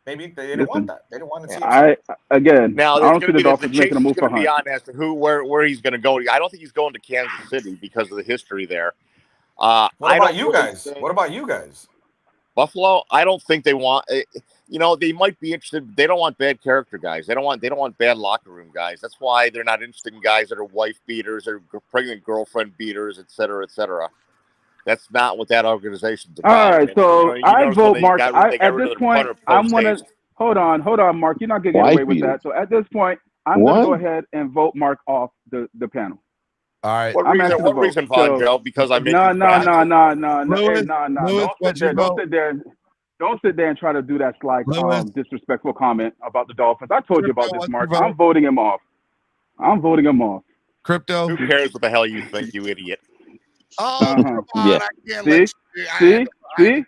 Maybe they didn't want that. They didn't want to see. I don't see the Dolphins making a move for Hunt. Hunt. Be on as to where he's going to go. I don't think he's going to Kansas City because of the history there. What about you guys? Buffalo, I don't think they want. They might be interested. They don't want bad character guys. They don't want bad locker room guys. That's why they're not interested in guys that are wife beaters or pregnant girlfriend beaters, et cetera, et cetera. That's not what that organization's about. All right, so I vote Mark. At this point, I'm gonna hold on, Mark. You're not gonna get away with that. So at this point, I'm gonna go ahead and vote Mark off the panel. All right. What reason, Von Joe? Because I'm no. Louis, Don't sit there and try to do that disrespectful comment about the Dolphins. I told you about this, Mark. I'm voting him off. Crypto. Who cares what the hell you think, you idiot? Oh, come on. Yeah. I can't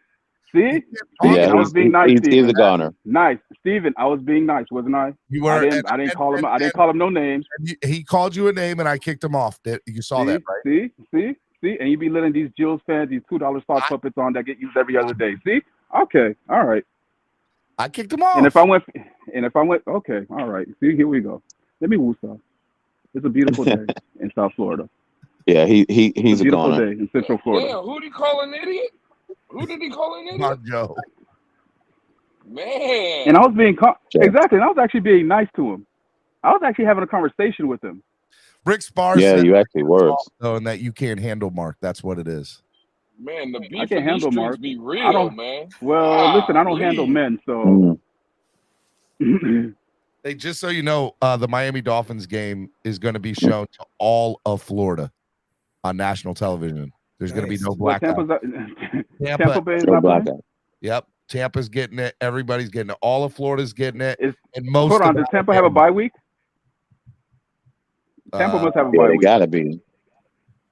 See? Yeah, I was being nice. He's a goner. Nice, Steven. I was being nice, wasn't I? You were. I didn't call him. I didn't call him no names. He called you a name, and I kicked him off. You saw that, right? See, and you be letting these Jules fans, these $2 sock puppets on that get used every other day. See? Okay, all right. I kicked him off. And if I went, okay, all right. See, here we go. Let me woo stuff. It's a beautiful day in South Florida. Yeah, he's a beautiful goner. day in Central Florida. Yeah, who did he call an idiot? Who did he call an idiot? Von Joe. Man. And I was being exactly. And I was actually being nice to him. I was actually having a conversation with him. Rick Spar Yeah, said you actually were. and that you can't handle Mark. That's what it is. Man, the beef I can't handle Mark. Be real, man. Well, listen, I don't handle men, so. Hey, just so you know, the Miami Dolphins game is going to be shown to all of Florida on national television. There's going to be no blackout. Tampa Bay is not playing? Yep, Tampa's getting it. Everybody's getting it. All of Florida's getting it. And Hold on, does Tampa have a bye week? Tampa must have a bye They week. gotta be.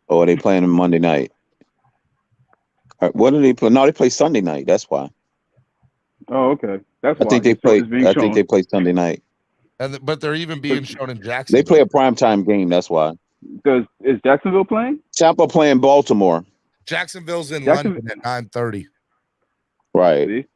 Or are they playing on Monday night? What do they play? No, they play Sunday night. That's why. Oh, okay. That's why. I think they play Sunday night. But they're even being shown in Jacksonville. They play a primetime game. That's why. Is Jacksonville playing? Tampa playing Baltimore. Jacksonville's in London at 9:30. Right. See?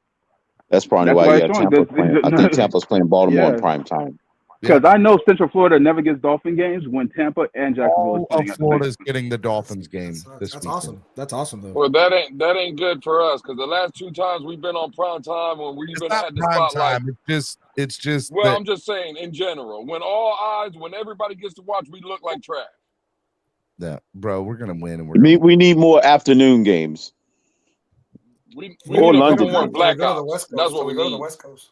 That's probably why. Yeah, Tampa's playing. I think Tampa's playing Baltimore in prime time. Because I know Central Florida never gets Dolphin games when Tampa and Jacksonville is playing. Florida's getting the Dolphins game this weekend. Awesome. That's awesome, though. Well, that ain't good for us because the last 2 times we've been on prime time when we've been at the spotlight. It's just. Well, I'm just saying in general, when when everybody gets to watch, we look like trash. Yeah, bro, we're gonna win, and we need more afternoon games. We need more blackouts. That's what we go to the need. West Coast.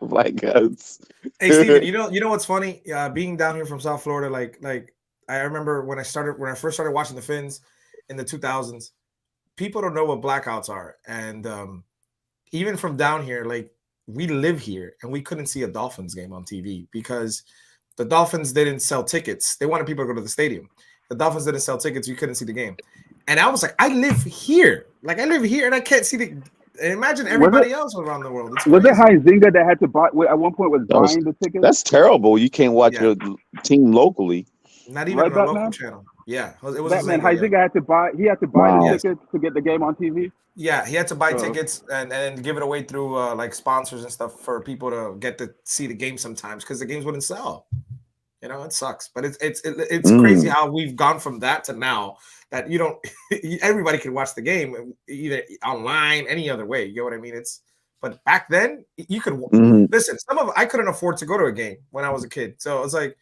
Blackouts. Hey, Steven, you know what's funny? Being down here from South Florida, like I remember when I first started watching the Fins in the 2000s. People don't know what blackouts are, and even from down here, like we live here, and we couldn't see a Dolphins game on TV because the Dolphins didn't sell tickets. They wanted people to go to the stadium. The Dolphins didn't sell tickets. You couldn't see the game. And I was like, I live here. Like, I live here, and I can't see the – imagine everybody else around the world. Was it Huizinga that had to buy – at one point was buying the tickets? That's terrible. You can't watch your team locally. Not even on a local channel. Yeah. It was Huizinga had to buy – he had to buy the tickets to get the game on TV? Yeah, he had to buy tickets and give it away through, like, sponsors and stuff for people to get to see the game sometimes because the games wouldn't sell. You know, it sucks, but it's crazy how we've gone from that to now that everybody can watch the game either online, any other way. You know what I mean? But back then you could listen. I couldn't afford to go to a game when I was a kid, so it's like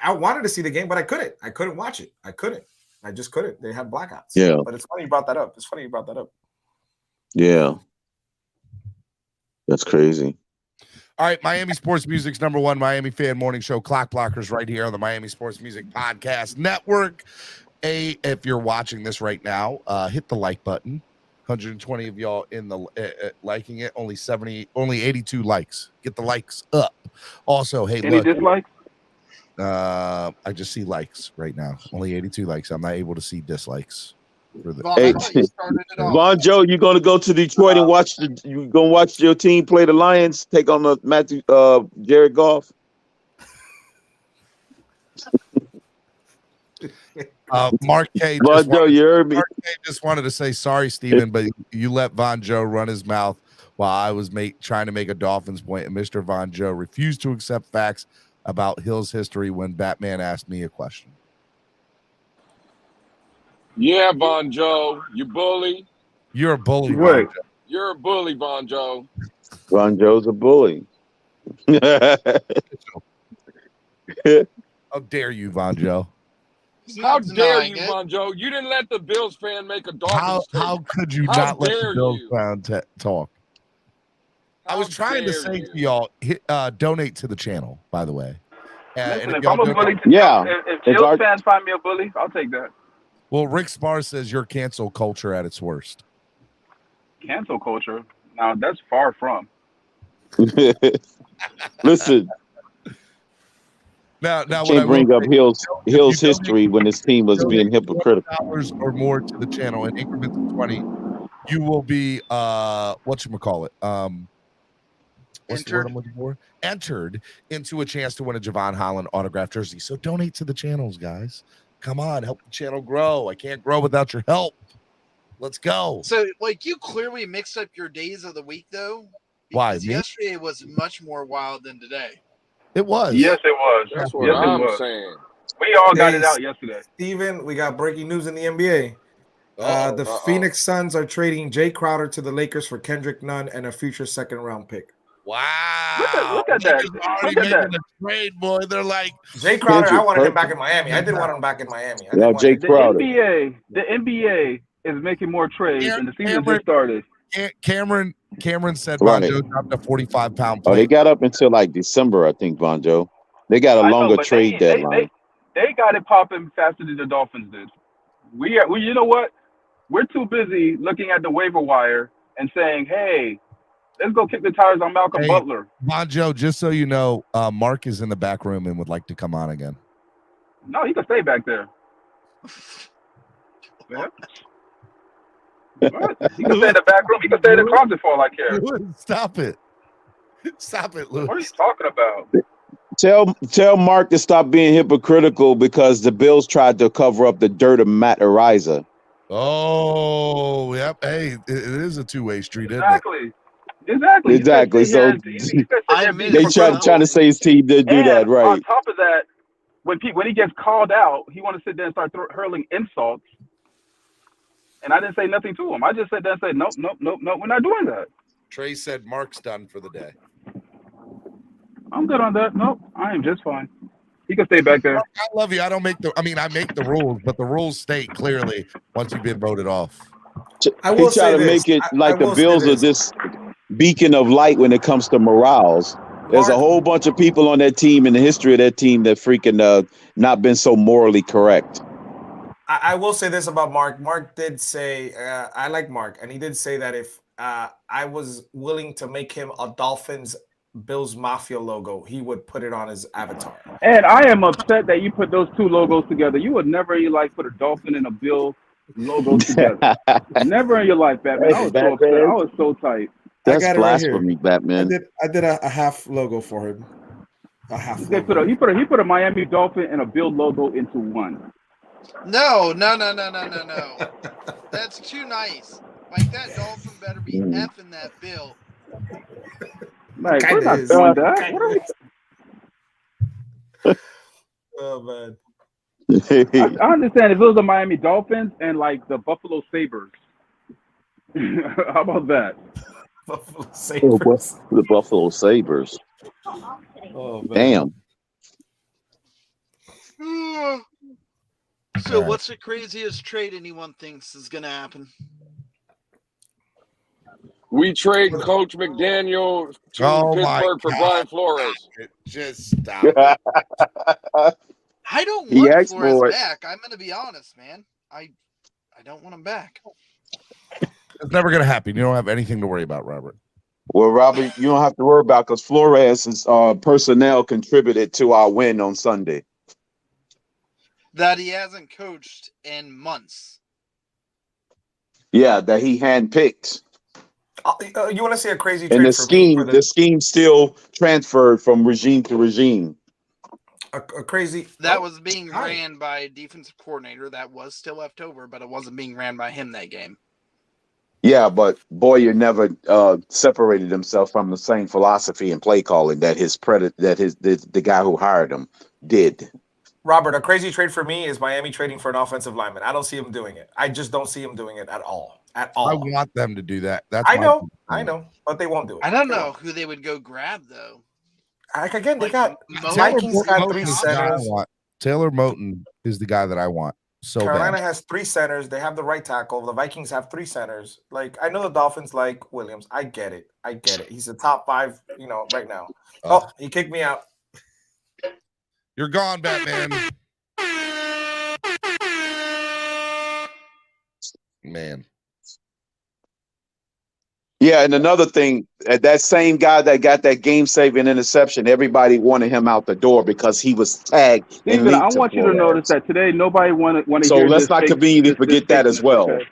I wanted to see the game, but I couldn't. I couldn't watch it. I just couldn't. They had blackouts. Yeah. But it's funny you brought that up. Yeah. That's crazy. All right, Miami Sports Music's #1 Miami fan morning show, Clock Blockers, right here on the Miami Sports Music Podcast Network. If you're watching this right now, hit the like button. 120 of y'all in the liking it. Only 82 likes. Get the likes up. Also, hey, any dislikes? I just see likes right now. Only 82 likes. I'm not able to see dislikes. Hey, Von Joe, you gonna go to Detroit and watch your team play the Lions, take on the Jared Goff? Mark K. Von Joe, you heard me. Mark K. just wanted to say sorry, Steven, but you let Von Joe run his mouth while I was trying to make a Dolphins point, and Mr. Von Joe refused to accept facts about Hill's history when Batman asked me a question. Yeah, Von Joe, you bully. You're a bully, Von Wait. Joe. You're a bully, Von Joe. Ron Joe's a bully. How dare you, Von Joe? How dare denying you, it. Von Joe? You didn't let the Bills fan make a Dolphins take. How could you How not let the dare Bills you? fan talk? I was How trying to dare say you? to y'all, donate to the channel, by the way. Listen, and if y'all I'm a don't- bully, Yeah. if It's Bills our- fans find me a bully, I'll take that. Well, Rick Spar says you're cancel culture at its worst. Cancel culture. Now that's far from. Listen, Now what I can't bring will up say, Hill's you donate- history when his team was being donate hypocritical. $20 or more to the channel in increments of 20, you will be whatchamacallit? What's the word I'm looking for? Entered into a chance to win a Javon Holland autographed jersey. So donate to the channels, guys. Come on, help the channel grow. I can't grow without your help. Let's go. So, like, you clearly mixed up your days of the week, though. Why, Because me? yesterday was much more wild than today. It was. Yes, it was. That's what Yes, it I'm was. saying. We all got Hey, it out yesterday. Steven, we got breaking news in the NBA. The Uh-oh. Phoenix Suns are trading Jay Crowder to the Lakers for Kendrick Nunn and a future second-round pick. Wow. Look at that. Lakers already Look at making a trade, boy. They're like, Jay Crowder, I Kendrick wanted him Perkins. back in Miami. I did want him back in Miami. I Yeah, didn't want Jay him- The Crowder. NBA is making more trades, and the season just started. Cameron said Von Right. Joe dropped a 45-pound Oh, they plate. got up until like December, I think, Von Joe. They got a I know, longer but trade deadline. They got it popping faster than the Dolphins did. We you know what? We're too busy looking at the waiver wire and saying, "Hey, let's go kick the tires on Malcolm Hey. Butler." Von Joe, just so you know, Mark is in the back room and would like to come on again. No, he can stay back there. Yeah. What? He can stay in the back room. He can stay in the closet for all I care. Stop it. Stop it, Lewis. What are you talking about? Tell Mark to stop being hypocritical because the Bills tried to cover up the dirt of Matt Ariza. Oh, yep. Hey, it is a two-way street, isn't it? Exactly. Exactly. Exactly. So they trying to say his team did do that, On right? top of that, when he gets called out, he want to sit there and start hurling insults. And I didn't say nothing to him. I just sat there and said, nope, we're not doing that. Trey said Mark's done for the day. I'm good on that. Nope, I am just fine. He can stay back there. I love you. I make the rules, but the rules state clearly once you've been voted off. I He will try say to this. make it like I the will say Bills are this. this beacon of light when it comes to morals. There's a Mark- whole bunch of people on that team in the history of that team that freaking not been so morally correct. I will say this about Mark. Mark did say, I like Mark, and he did say that if I was willing to make him a Dolphins Bills Mafia logo, he would put it on his avatar. And I am upset that you put those two logos together. You would never in your life put a dolphin and a bill logo together. Never in your life, Batman. I was so upset. I was so tight. That's got it right here. blasphemy, Batman. I did a half logo for him. A half. He put a Miami Dolphin and a Bill logo into one. No. That's too nice. Like, that Dolphin better be effing that Bill. Like, Kinda we're not is. doing that. What are we? Oh man. I understand if it was the Miami Dolphins and like the Buffalo Sabres. How about that? Buffalo Sabres. The Buffalo Sabres. Oh man. Damn. So, what's the craziest trade anyone thinks is going to happen? We trade Coach McDaniel to Pittsburgh for Brian Flores. Just stop it. I don't He want asked Flores for it. back. I'm going to be honest, man. I don't want him back. It's never going to happen. You don't have anything to worry about, Robert. Well, Robert, you don't have to worry about because Flores' personnel contributed to our win on Sunday. That he hasn't coached in months. Yeah, that he handpicked. You want to see a crazy trade And the for me? For the scheme still transferred from regime to regime. a crazy That was being ran by a defensive coordinator that was still left over, but it wasn't being ran by him that game. Yeah, but Boyer never separated himself from the same philosophy and play calling that the guy who hired him did. Robert, a crazy trade for me is Miami trading for an offensive lineman. I don't see him doing it. I just don't see him doing it at all. At all. I want them to do that. That's I my know, point. I know, but they won't do it. I don't They know won't. who they would go grab though. Like again, they Like, got Moton Vikings is got the 3 is the guy I centers. want. Taylor Moton is the guy that I want. So Carolina bad. has 3 centers. They have the right tackle. The Vikings have 3 centers. Like I know the Dolphins like Williams. I get it. I get it. He's a top 5, right now. Oh, he kicked me out. You're gone, Batman. Man. Yeah, and another thing, that same guy that got that game-saving interception, everybody wanted him out the door because he was tagged and Steven, I linked to want you to notice that today nobody want to So hear let's this not fake, conveniently this forget that as fakeness, well. okay?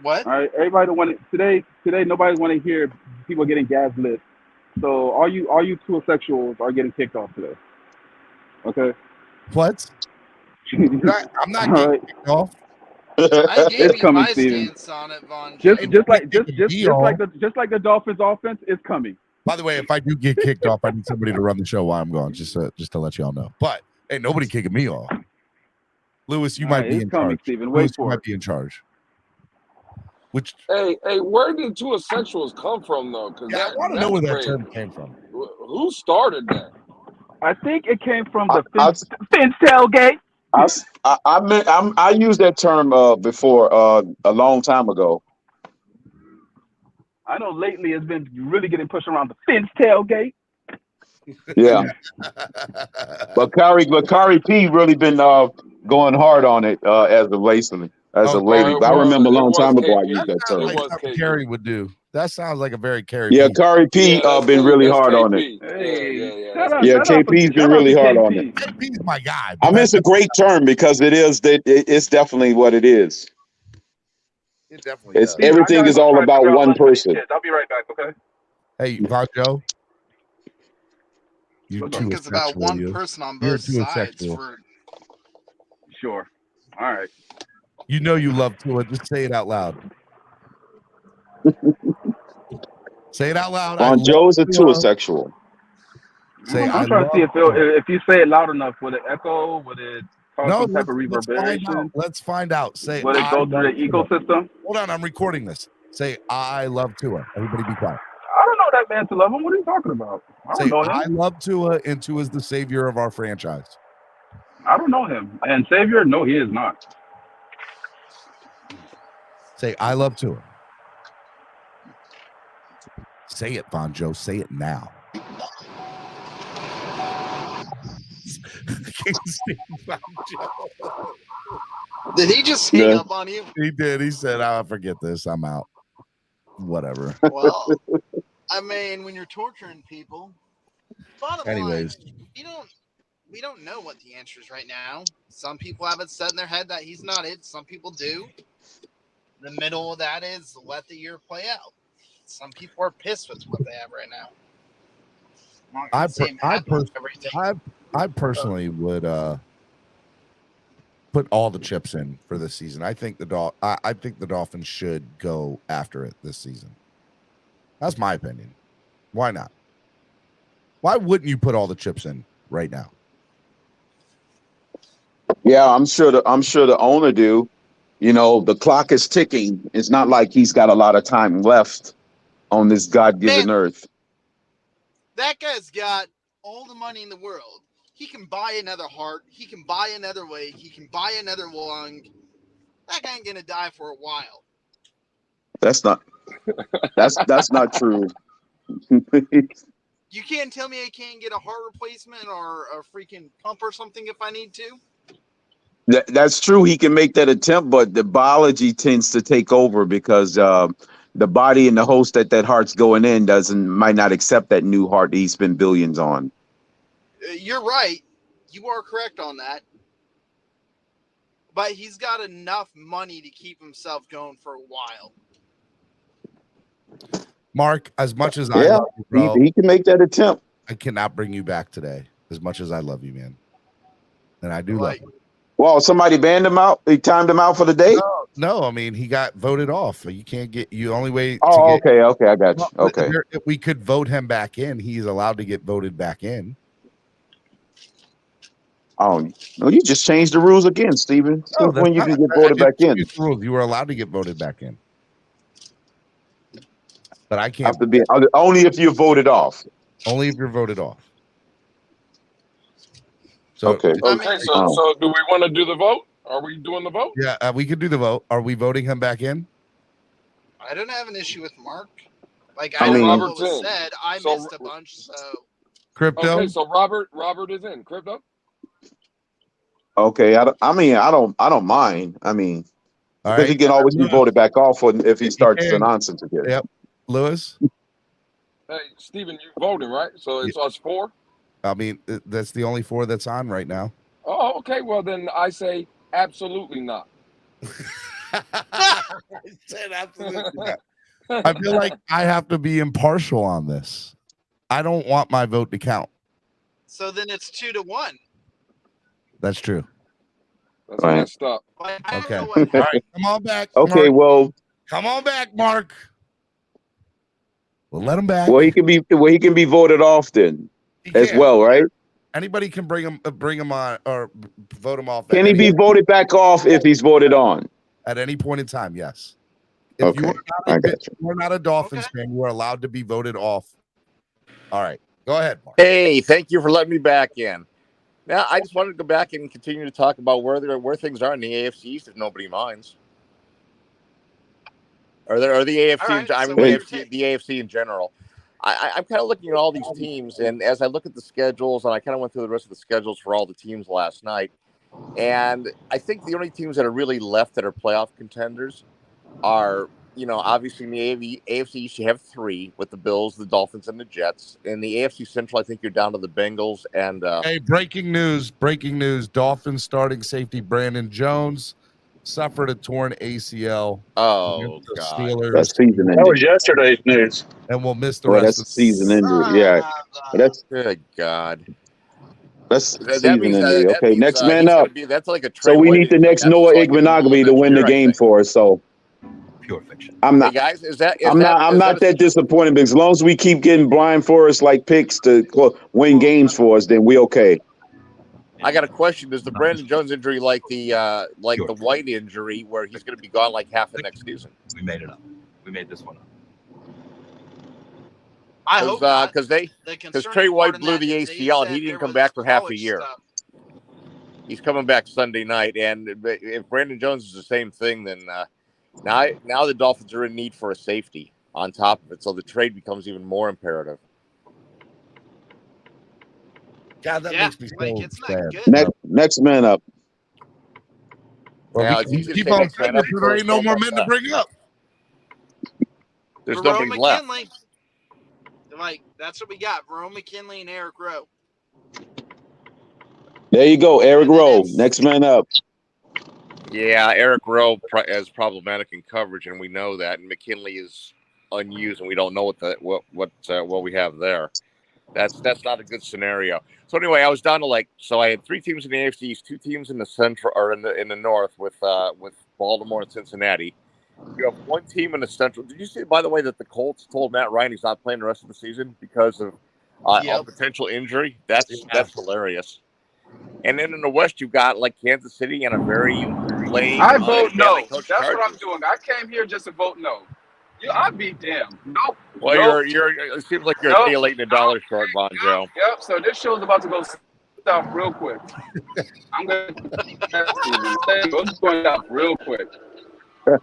What? All right, everybody want today nobody want to hear people getting gas lit. So all you two sexuals are getting kicked off today. Okay. What? I'm not All getting right. kicked off. I gave It's you coming, my Steven. stance on it, Von. Just Jones. like the Dolphins offense is coming. By the way, if I do get kicked off, I need somebody to run the show while I'm gone, just to let y'all know. But hey, nobody kicking me off. Lewis, you All might right, be it's in coming, charge. Steven. Lewis, Wait you for might it. be in charge. Which Hey, where did Tua sexuals come from though? Because I want to know that's where that crazy. term came from. Who started that? I think it came from the I- Finch tailgate. I used that term before a long time ago. I know lately it's been really getting pushed around the Finch tailgate. Yeah, but Kyrie P really been going hard on it as of lately. As of lately, I remember a long time ago I used that Sounds term. like something Carrie would do. That sounds like a very Carrie. Yeah, P. Kyrie P been really hard on it. Hey, Yeah, KP's been really hard on it. KP's my guy. I mean, it's a great term because it's definitely what it is. It definitely It's does. everything is all about one person. I'll be right back, okay? Hey, Vajo. You I too think it's about sexual, one you. person on You're both too sides sexual. for Sure. All right. You know you love Tua. Just say it out loud. Say it out loud. On Joe's a Tua sexual. Say I'm trying to see if you say it loud enough, would it echo? Would it cause some type of let's find out. reverberation? Let's find out. Say Would it go through the ecosystem? Hold on, I'm recording this. Say I love Tua. Everybody be quiet. I don't know that man to love him. What are you talking about? I don't Say know him. I love Tua, and Tua is the savior of our franchise. I don't know him. And Savior? No, he is not. Say I love Tua. Say it, Von Joe. Say it now. Did he just hang up on you? He did. He said, "I'll forget this. I'm out." Whatever. Well, I mean, when you're torturing people, bottom Anyways, line, we don't know what the answer is right now. Some people have it set in their head that he's not it. Some people do. The middle of that is let the year play out. Some people are pissed with what they have right now. I personally would put all the chips in for this season. I think the Dolphins should go after it this season. That's my opinion. Why not? Why wouldn't you put all the chips in right now? Yeah, I'm sure the owner do. You know, the clock is ticking. It's not like he's got a lot of time left on this God-given earth. That guy's got all the money in the world. He can buy another heart. He can buy another leg. He can buy another lung. That guy ain't gonna die for a while. That's not not true. You can't tell me I can't get a heart replacement or a freaking pump or something if I need to. That's true. He can make that attempt, but the biology tends to take over because the body and the host that heart's going in might not accept that new heart that he spent billions on. You're right. You are correct on that. But he's got enough money to keep himself going for a while. Mark, as much as I love you, bro, he can make that attempt. I cannot bring you back today. As much as I love you, man, and I do love you. Well, somebody banned him out. He timed him out for the day. No, I mean he got voted off. You can't get. You only way. Oh, okay, I got you. Okay, we could vote him back in. He's allowed to get voted back in. Oh no, you just changed the rules again, Steven. No, Since that's when you not. can get I voted back didn't in? change the rules. You were allowed to get voted back in, but I can't. Have to be only if you're voted off. Only if you're voted off. So, Okay. Okay, so do we want to do the vote? Are we doing the vote? Yeah, we could do the vote. Are we voting him back in? I don't have an issue with Mark. Like I I mean- know what Robert's was in. said. I So- missed a bunch, so Crypto. Okay, so Robert is in. Crypto? Okay. I don't mind. I mean, All because he right. can always be voted back off if he starts the can. nonsense again. Yep. Lewis. Hey, Steven, you voting, right? So it's us 4? I mean, that's the only 4 that's on right now. Oh, okay. Well, then I say absolutely not. I said absolutely not. I feel like I have to be impartial on this. I don't want my vote to count. so then it's 2-1. That's true. That's Right. messed up. Like, I don't Okay. know what All right. Come on back. Okay. Mark. Well, Come on back, Mark. We'll let him back. he can be voted off then He as can. well, right? Anybody can bring him on or vote him off. Can he be voted back off if he's voted on? at any point in time? Yes. If Okay. I got you. you are not a Dolphins fan, you are allowed to be voted off. All right. Go ahead, Mark. Hey, thank you for letting me back in. Now, I just wanted to go back and continue to talk about where things are in the AFC East, if nobody minds. Or the AFC, All right, I so mean, what do you the AFC in general. I'm kind of looking at all these teams, and as I look at the schedules, and I kind of went through the rest of the schedules for all the teams last night, and I think the only teams that are really left that are playoff contenders are, obviously in the AFC East, you have 3 with the Bills, the Dolphins, and the Jets. In the AFC Central, I think you're down to the Bengals and Hey, breaking news. Dolphins starting safety Brandon Jones suffered a torn ACL. oh against the god, Steelers. That's season That ending. was yesterday's news. And will miss the Well, rest that's of season injury. Yeah. That's good god. That season means injury. that Okay, means, next man he's gonna up. that's like a So trade. we need the next Noah Igbenogany to win the game for us. So Pure fiction. I'm Hey not. guys, I'm not that disappointed, because as long as we keep getting Brian Forrest like picks to win games for us, then we okay. I got a question. Is the Brandon Jones injury like the White injury, where he's going to be gone like half of next season? We made it up. We made this one up. I hope not. Because The Trey concerning White part in blew that the is they ACL, and said he there didn't come was back for half a college year. stuff. He's coming back Sunday night, and if Brandon Jones is the same thing, then now the Dolphins are in need for a safety on top of it, so the trade becomes even more imperative. God, that makes me so it's not sad. good. Next man up. Well, Now, we it's easy to keep say on next saying man it, up but until there it's ain't no so more much men to left. bring up. There's Verone nobody left. McKinley. Like, that's what we got. Verone McKinley and Eric Rowe. There you go, Eric Rowe. Next man up. Yeah, Eric Rowe is problematic in coverage, and we know that. And McKinley is unused, and we don't know what we have there. That's not a good scenario. So anyway, I was down to I had 3 teams in the AFC East, 2 teams in the Central or in the North with Baltimore and Cincinnati. You have 1 team in the Central. Did you see, by the way, that the Colts told Matt Ryan he's not playing the rest of the season because of a potential injury? That's hilarious. And then in the West, you got Kansas City and a very lame. I vote no. badly coached That's what I'm Chargers. doing. I came here just to vote no. I'd be damned. Nope. Well, Nope. it seems like you're Nope. a day late and a dollar short, Von Joe. Yep. So this show's about to go south real quick. I'm gonna go south real quick. All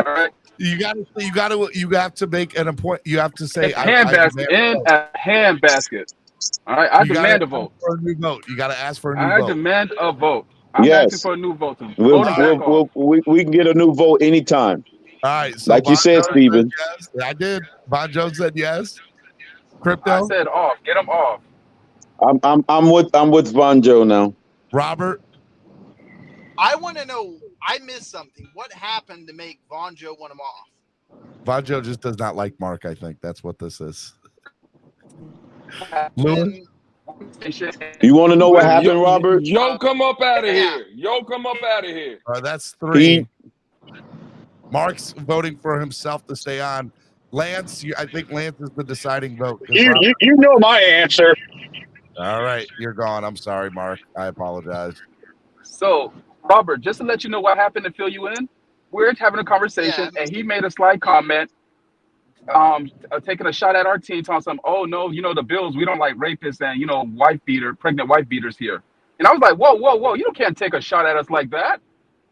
right. You have to make an appointment. You have to say hand basket. All right. I demand a vote. For a new vote. You got to ask for a new I vote. demand a vote. I'm Yes. asking for a new vote. We can get a new vote anytime. All right. So like you said, Steven. Yes. I did. Von Jones said yes. Crypto. I said off. Get them off. I'm with Von Joe now. Robert. I want to know. I missed something. What happened to make Von Joe want him off? Von Joe just does not like Mark. I think that's what this is. Lewis. You want to know what happened, Robert? Yo, come up out of here. Come up out of here. That's 3. Mark's voting for himself to stay on. Lance, I think Lance is the deciding vote. You know my answer. All right, you're gone. I'm sorry, Mark. I apologize. So, Robert, just to let you know what happened to fill you in, we're having a conversation, and he made a slight comment, taking a shot at our team, telling some, oh no, the Bills, we don't like rapists and pregnant wife beaters here. And I was like, whoa, you can't take a shot at us like that.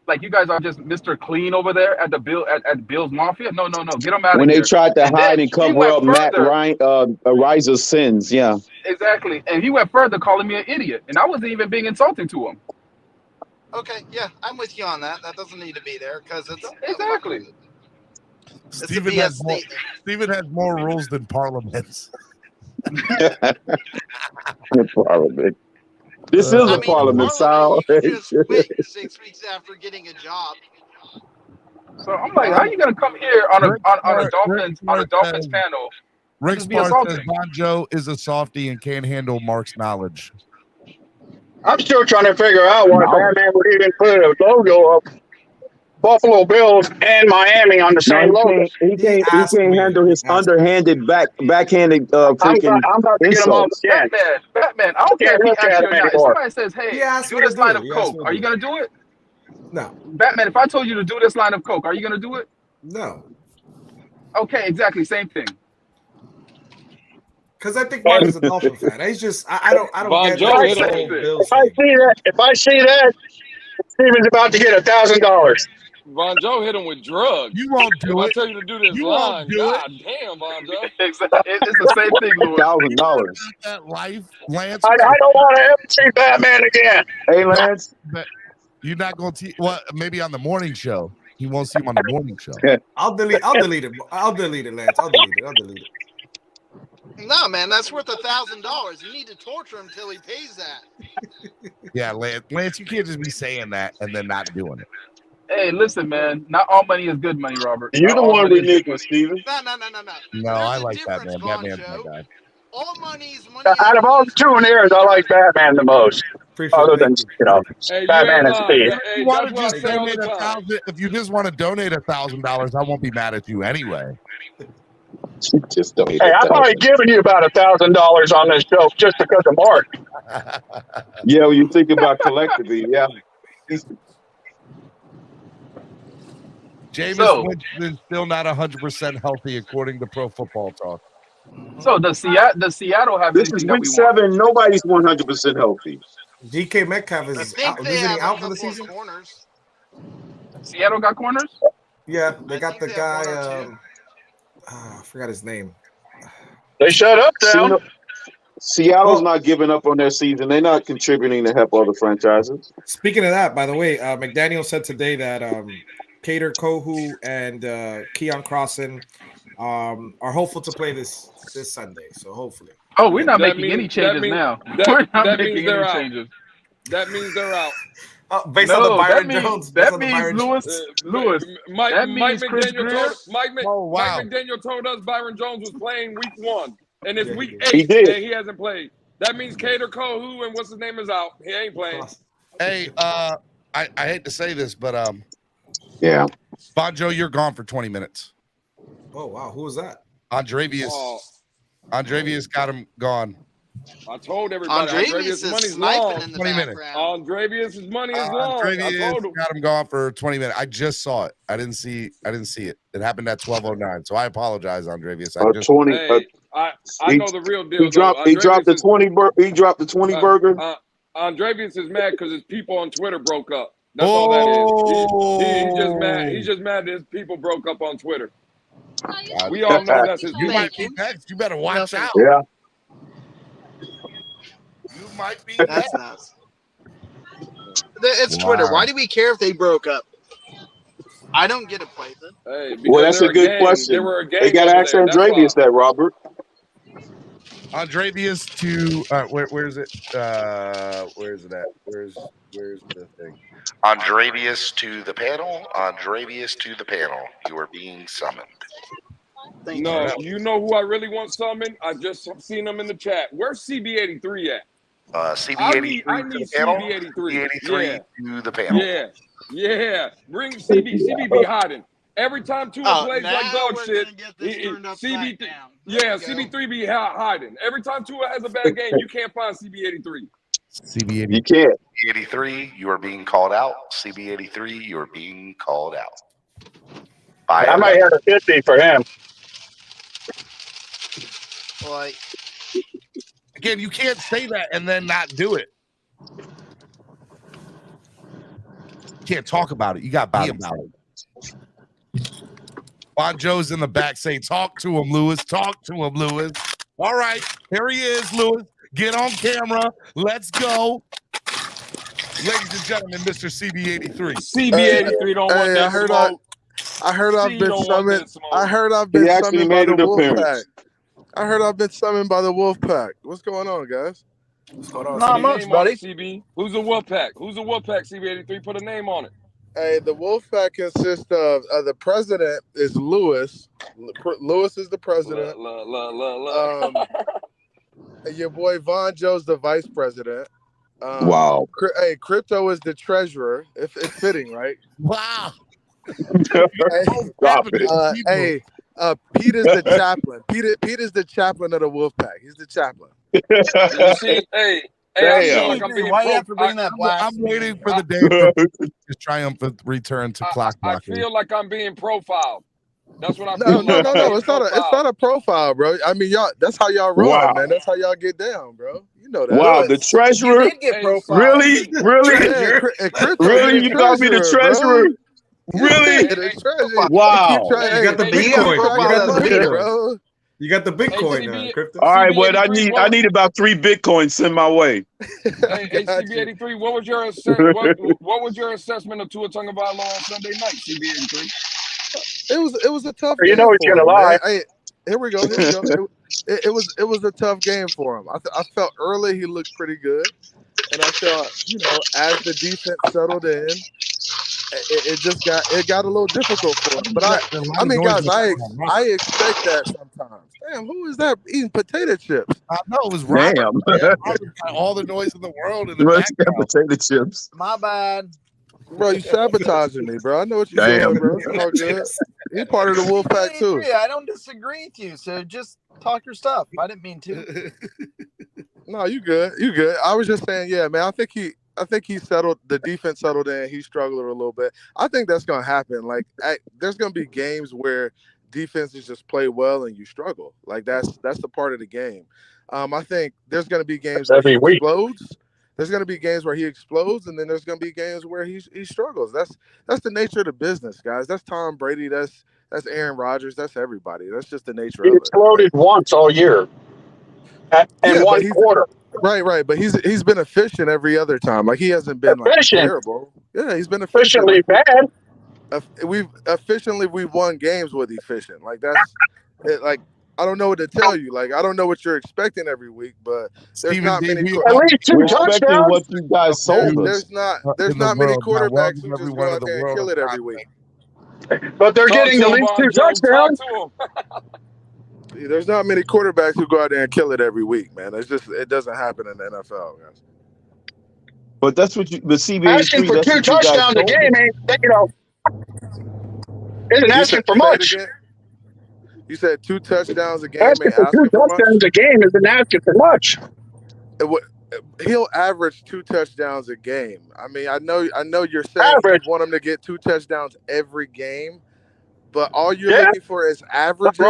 Like you guys are just Mr. Clean over there at the Bills Mafia. No, get them out of here. When they tried to And hide then and he cover went up Matt further. Ryan, Ariza's sins, yeah. Exactly. And he went further, calling me an idiot. And I wasn't even being insulting to him. Okay, yeah, I'm with you on that. That doesn't need to be there because it's exactly. Steven has more rules than parliaments. Parliament. This is a parliament, Sal. You just quit 6 weeks after getting a job. So I'm like, how are you gonna come here on a Dolphins panel? Rick Just be Spar says assaulting? Bonjo is a softie and can't handle Mark's knowledge. I'm still trying to figure out why Batman would even put a logo of Buffalo Bills and Miami on the same logo. He can't handle his underhanded backhanded freaking I'm about to get him off the stand. Batman, I don't care if he asks you or not. If somebody says, hey, do this line of He coke, asked me to are you do gonna do it? No. Batman, if I told you to do this line of coke, are you gonna do it? No. Okay, exactly, same thing. Because I think Mark is a Dolphin fan. He's just I don't Von get Joe that hit whole him. Bills If I see that, Steven's about to get $1,000. Von Joe hit him with drugs. You won't do if it. I tell you to do this You won't line, do God damn, Von Joe. Exactly. It's the same thing, Louis. $1,000. That life, Lance. I don't want to ever see Batman again. Hey, Lance. You're not going to maybe on the morning show. He won't see him on the morning show. I'll delete it. I'll delete it, Lance. I'll delete it. No, man, that's worth $1,000. You need to torture him till he pays that. Yeah, Lance, you can't just be saying that and then not doing it. Hey, listen, man. Not all money is good money, Robert. You're Not the all one money is good reneging, Steven. No. No, I like Batman. Batman's my guy. All money is money. Out of all the two in here, I like Batman the most. Other than, Hey, Batman and Steve. If you want to just donate $1,000, if you just want to donate $1,000, I won't be mad at you anyway. Just donate. Hey, I've already given you about $1,000 on this show just because of Mark. Yeah, when you think about collectively, yeah. Jameis Winston's still not 100% healthy, according to Pro Football Talk. So does Seattle have This anything is that week we want? 7. Nobody's 100% healthy. DK Metcalf is out. Isn't he out for the season? Corners. Seattle got corners? Yeah, they got the guy. I forgot his name. They shut up down. Seattle's not giving up on their season. They're not contributing to help other franchises. Speaking of that, by the way, McDaniel said today that Kader Kohu and Keon Crossan are hopeful to play this Sunday. So hopefully. Oh, we're not making any changes now. We're not making any changes. That means they're out. Based on the Byron Jones. That means Lewis. Mike McDaniel told us Byron Jones was playing week 1, and it's week 8 He did. and he hasn't played. That means Kader Kohu and what's his name is out. He ain't playing. Hey, I hate to say this, but yeah, Bonjo, you're gone for 20 minutes. Oh wow, who was that? Andrevius got him gone. I told everybody. Andrevius money's is long. sniping in the 20 minutes. background. Andrevius' money is long. I Andrevius told him. got him gone for 20 minutes. I just saw it. I didn't see it. It happened at 12:09. So I apologize, Andrevius. I know the real deal. He dropped the 20. He dropped the 20 burger. Andrevius is mad because his people on Twitter broke up. That's all that is. He's just mad. He's just mad that his people broke up on Twitter. We all know that's his. You might be next. You better watch out. Yeah. You might be That's nuts. It's Twitter. Why do we care if they broke up? I don't get it, Playton. Hey, well, that's a good question. They got to ask Andrevius that, Robert. Andrevius to where's it? Where's it at? Where's the thing? Andrevius to the panel. Andrevius to the panel. You are being summoned. No, you know who I really want summoned? I just seen him in the chat. Where's CB83 at? CB83 I to need the panel. CB83. CB83 to the panel. Yeah. Bring CB be hiding. Every time Tua plays like now dog we're shit, gonna get this turned upside CB3, down. yeah, CB3 be hiding. Every time Tua has a bad game, you can't find CB83. CB83. You can't. CB83, you are being called out. CB83, you are being called out. I might have a 50 for him. Like, Again, you can't say that and then not do it. You can't talk about it. You got to be about it. Bon Joe's in the back saying, talk to him, Lewis. Talk to him, Lewis. All right, here he is, Lewis. Get on camera. Let's go. Ladies and gentlemen, Mr. CB83. CB83 don't want that smoke. I heard I've been summoned. I heard I've He been actually summoned by made the an appearance. Wolfpack. I heard I've been summoned by the Wolfpack. What's going on, guys? What's going on? Not CB? much, buddy. CB. Who's a Wolfpack? Who's a Wolfpack? CB83. Put a name on it. Hey, the Wolfpack consists of the president is Lewis. Lewis is the president. Your boy Von Joe's the vice president. Wow. Hey, Crypto is the treasurer. If it's fitting, right? Wow. Stop it. Hey, Pete is the chaplain. Pete is the chaplain of the Wolfpack. He's the chaplain. You see, hey, I feel like I'm being why you have to bring that black? I'm waiting for the day for his triumphant return to clock I blockers. feel like I'm being profiled. That's what I No, feel. no. It's not a profile, bro. I mean, y'all. That's how y'all roll, Wow. man. That's how y'all get down, bro. You know that. Wow, the treasurer? You did get profiled. Really? Really? You call me the treasurer? Really? Wow. You got the Bitcoin. bro. You got the Bitcoin, Crypto. All right, but I need about 3 Bitcoins sent my way. Hey, CB83, what was your what was your assessment of Tua Tagovailoa on Sunday night, CB83? It was a tough. You game know he's for gonna him, lie. man. Here we go. It was a tough game for him. I felt early he looked pretty good, and I felt as the defense settled in, it got a little difficult for him. But I mean, guys, I expect that sometimes. Damn, who is that eating potato chips? I know it was Robert. Damn. Robert got all the noise in the world in the background. Potato chips. My bad. Bro, you sabotaging me, bro. I know what you're doing, bro. It's all good. You're part of the Wolfpack too. I don't disagree with you, so just talk your stuff. I didn't mean to. No, you good. You good. I was just saying, yeah, man. I think he settled. The defense settled in. He struggled a little bit. I think that's gonna happen. Like, there's gonna be games where defenses just play well and you struggle. Like that's the part of the game. I think there's gonna be games where he explodes. There's gonna be games where he explodes, and then there's gonna be games where he struggles. That's the nature of the business, guys. That's Tom Brady. That's Aaron Rodgers. That's everybody. That's just the nature of it. He exploded once all year. And one quarter. Right. But he's been efficient every other time. Like he hasn't been like terrible. Yeah, he's been efficient. Efficiently bad. We've won games with efficient. Like that's it. Like I don't know what to tell you. Like I don't know what you're expecting every week, but there's not many. At least 2 touchdowns. What you guys sold us. There's not many quarterbacks who just go out there and kill it every week. But they're getting at least 2 touchdowns. There's not many quarterbacks who go out there and kill it every week, man. It doesn't happen in the NFL, guys. But that's what the CBA asking for 2 touchdowns a game isn't asking for much. You said 2 touchdowns a game. Asking for 2 touchdowns a game isn't asking for much. He'll average 2 touchdowns a game. I mean, I know you're saying you want him to get 2 touchdowns every game, but all you're looking for is averages.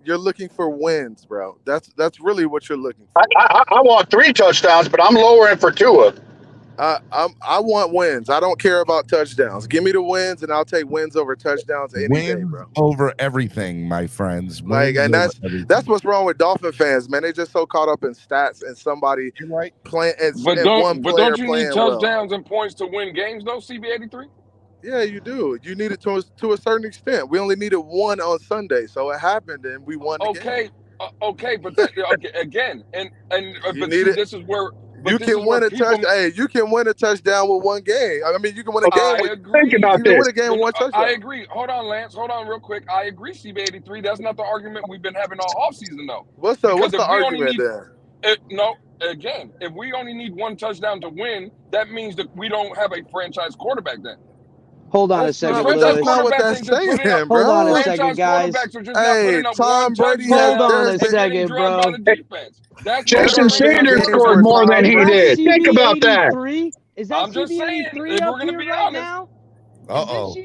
You're looking for wins, bro. That's really what you're looking for. I want 3 touchdowns, but I'm lowering for Tua. I want wins. I don't care about touchdowns. Give me the wins, and I'll take wins over touchdowns any day, bro. Over everything, my friends. Like, and that's what's wrong with Dolphin fans, man. They just so caught up in stats and somebody playing. But don't you need touchdowns and points to win games, though? CB83. Yeah, you do. You need it to a certain extent. We only needed 1 on Sunday, so it happened, and we won the game. Okay, but again, this is where. You can win a touchdown. Hey, you can win a touchdown with 1 game. I mean, you can win a game. Think about this. Win a game with 1 touchdown. I agree. Hold on, Lance. Hold on, real quick. I agree, CB83. That's not the argument we've been having all offseason, though. What's the argument there? No. Again, if we only need 1 touchdown to win, that means that we don't have a franchise quarterback then. Hold on a That's second, not Lewis. what that's saying, bro. Hold on a second, guys. Quarterbacks are just not Hey, putting up Tom one Brady touchdown Hold on a and getting second, drugged on bro. the defense. That's Jason what they're Sanders doing. scored more than he Is that did. Think about that. CB83? Is that I'm just saying, CB83 if up we're gonna here be right honest. now? Uh-oh.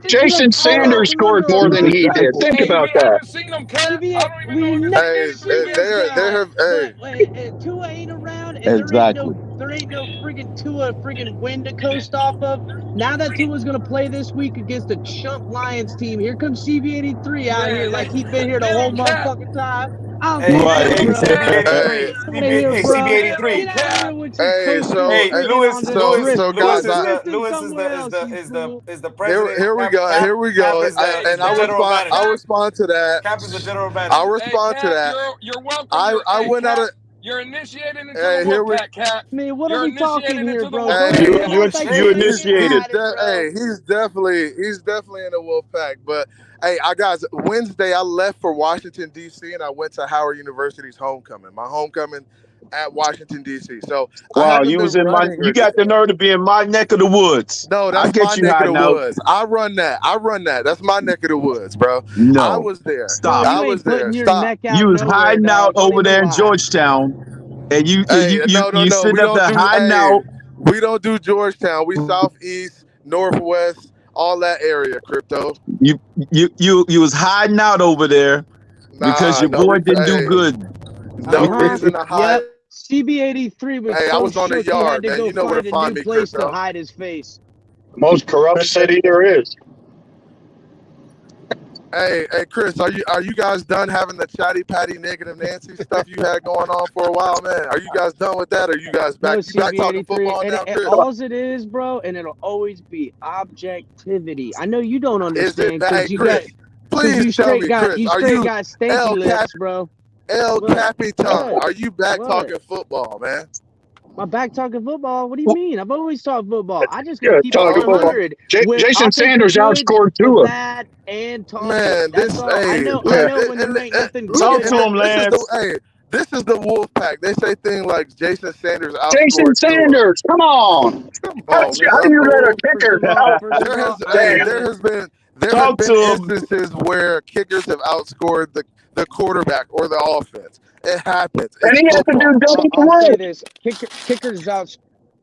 Jason Sanders scored more than he did. Think Hey, about we that. haven't seen him, Cap. I don't even know We if never Hey, seen this there guy, have. Hey, but Tua ain't around, and Exactly. there ain't no friggin' Tua friggin' win to coast off of. Now that Tua's gonna play this week against a chump Lions team, here comes CB83 out here like he's been here the whole motherfucking time. I'm Hey, bro. CB83. Out of here, bro. CB83. Get out of here with your hey, coasting so Hey, friggin' on the so guys, is the president. here we go. Cap, Here we Cap go. is the general manager. I'll respond to that. Cap is the general manager. I'll respond to that. You're welcome. I went out of. You're initiated into Hey, the here we. Wolfpack, Cap. I mean, what are You're we talking initiated here, into the bro? Wolfpack. You initiated. He's definitely in the Wolfpack. But hey, guys, Wednesday I left for Washington D.C. and I went to Howard University's homecoming. My homecoming at Washington D.C. So Wow, you was in my. You got the nerve to be in my neck of the woods. No, that's my neck of the woods. I run that. That's my neck of the woods, bro. No, I was there. Stop. I was there. Stop. You was hiding out over there in Georgetown, and you sitting up there hiding out. We don't do Georgetown. We southeast, northwest, all that area. Crypto. You was hiding out over there because your boy didn't do good. No reason to hide. Yep. CB83 was I was on the yard, he had to man. go You know where find to a find new me, place Crypto. to hide his face. Most corrupt city there is. Hey, Chris, are you guys done having the chatty patty negative Nancy stuff you had going on for a while, man? Are you guys done with that? Or are you guys back? No, You back talking football now, Chris? all it is, bro, and it'll always be objectivity. I know you don't understand Hey, because Chris, please tell me, Chris, you are straight you got stanky El lips, bro. El What? Capitan? What? Are you back What? talking football, man? My back talking football? What do you mean? I've always talked football. I just Yeah, gotta keep it talking football. 100 with Jason offensive Sanders goods, outscored the Tua. bad, and talking. Man, That's all. I know when you ain't nothing good. Talk to him, Lance. This is the Wolfpack. They say things like Jason Sanders outscored Jason Tua. Sanders, come on. How do you let a kicker There has been instances where kickers have outscored the quarterback or the offense. It happens. And he has to do double the I'll say work. this: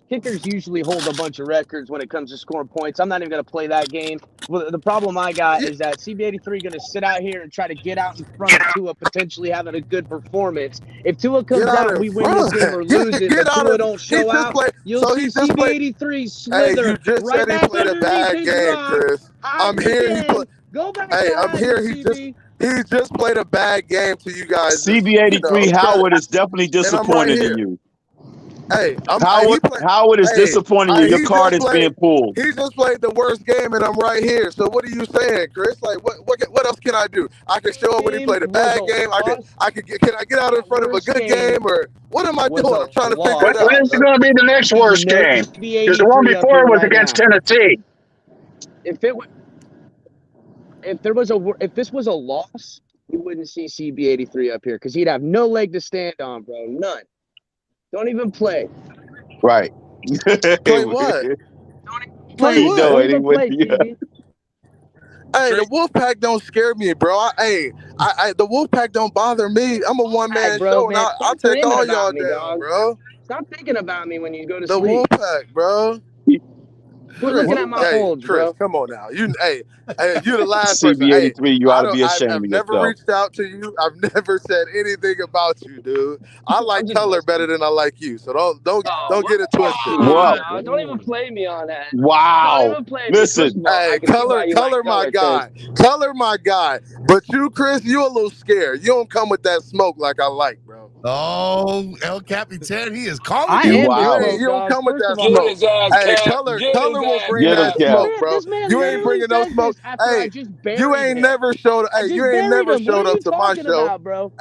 kickers usually hold a bunch of records when it comes to scoring points. I'm not even gonna play that game. Well, the problem I got is that CB83 gonna sit out here and try to get out in front of Tua, potentially having a good performance. If Tua comes out and we win this game or lose it, but Tua don't show out, you'll see CB83 slither right back underneath his rock. Chris. I'm here. Go back. I'm here. He just played a bad game to you guys. CB83 Howard is definitely disappointed in you. Hey, Howard is disappointed in you. Your card is being pulled. He just played the worst game, and I'm right here. So what are you saying, Chris? Like, what else can I do? I can show up when he played a bad game. Can I get out in front of a good game, or what am I doing? I'm trying to figure it out. When's going to be the next worst game? Because the one before was against Tennessee. If this was a loss, you wouldn't see CB83 up here because he'd have no leg to stand on, bro. None. Don't even play. Right. Play what? Play what? Don't even play, CB. Hey, the Wolfpack don't scare me, bro. The Wolfpack don't bother me. I'm a one-man show, and I'll take all y'all down, bro. Stop thinking about me when you go to the sleep. The Wolfpack, bro. Quit looking at my folds, Chris, bro. come on now. You're the last person. CB83, you ought to be ashamed of yourself. I've never reached out to you. I've never said anything about you, dude. I like color better than I like you, so don't get it twisted. Wow. Don't even play me on that. Wow. Don't even play Listen. Hey, color my guy. Color my guy. But you, Chris, you a little scared. You don't come with that smoke like I like, bro. Oh, El Capitan, he is calling you. Wow. You don't come with that smoke. Hey, color will bring that smoke, bro. You ain't bringing no smoke. Hey, you ain't never showed up. Hey, you ain't never showed up to my show. Bro?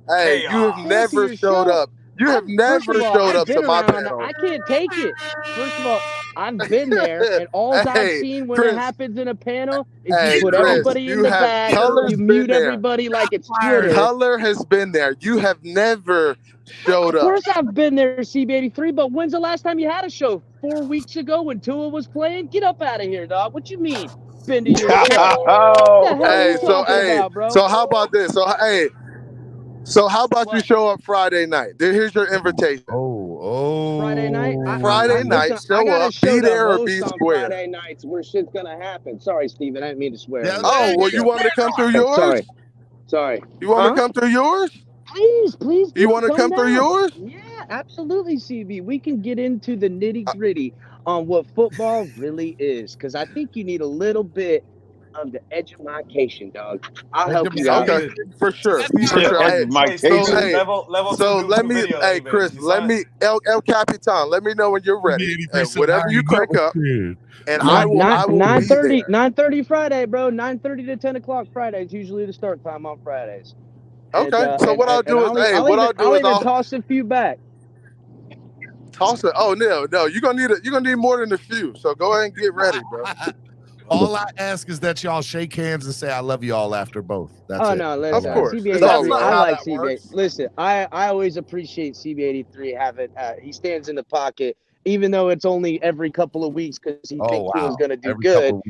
Hey, you have never showed up. You have never First of all, showed I've up to been my around. panel. I can't take it. First of all, I've been there, and all I've Hey, seen when Chris. it happens in a panel is you Hey, put Chris, everybody in you the have back, Color's you been mute there. everybody like it's Twitter. Color has been there. You have never showed Of up. course I've been there, CB83, but when's the last time you had a show? 4 weeks ago when Tua was playing? Get up out of here, dog. What you mean? Been to your show? What the hell are you talking about, bro? So how about this? So how about you show up Friday night? Here's your invitation. Friday night? Friday night, Listen, I show got a up, show be to there or host be on square. Friday nights where shit's gonna happen. Sorry, Steven, I didn't mean to swear. Oh, well, you want me to come through yours? Sorry. You want me to come through yours? Please. You want to come through yours? Yeah, absolutely, CB. We can get into the nitty-gritty on what football really is, because I think you need a little bit of the edumacation, dog. I'll help you out. Okay, for sure. Hey, so let me, hey, Chris, let me, El Capitan, let me know when you're ready. Whatever you crank up, and I will be there. 9:30 Friday, bro. 9:30 to 10 o'clock Friday is usually the start time on Fridays. Okay, so what I'll do is, I'll even toss a few back. Toss it. Oh no, you're gonna need more than a few. So go ahead and get ready, bro. All I ask is that y'all shake hands and say I love you all after both. That's it. No, listen. Of course. CB83, That's not I how like that CB. works. Listen, I always appreciate CB83 having. He stands in the pocket, even though it's only every couple of weeks because he thinks Tua's going to do Every good. couple of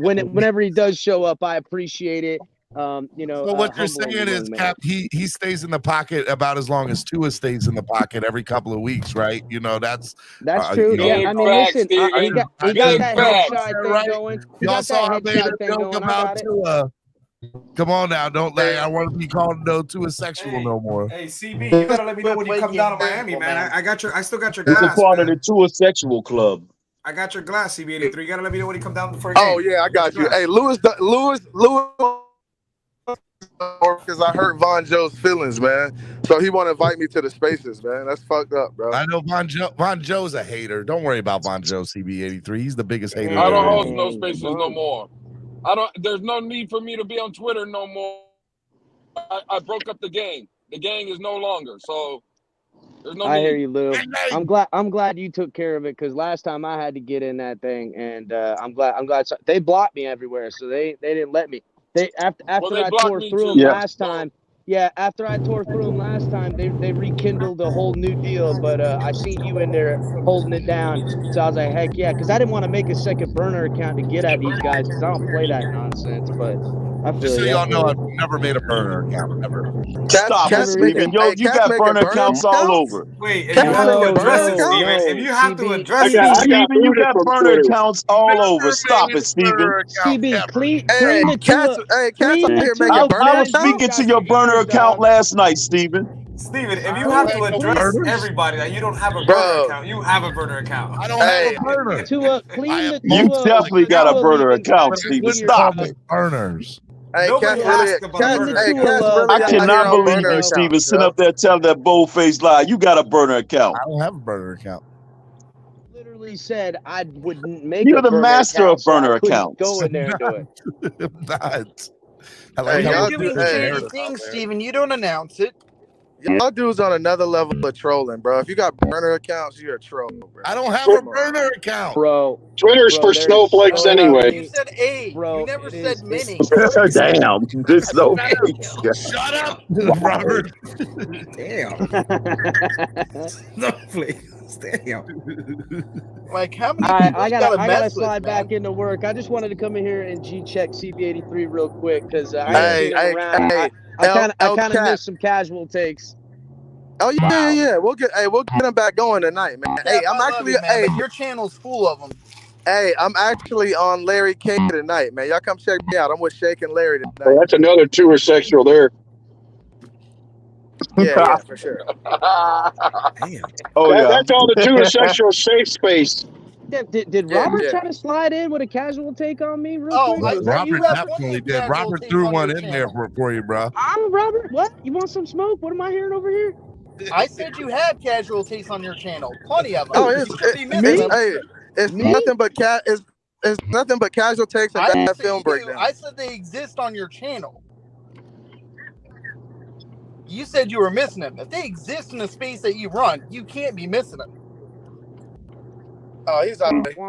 weeks. Whenever he does show up, I appreciate it. So what you're saying is, Cap, he stays in the pocket about as long as Tua stays in the pocket every couple of weeks, right? That's true. Yeah, I mean, listen, he got that headshot thing going. Y'all saw how I made a joke about Tua. Come on now, don't let. I want to be called Tua sexual no more. Hey, CB, you gotta let me know when you come down to Miami, man. I still got your It's glass. a part of man. the Tua sexual club. I got your glass, CB83. You gotta let me know when you come down for a Oh game. yeah, I got you. Hey, Lewis, because I hurt Von Joe's feelings, man. So he want to invite me to the spaces, man. That's fucked up, bro. I know Von Joe's a hater. Don't worry about Von Joe, CB83. He's the biggest hater. I don't host no spaces no more. There's no need for me to be on Twitter no more. I broke up the gang. The gang is no longer. So there's no need. I hear you, Lou. I'm glad you took care of it because last time I had to get in that thing, and I'm glad they blocked me everywhere, so they didn't let me. After I tore through them last time. Yeah, after I tore through them last time, they rekindled a whole new deal. But I seen you in there holding it down, so I was like, heck yeah, because I didn't want to make a second burner account to get at these guys because I don't play that nonsense. But I feel Just so y'all know, I've never made a burner account ever. Stop it, Steven. You got burner accounts all over. Wait, if you have to address it, Steven. If you have to address it, Steven, you got burner accounts all over. Stop it, Steven. CB, clean the Cats out here making burner I was speaking to your burner account last night, Steven. Steven, if you have to address everybody that you don't have a burner account, you have a burner account. I don't have a burner. You definitely got a burner account, Steven. Stop it. Burners. Hey, Nobody asked about burner accounts. I cannot believe you, Steven. Sit up there telling that bold-faced lie. You got a burner account. I don't have a burner account. Literally said I wouldn't make. You're the master of burner accounts. Go in there and do it. Not. You're doing shady things, Steven. You don't announce it. Y'all dudes on another level of trolling, bro. If you got burner accounts, you're a troll, bro. I don't have a burner account, bro. Twitter's for snowflakes anyway. You said 8, bro. You never said many. Damn, this is no Shut up, Robert. Damn. Snowflakes. Damn. Like how many? I gotta slide back into work. I just wanted to come in here and G-check CB83 real quick because I kind of missed some casual takes. Oh yeah. We'll get them back going tonight, man. Hey, I'm actually your channel's full of them. Hey, I'm actually on Larry K tonight, man. Y'all come check me out. I'm with Shake and Larry tonight. Well, that's another Tua sexual there. Yeah, for sure. That's all the Tua sexual safe space. Did Robert try to slide in with a casual take on me real quick? Robert definitely did. Robert threw one in there for you, bro. I'm Robert. What? You want some smoke? What am I hearing over here? I said you have casualties on your channel. Plenty of them. Oh, it's nothing but it's nothing but casual takes and bad film breakdown. I said they exist on your channel. You said you were missing them. If they exist in the space that you run, you can't be missing them. Oh, he's out of He's here.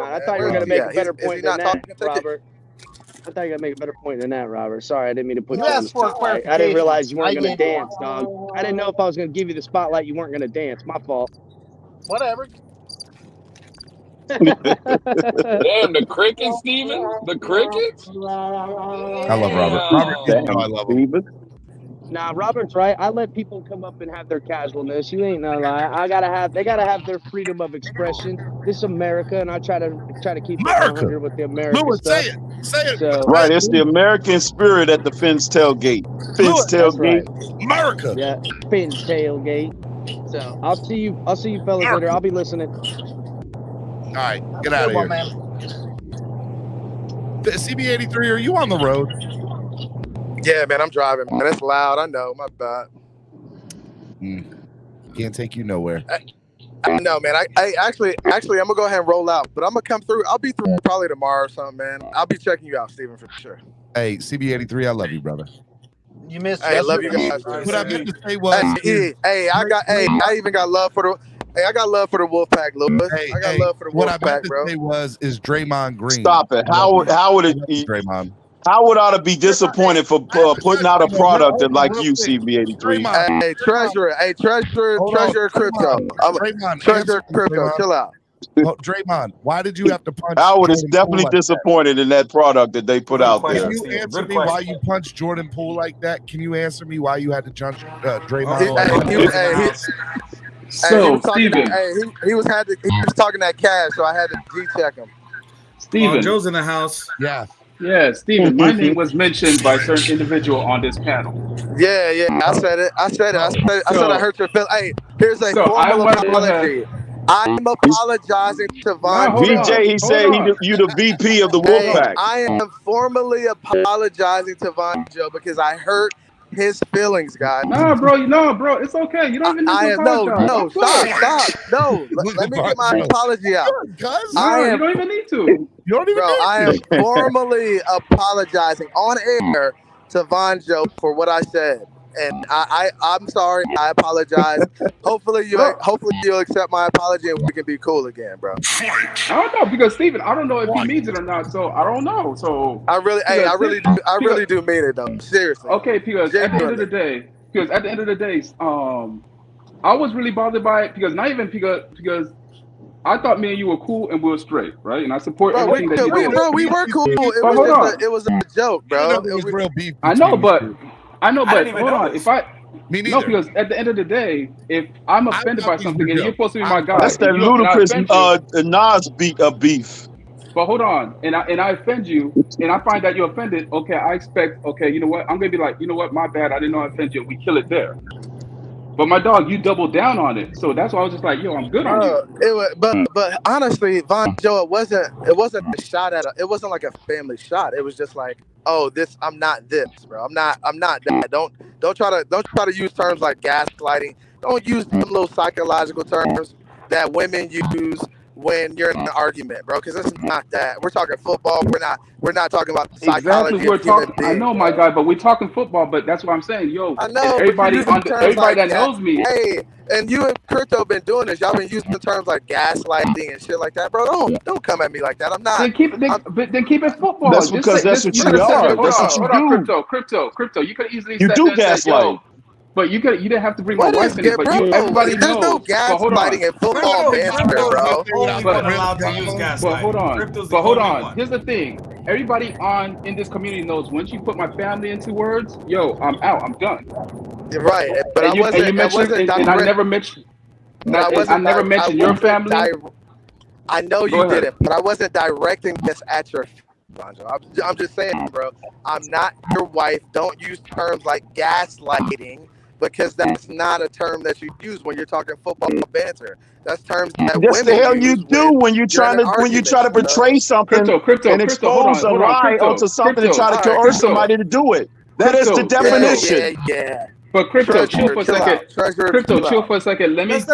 I thought you were going to make a better point than that, Robert. I thought you were going to make a better point than that, Robert. Sorry, I didn't mean to put you on the spotlight. I didn't realize you weren't going to dance, dog. I didn't know if I was going to give you the spotlight, you weren't going to dance. My fault. Whatever. Damn, the crickets, Steven? The crickets? I love Robert. Robert, you know I love him. Nah, Robert's right. I let people come up and have their casualness. You ain't no lie. They gotta have their freedom of expression. This is America, and I try to keep it 100 with the American Lewis, stuff. Say it. So, Right, it's the American spirit at the Finn's tailgate. Finn's tailgate. Right. America. Yeah, Finn's tailgate. So I'll see you fellas later. I'll be listening. All right, get out of here. CB83, are you on the road? Yeah, man, I'm driving, man. It's loud. I know. My bad. Can't take you nowhere. I know, man. I actually, I'm gonna go ahead and roll out, but I'm gonna come through. I'll be through probably tomorrow or something, man. I'll be checking you out, Steven, for sure. Hey, CB83, I love you, brother. You missed. Hey, I love you guys. What I meant to say was, I even got love for the. Hey, I got love for the Wolfpack, Lewis. I got love for the what I meant Wolfpack, to bro. say is Draymond Green. Stop it. Howard Draymond. Howard ought to be disappointed for putting out a product that like you, CB83. Hey, treasurer crypto. Treasurer crypto. Chill out. Draymond, why did you have to punch? Howard is definitely disappointed in that product that they put out there. Can you answer me why you punched Jordan Poole like that? Can you answer me why you had to judge Draymond? He was talking that cash, so I had to G-check him. Steven. Joe's in the house. Yeah. Yeah, Steven, my name was mentioned by a certain individual on this panel. Yeah, I said it. I said I hurt your feelings. Hey, here's a formal apology. I'm apologizing to Von. BJ, he said you the VP of the Wolfpack. I am formally apologizing to Von Joe because I hurt his feelings, guys. No, bro, it's okay. You don't even need to apologize. Stop. No, let me get my apology out. You don't even need to. I am formally apologizing on air to Von Joe for what I said. And I'm sorry. I apologize. Hopefully you'll accept my apology and we can be cool again, bro. I don't know because Steven, I don't know if he means it or not. So I don't know. So I really do mean it though. Seriously. Okay, because at the end of the day, I was really bothered by it because because I thought me and you were cool and we were straight, right? And I support everything that you did. Bro, we were cool. It was a joke, bro. It was real beef. I know, but hold on. Me neither. No, because at the end of the day, if I'm offended by something and you're supposed to be my guy, that's that ludicrous Nas beef. But hold on, and I offend you, and I find that you're offended. Okay, I expect. Okay, you know what? I'm gonna be like, you know what? My bad. I didn't know I offended you. We kill it there. But my dog, you doubled down on it, so that's why I was just like, yo, I'm good on you. But honestly, Von Joe, it wasn't a shot at it wasn't like a family shot. It was just like, oh, I'm not this, bro. I'm not that. Don't try to use terms like gaslighting. Don't use them little psychological terms that women use when you're in an argument, bro. Because it's not that. We're talking football. We're not talking about psychology. Exactly, we're talking. I know, my guy, but we're talking football. But that's what I'm saying, yo. I know. Everybody that knows me. Hey, and you and Crypto been doing this. Y'all been using terms like gaslighting and shit like that, bro. Don't come at me like that. I'm not. Then keep it football. That's because that's what you are. That's what you do. Crypto. You could easily. You do gaslight. But you didn't have to bring my wife in it. But everybody knows. There's no gaslighting in football, bro. But hold on. Here's the thing. Everybody in this community knows once you put my family into words, yo, I'm out. I'm done. You're right. But I never mentioned your family. I know you didn't, but I wasn't directing this at your. I'm just saying, bro. I'm not your wife. Don't use terms like gaslighting. Because that's not a term that you use when you're talking football banter. That's terms that that's the hell you do when you try to portray something and expose a lie onto something and try to coerce somebody to do it. That is the definition. Yeah. But Crypto, chill for a second. Chill for a second. Let me just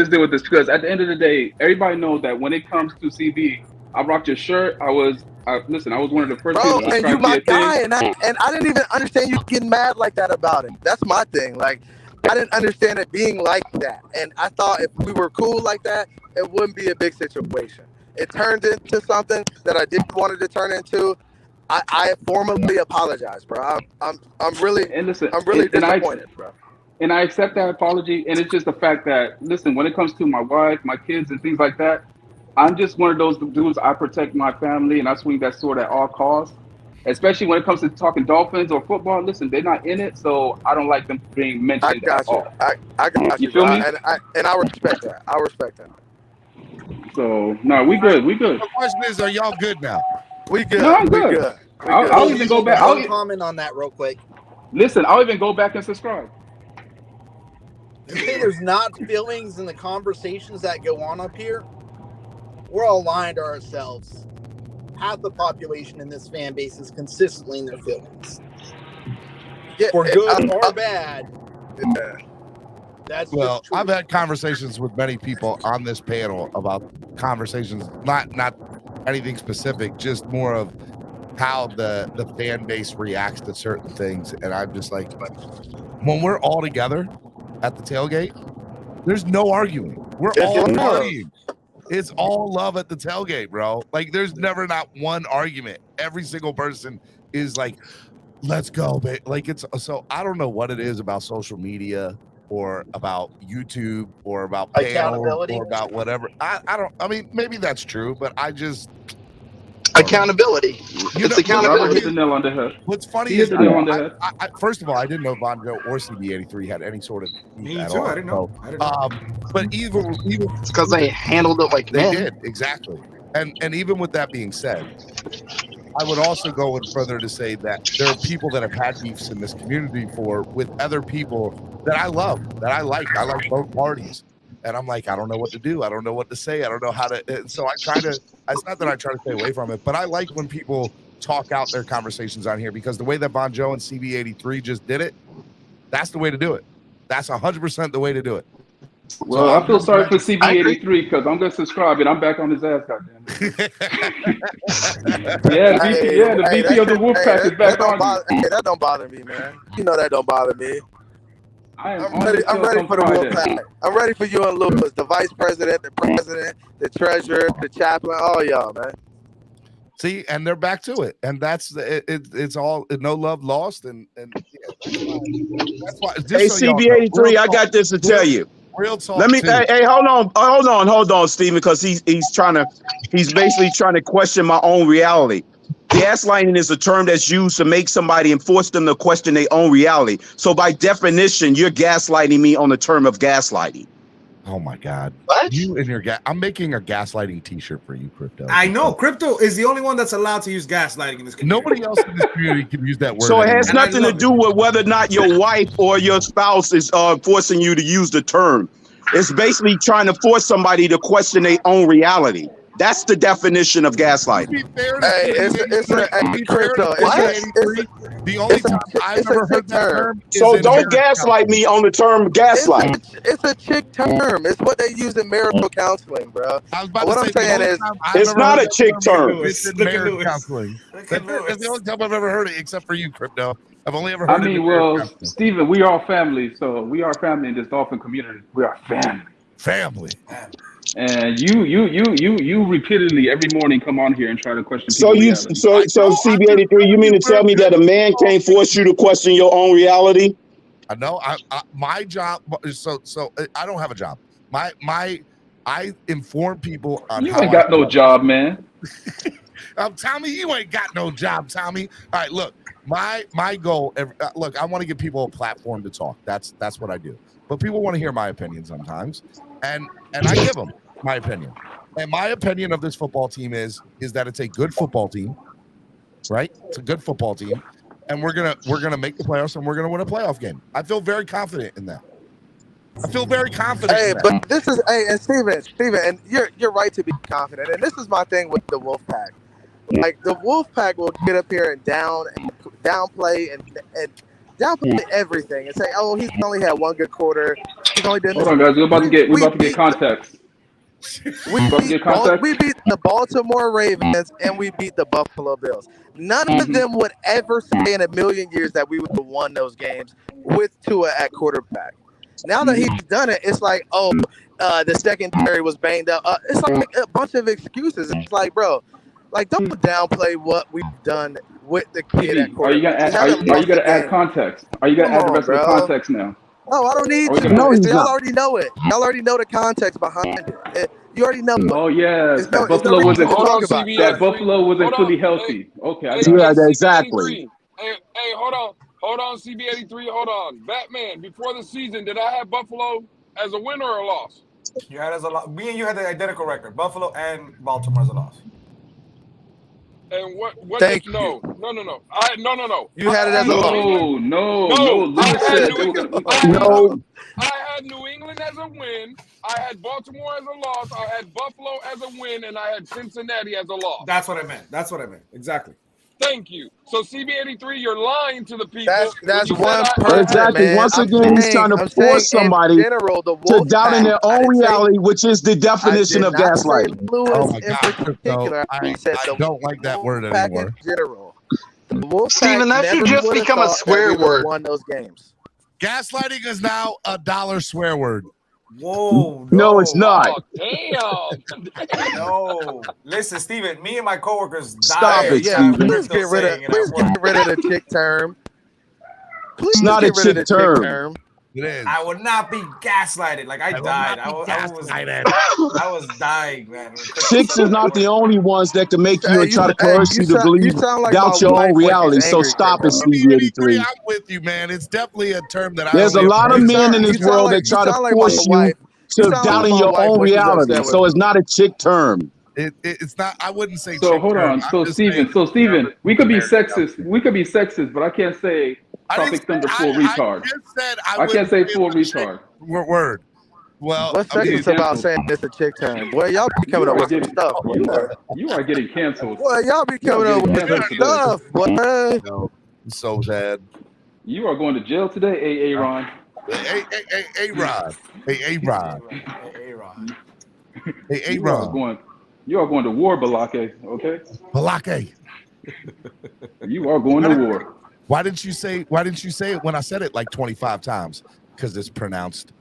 deal with this because at the end of the day, everybody knows that when it comes to CB, I rocked your shirt. I was one of the first Bro, people to and you subscribe to my your guy, thing. and I didn't even understand you getting mad like that about it. That's my thing. Like, I didn't understand it being like that, and I thought if we were cool like that, it wouldn't be a big situation. It turned into something that I didn't want it to turn into. I formally apologize, bro. I'm really disappointed, bro. And I accept that apology. And it's just the fact that, listen, when it comes to my wife, my kids, and things like that, I'm just one of those dudes. I protect my family, and I swing that sword at all costs. Especially when it comes to talking Dolphins or football. Listen, they're not in it, so I don't like them being mentioned at all. I got you. You feel me? And I respect that. I respect that. So no, we good. We good. The question is, are y'all good now? We good. No, I'm good. I'll even go back. I'll comment on that real quick. Listen, I'll even go back and subscribe. There's not feelings in the conversations that go on up here. We're all lying to ourselves. Half the population in this fan base is consistently in their feelings. For good or bad. That's well, I've had conversations with many people on this panel about conversations, not anything specific, just more of how the fan base reacts to certain things. And I'm just like, when we're all together at the tailgate, there's no arguing. We're all partying. It's all love at the tailgate, bro. Like, there's never not one argument. Every single person is like, let's go, babe. Like, it's so I don't know what it is about social media or about YouTube or about accountability or about whatever. I mean, maybe that's true, but I just accountability. It's accountability. Robert hit the nail on the head. What's funny He is, hit the nail on the head. I first of all, I didn't know Von Joe or CB83 had any sort of Me at too. all. I didn't know. But even it's because they handled it like they men. did exactly. And even with that being said, I would also go in further to say that there are people that have had beefs in this community with other people that I love, that I like. I like both parties. And I'm like, I don't know what to do. I don't know what to say. I don't know how to. And so I try to, it's not that I try to stay away from it, but I like when people talk out their conversations on here, because the way that Von Joe and CB83 just did it, that's the way to do it. That's 100% the way to do it. Well, so I feel sorry for CB83 because I'm going to subscribe and I'm back on his ass, goddamn it. The VP of the Wolfpack is back on you. Hey, that don't bother me, man. You know that don't bother me. I'm ready for the Wolfpack. I'm ready for you and Lewis, the vice president, the president, the treasurer, the chaplain, all y'all, man. See, and they're back to it, and that's it's all no love lost, and that's why. Hey, CB83, I got this to tell you. Real talk. Let me. Hey, hold on, Steven, because he's basically trying to question my own reality. Gaslighting is a term that's used to make somebody and force them to question their own reality. So by definition, you're gaslighting me on the term of gaslighting. Oh my God! What? You and your I'm making a gaslighting T-shirt for you, Crypto. I know Crypto is the only one that's allowed to use gaslighting in this community. Nobody else in this community can use that word. So it has nothing to do with whether or not your wife or your spouse is forcing you to use the term. It's basically trying to force somebody to question their own reality. That's the definition of gaslighting. Hey, it's a Crypto. The only time I've ever heard that term. So don't gaslight me on the term gaslight. It's a chick term. It's what they use in marital counseling, bro. What I'm saying is, it's not a chick term. It's in marriage counseling. That's the only time I've ever heard it, except for you, Crypto. I've only ever heard it. Well, Steven, we are family, so we are family in this Dolphin community. We are family. Family. And you repeatedly every morning come on here and try to question people. So CB83, you mean to tell me that a man can't force you to question your own reality? I know. My job. So I don't have a job. I inform people on. You ain't got no job, man. Tommy, you ain't got no job, Tommy. All right, look. My goal. Look, I want to give people a platform to talk. That's what I do. But people want to hear my opinion sometimes, and I give them my opinion. And my opinion of this football team is that it's a good football team, right? It's a good football team, and we're gonna make the playoffs, and we're gonna win a playoff game. I feel very confident in that. I feel very confident. Hey, in that. but this is and Steven, and you're right to be confident. And this is my thing with the Wolfpack. Like the Wolfpack will get up here and downplay and downplay everything and say, "Oh, he's only had one good quarter. He's only done." Hold on, guys. We're about to get context. We beat the Baltimore Ravens and we beat the Buffalo Bills. None of them would ever say in a million years that we would have won those games with Tua at quarterback. Now that he's done it, it's like, the secondary was banged up. It's like a bunch of excuses. It's like, bro, like don't downplay what we've done with the kid at Are you quarterback. gonna add context? Are you gonna add the rest of the context now? No, I don't need to. Y'all already know it. Y'all already know the context behind it. You already know it. Oh yeah, that Buffalo wasn't fully healthy. Okay, I got it. exactly. Hey, hold on, CB83, hold on. Batman, before the season, did I have Buffalo as a win or a loss? You had as a loss. Me and you had the identical record. Buffalo and Baltimore as a loss. And what? Thank you. No. No. You had it as a loss. No. I had New England as a win. I had Baltimore as a loss. I had Buffalo as a win, and I had Cincinnati as a loss. That's what I meant. Exactly. Thank you. So CB83, you're lying to the people. That's one person. Exactly. Man. Once again, he's trying to force somebody to doubt in their own reality, which is the definition of gaslighting. Oh my God! I don't like that word anymore. Steven, that should just become a swear word. Won those games. Gaslighting is now a $1 swear word. Whoa! No, it's not. Oh, damn! No, listen, Steven. Me and my coworkers Stop died. it, Steven. Please get rid of the chick term. Please it's not a chick term. It is. I would not be gaslighted. Like I died. I was dying, man. Chicks is not the only ones that can make you and try to coerce you to believe, doubt your own reality. So stop it, CB83. I'm with you, man. It's definitely a term that There's a lot of men in this world that try to force you to doubt in your own reality. So it's not a chick term. It's not. I wouldn't say. So hold on. So Steven, we could be sexist. But I can't say Tropic Thunder full retard. I can't say full retard. Word. Well, what's sexist about saying it's a chick term? Boy, y'all be coming up with some stuff. You are getting canceled. Boy, y'all be coming up with some stuff. Boy. So sad. You are going to jail today, Aaron. A-Rod. Hey, A-Rod. Hey, A-Rod. You are going to war, Balake, okay? Balake. You are going to war. Why didn't you say it when I said it like 25 times? Because it's pronounced.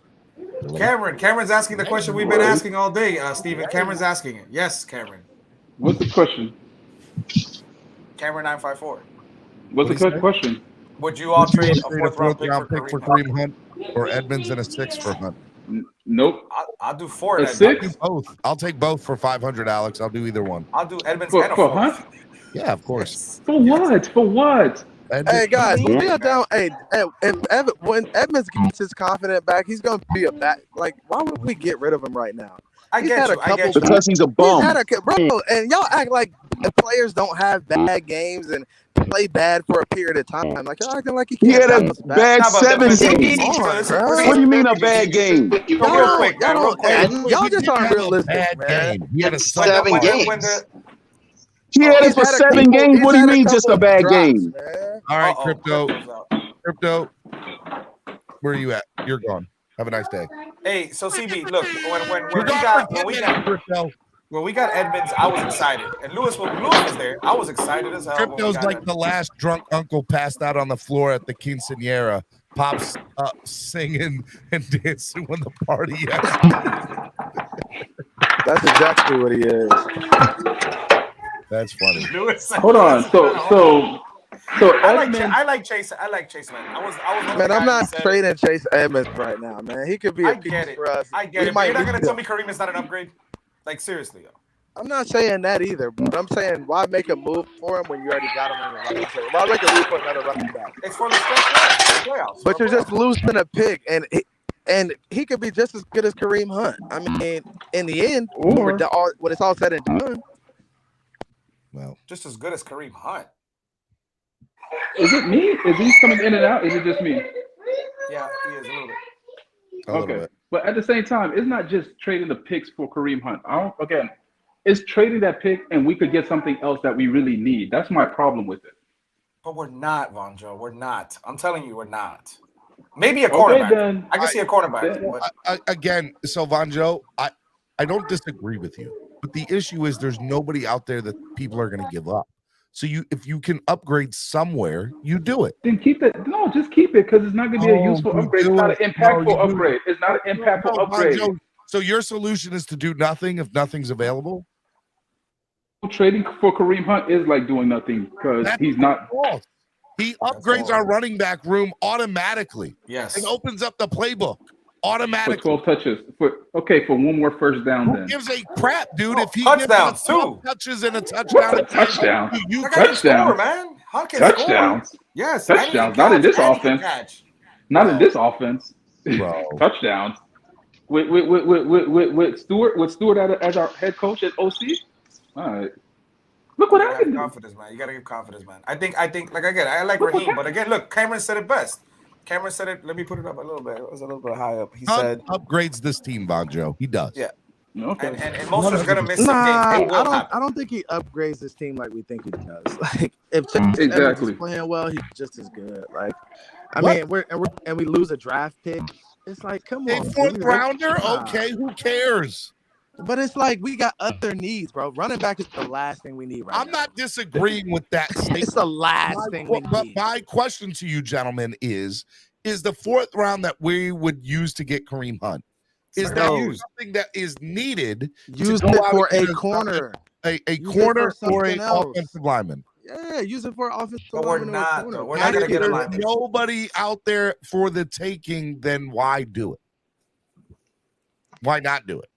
Cameron's asking the question we've been asking all day, Steven. Cameron's asking it. Yes, Cameron. What's the question? Cameron 954. What's the question? Would you all trade a fourth-round pick for Kareem Hunt or Edmonds and a 6 for Hunt? Nope. I'll do 4. A 6? I'll take both for 500, Alex. I'll do either one. I'll do Edmonds and a 4. Hunt? Yeah, of course. For what? Hey guys, we are down. Hey, when Edmonds gets his confidence back, he's gonna be a back. Like, why would we get rid of him right now? I get you. Because he's a bum. Bro, and y'all act like the players don't have bad games and play bad for a period of time. Like y'all acting like he had a bad 7 games. What do you mean a bad game? Y'all just aren't realistic, man. He had a 7 games. He had it for 7 games. What do you mean just a bad game? All right, Crypto. Where are you at? You're gone. Have a nice day. Hey, so CB, look, when we got Edmonds, I was excited, and Lewis was there. I was excited as hell. Crypto's like the last drunk uncle passed out on the floor at the quinceañera. Pops up singing and dancing when the party ends. That's exactly what he is. That's funny. Hold on. So I like Chase. I like Chase, man. I was man, I'm not trading Chase Edmonds right now, man. He could be a piece for us. I get it. But you're not gonna tell me Kareem is not an upgrade? Like seriously, yo. I'm not saying that either, but I'm saying why make a move for him when you already got him in the running back? Why make a move for another running back? It's for the playoffs. But you're just losing a pick, and he could be just as good as Kareem Hunt. I mean, in the end, when it's all said and done. Well, just as good as Kareem Hunt. Is it me? Is he coming in and out? Is it just me? Yeah, he is a little bit. Okay. But at the same time, it's not just trading the picks for Kareem Hunt. It's trading that pick and we could get something else that we really need. That's my problem with it. But we're not, Vonjo. We're not. I'm telling you, we're not. Maybe a cornerback. Then, I can see a cornerback. Again, so Vonjo, I don't disagree with you, but the issue is there's nobody out there that people are going to give up. So if you can upgrade somewhere, you do it. Then keep it. No, just keep it because it's not going to be a useful upgrade. It's not an impactful upgrade. It's not an impactful upgrade. So your solution is to do nothing if nothing's available? Trading for Kareem Hunt is like doing nothing because he's not. False. He upgrades our running back room automatically. Yes. And opens up the playbook automatically. For 12 touches. For one more first down then. Who gives a crap, dude? If he touchdowns, gives us 12 touches and a touchdown. Touchdown. Touchdown, man. Touchdowns. Yes. Touchdowns. Not in this offense. Not in this offense. Bro. Touchdowns. With Stewart as our head coach at OC. All right. Look what happened. Confidence, man. You gotta give confidence, man. I think like again, I like Raheem, but again, look, Cameron said it best. Cameron said it. Let me put it up a little bit. It was a little bit high up. He said upgrades this team, Bonjo. He does. Yeah. Okay. And most is gonna miss some games. I don't think he upgrades this team like we think he does. Like if Chase Edmonds is playing well, he's just as good. Like I mean, we lose a draft pick. It's like, come on, a fourth rounder. Okay, who cares? But it's like we got other needs, bro. Running back is the last thing we need right now. I'm not disagreeing with that statement. It's the last thing we need. But my question to you, gentlemen, is the fourth round that we would use to get Kareem Hunt, is that something that is needed? Use it for a corner. A corner or an offensive lineman. Yeah, use it for offensive lineman. But we're not going to get a lineman. Nobody out there for the taking, then why do it? Why not do it?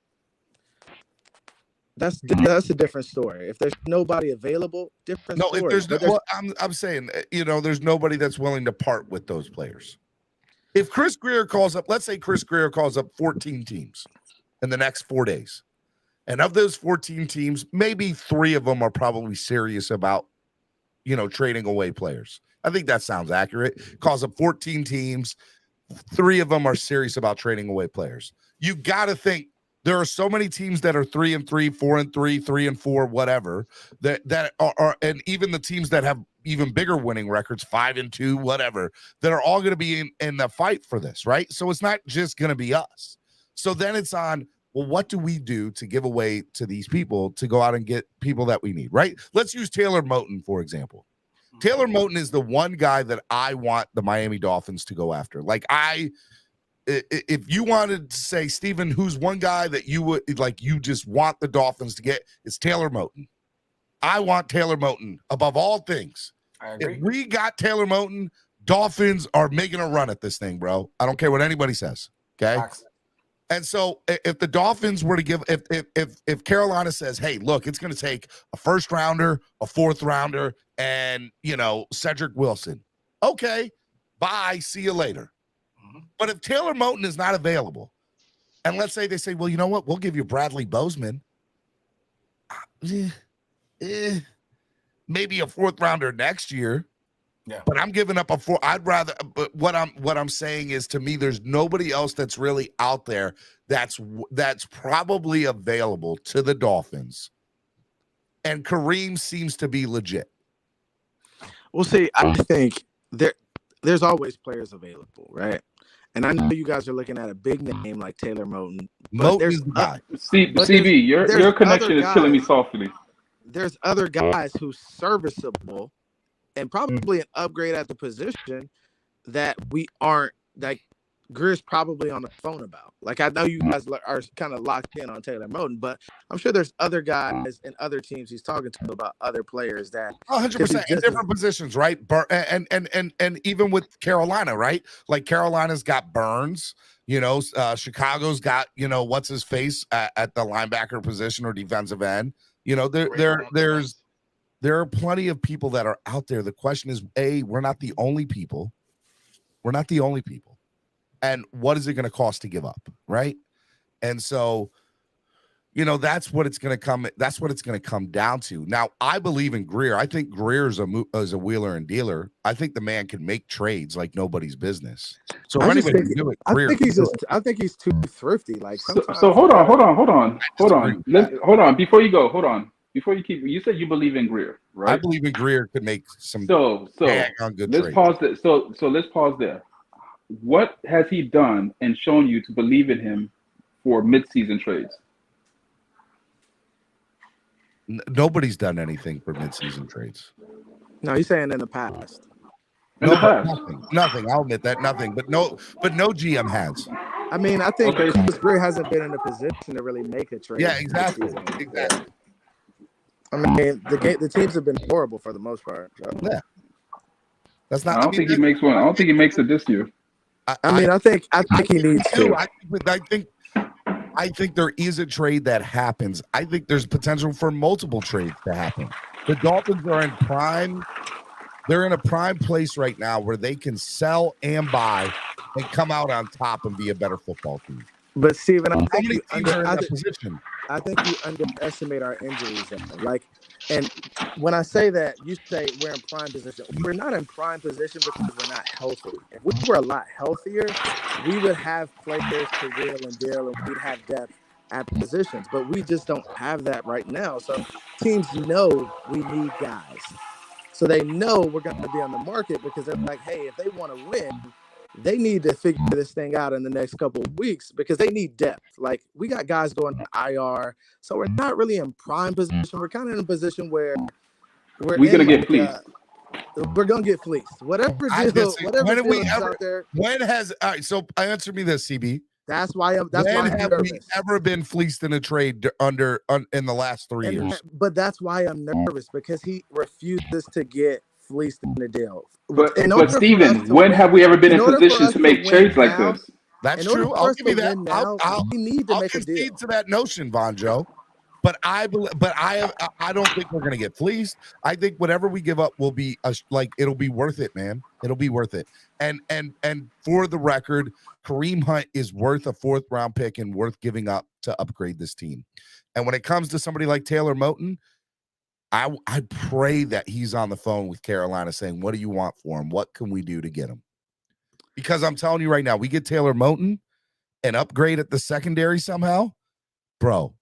That's a different story. If there's nobody available, different story. If there's no, well, I'm saying, there's nobody that's willing to part with those players. If Chris Greer calls up, let's say Chris Greer calls up 14 teams in the next 4 days, and of those 14 teams, maybe 3 of them are probably serious about, trading away players. I think that sounds accurate. Calls up 14 teams, 3 of them are serious about trading away players. You got to think. There are so many teams that are 3-3, 4-3, 3-4, whatever, that are, and even the teams that have even bigger winning records, 5-2, whatever, that are all going to be in the fight for this, right? So it's not just going to be us. So then it's on, well, what do we do to give away to these people to go out and get people that we need, right? Let's use Taylor Moton, for example. Taylor Moton is the one guy that I want the Miami Dolphins to go after. If you wanted to say, Steven, who's one guy that you would you just want the Dolphins to get, it's Taylor Moton. I want Taylor Moton above all things. I agree. If we got Taylor Moton, Dolphins are making a run at this thing, bro. I don't care what anybody says. Okay. And so if the Dolphins were to give, if Carolina says, hey, look, it's going to take a first rounder, a fourth rounder, and Cedric Wilson. Okay. Bye. See you later. But if Taylor Moton is not available, and let's say they say, well, you know what? We'll give you Bradley Bozeman. Maybe a fourth rounder next year. Yeah. But I'm giving up a four. I'd rather, but what I'm saying is, to me, there's nobody else that's really out there that's probably available to the Dolphins. And Kareem seems to be legit. We'll see. I think there's always players available, right? And I know you guys are looking at a big name like Taylor Moton. Moton is the guy. CB, your connection is killing me softly. There's other guys who's serviceable and probably an upgrade at the position that we aren't, like Greer's probably on the phone about. Like, I know you guys are kind of locked in on Taylor Moton, but I'm sure there's other guys and other teams he's talking to about other players that 100% in different positions, right? And even with Carolina, right? Like Carolina's got Burns, Chicago's got, what's his face at the linebacker position or defensive end. There are plenty of people that are out there. The question is, we're not the only people. We're not the only people. And what is it going to cost to give up, right? And so, that's what it's going to come. That's what it's going to come down to. Now, I believe in Greer. I think Greer is a wheeler and dealer. I think the man can make trades like nobody's business. So I anybody can do it. I think he's too thrifty. Like, so hold on. Hold on. Before you go, hold on. Before you keep, you said you believe in Greer, right? I believe in Greer could make some. So on good let's trades. pause there. So let's pause there. What has he done and shown you to believe in him for mid-season trades? Nobody's done anything for midseason trades. No, he's saying in the past. No, nothing. I'll admit that nothing. But no GM has. I mean, I think Chris Greer hasn't been in a position to really make a trade. Yeah, exactly. I mean, the teams have been horrible for the most part. So. Yeah, that's not. I don't think he makes one. I don't think he makes it this year. I mean, I think he needs to. I think there is a trade that happens. I think there's potential for multiple trades to happen. The Dolphins are in prime. They're in a prime place right now where they can sell and buy and come out on top and be a better football team. But Steven, I think you underestimate our injuries. Like, and when I say that, you say we're in prime position. We're not in prime position because we're not healthy. If we were a lot healthier, we would have players to wheel and deal, and we'd have depth at positions. But we just don't have that right now. So teams know we need guys. So they know we're going to be on the market because they're like, hey, if they want to win, they need to figure this thing out in the next couple of weeks because they need depth. Like, we got guys going to IR, so we're not really in prime position. We're kind of in a position where we're going to get fleeced. We're going to get fleeced. Whatever deal, whatever deal is out there. When has all right? So answer me this, CB. That's why I'm. That's when why I'm have nervous. we ever been fleeced in a trade in the last 3 years? But that's why I'm nervous because he refuses to get fleeced in the deal. But Steven, when have we ever been in position to make trades like this? That's true. I'll give you that. I'll concede to that notion, Von Joe. But I don't think we're gonna get fleeced. I think whatever we give up will be it'll be worth it, man. It'll be worth it. And for the record, Kareem Hunt is worth a 4th round pick and worth giving up to upgrade this team. And when it comes to somebody like Taylor Moton, I pray that he's on the phone with Carolina saying, what do you want for him? What can we do to get him? Because I'm telling you right now, we get Taylor Moton and upgrade at the secondary somehow, bro.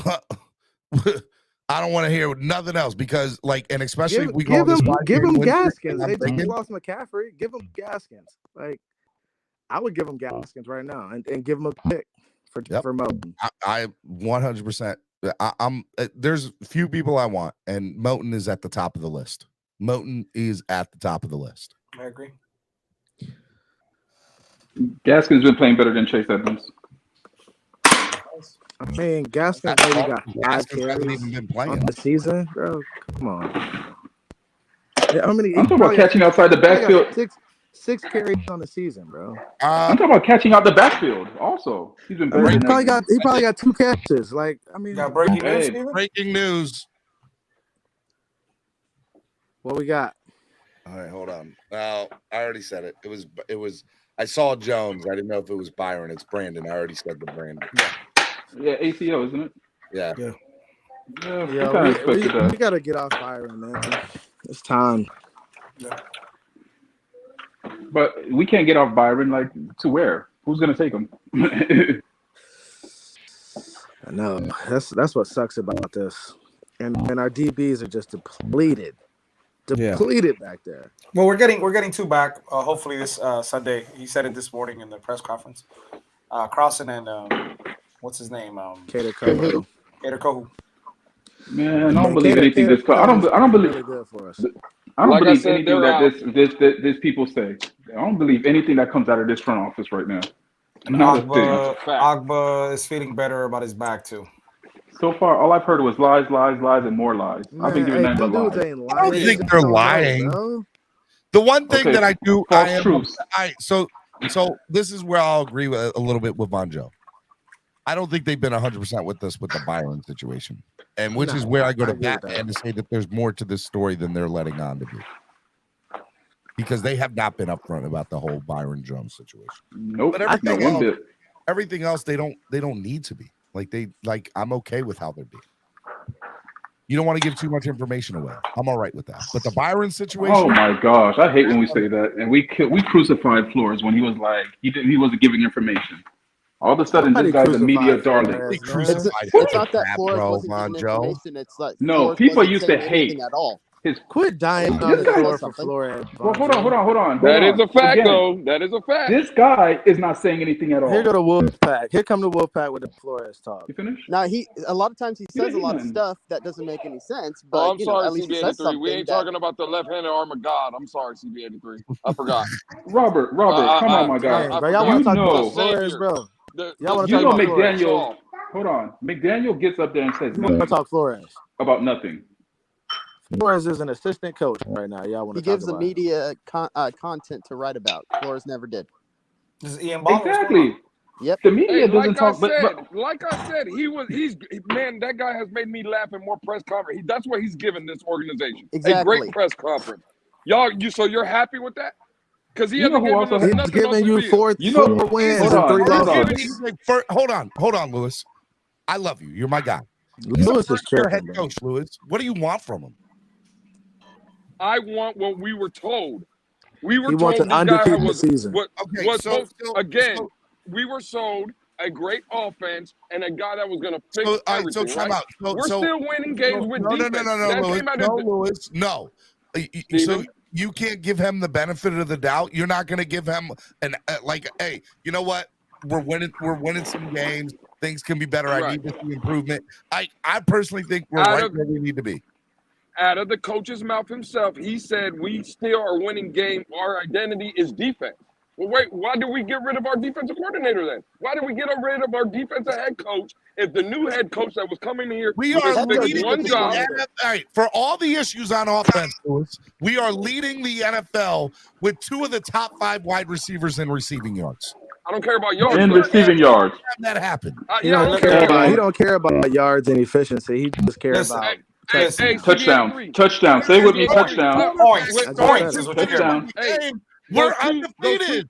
I don't want to hear nothing else because, and especially if we give him Gaskins. They just lost McCaffrey. Give him Gaskins. Like, I would give him Gaskins right now and give him a pick for Moton. I 100%. I'm there's few people I want, and Moton is at the top of the list. Moton is at the top of the list. I agree. Gaskins been playing better than Chase Edmonds. I mean, Gaskins maybe got 5 carries on the season, bro. Come on. Yeah, how many? I'm talking about catching outside the backfield. Six carries on the season, bro. I'm talking about catching out the backfield. Also, he's been better. He probably got 2 catches. Like, I mean, breaking news. What we got? All right, hold on. I already said it. It was. I saw Jones. I didn't know if it was Byron. It's Brandon. I already said the Brandon. Yeah, ACO, isn't it? Yeah. We got to get off Byron, man. It's time. Yeah. But we can't get off Byron. Like, to where? Who's gonna take him? I know. That's what sucks about this. And our DBs are just depleted back there. Well, we're getting 2 back. Hopefully this Sunday. He said it this morning in the press conference. Crossan and what's his name? Cater Kohu. Man, I don't believe anything this. I don't believe. Really good for us. I don't believe anything that this people say. I don't believe anything that comes out of this front office right now. And Agba is feeling better about his back too. So far, all I've heard was lies, and more lies. I've been giving that but lies. I don't think they're lying. The one thing that I do, so this is where I'll agree with a little bit with Von Joe. I don't think they've been 100% with us with the Byron situation, and which is where I go to bat and to say that there's more to this story than they're letting on to be, because they have not been upfront about the whole Byron Jones situation. Nope. But everything else they don't need to be. I'm okay with how they're being. You don't want to give too much information away. I'm all right with that. But the Byron situation. Oh my gosh, I hate when we say that, and we crucified Flores when he was like he wasn't giving information. All of a sudden, this guy's a media darling. It's not that Flores wasn't giving information. It's like no, people used to hate. at all. Quit dying on the door for Flores. Well, hold on. That is a fact, Again, though. That is a fact. This guy is not saying anything at all. Here go the Wolfpack. Here come the Wolfpack with the Flores talk. You finished? Now a lot of times he says a lot of didn't. stuff that doesn't make any sense, but Oh, I'm you know, sorry, at least he says CB83. something. We ain't talking about the left-handed arm of God. I'm sorry, CB83. I forgot. Robert, come on, my guy. Bro, y'all want to talk about the Flores, Savior. bro? The- Y'all want to You talk know about Flores? McDaniel. Hold on. McDaniel gets up there and says You want to nothing talk Flores? about nothing. Flores is an assistant coach right now. Y'all want He to talk gives the about him. media content to write about. Flores never did. This is Ian Ball. Exactly. Yep. The media Hey, doesn't talk. like I said, he's man. That guy has made me laugh in more press conference. That's what he's given this organization. A Exactly. great press conference. So you're happy with that? Because he You know hasn't who given also us has- He's nothing giving else to you feel. four wins hold and on, 3 hold on. losses. Hold on, Lewis. I love you. You're my guy. Lewis is Your tripping, head bro. coach, Lewis. What do you want from him? I want what we were told. We were He told wants an this guy undefeated was season. Okay, was supposed. Again, we were sold a great offense and a guy that was going to fix everything. time right? out. We're still winning games with defense. No, That Lewis. came out No, of Lewis. No. So Steven? you can't give him the benefit of the doubt. You're not going to give him hey, you know what? We're winning some games. Things can be better. I Right. need to see improvement. I personally think we're Out right of- where we need to be. Out of the coach's mouth himself, he said we still are winning game. Our identity is defense. Well, wait, why did we get rid of our defensive coordinator then? Why did we get rid of our defensive head coach if the new head coach that was coming here We was are just fixing leading one the job? NFL. For all the issues on offense, Lewis, we are leading the NFL with 2 of the top 5 wide receivers in receiving yards. I don't care about yards. In though. receiving yards. Have that happen. He Yeah, I don't don't care care about. He about don't care about yards and efficiency. He just cares Listen, about Hey, Touchdown. CB83. Touchdown. Say with me, CB83. touchdown. Points. Wait, I just Points said is it. what you care about. Hey, We're those two- undefeated.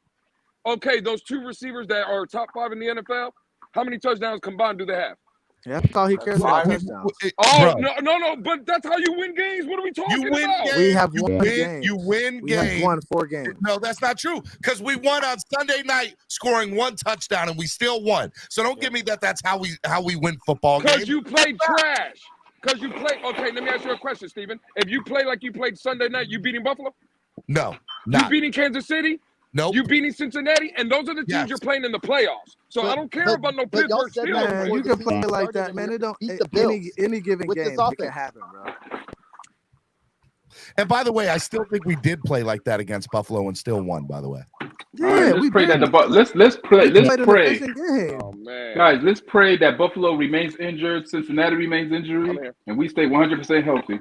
Okay, those 2 receivers that are top 5 in the NFL, how many touchdowns combined do they have? Yeah, that's all he cares about. Five. Touchdowns. Oh, Bro. no, but that's how you win games. What are we talking You win about? games. We have You won win- games. you win We have games. won 4 games. No, that's not true. Because we won on Sunday night, scoring 1 touchdown, and we still won. So don't give me that's how we win football games. Because you played trash. Because you play. Okay, let me ask you a question, Steven. If you play like you played Sunday night, you beating Buffalo? No, You not. beating Kansas City? Nope. You beating Cincinnati? And those are the teams Yes. you're playing in the playoffs. So I don't care about no but y'all Pittsburgh said Steelers. that Man, before you the can season play like started that, and man. we It don't beat the Bills any given with game this it can offense. happen, bro. And by the way, I still think we did play like that against Buffalo and still won, by the way. Yeah, All right, we let's pray did. that let's pray. We Let's played an pray. efficient game. Oh, man. Guys, let's pray that Buffalo remains injured, Cincinnati remains I'm injured, here. and we stay 100% healthy.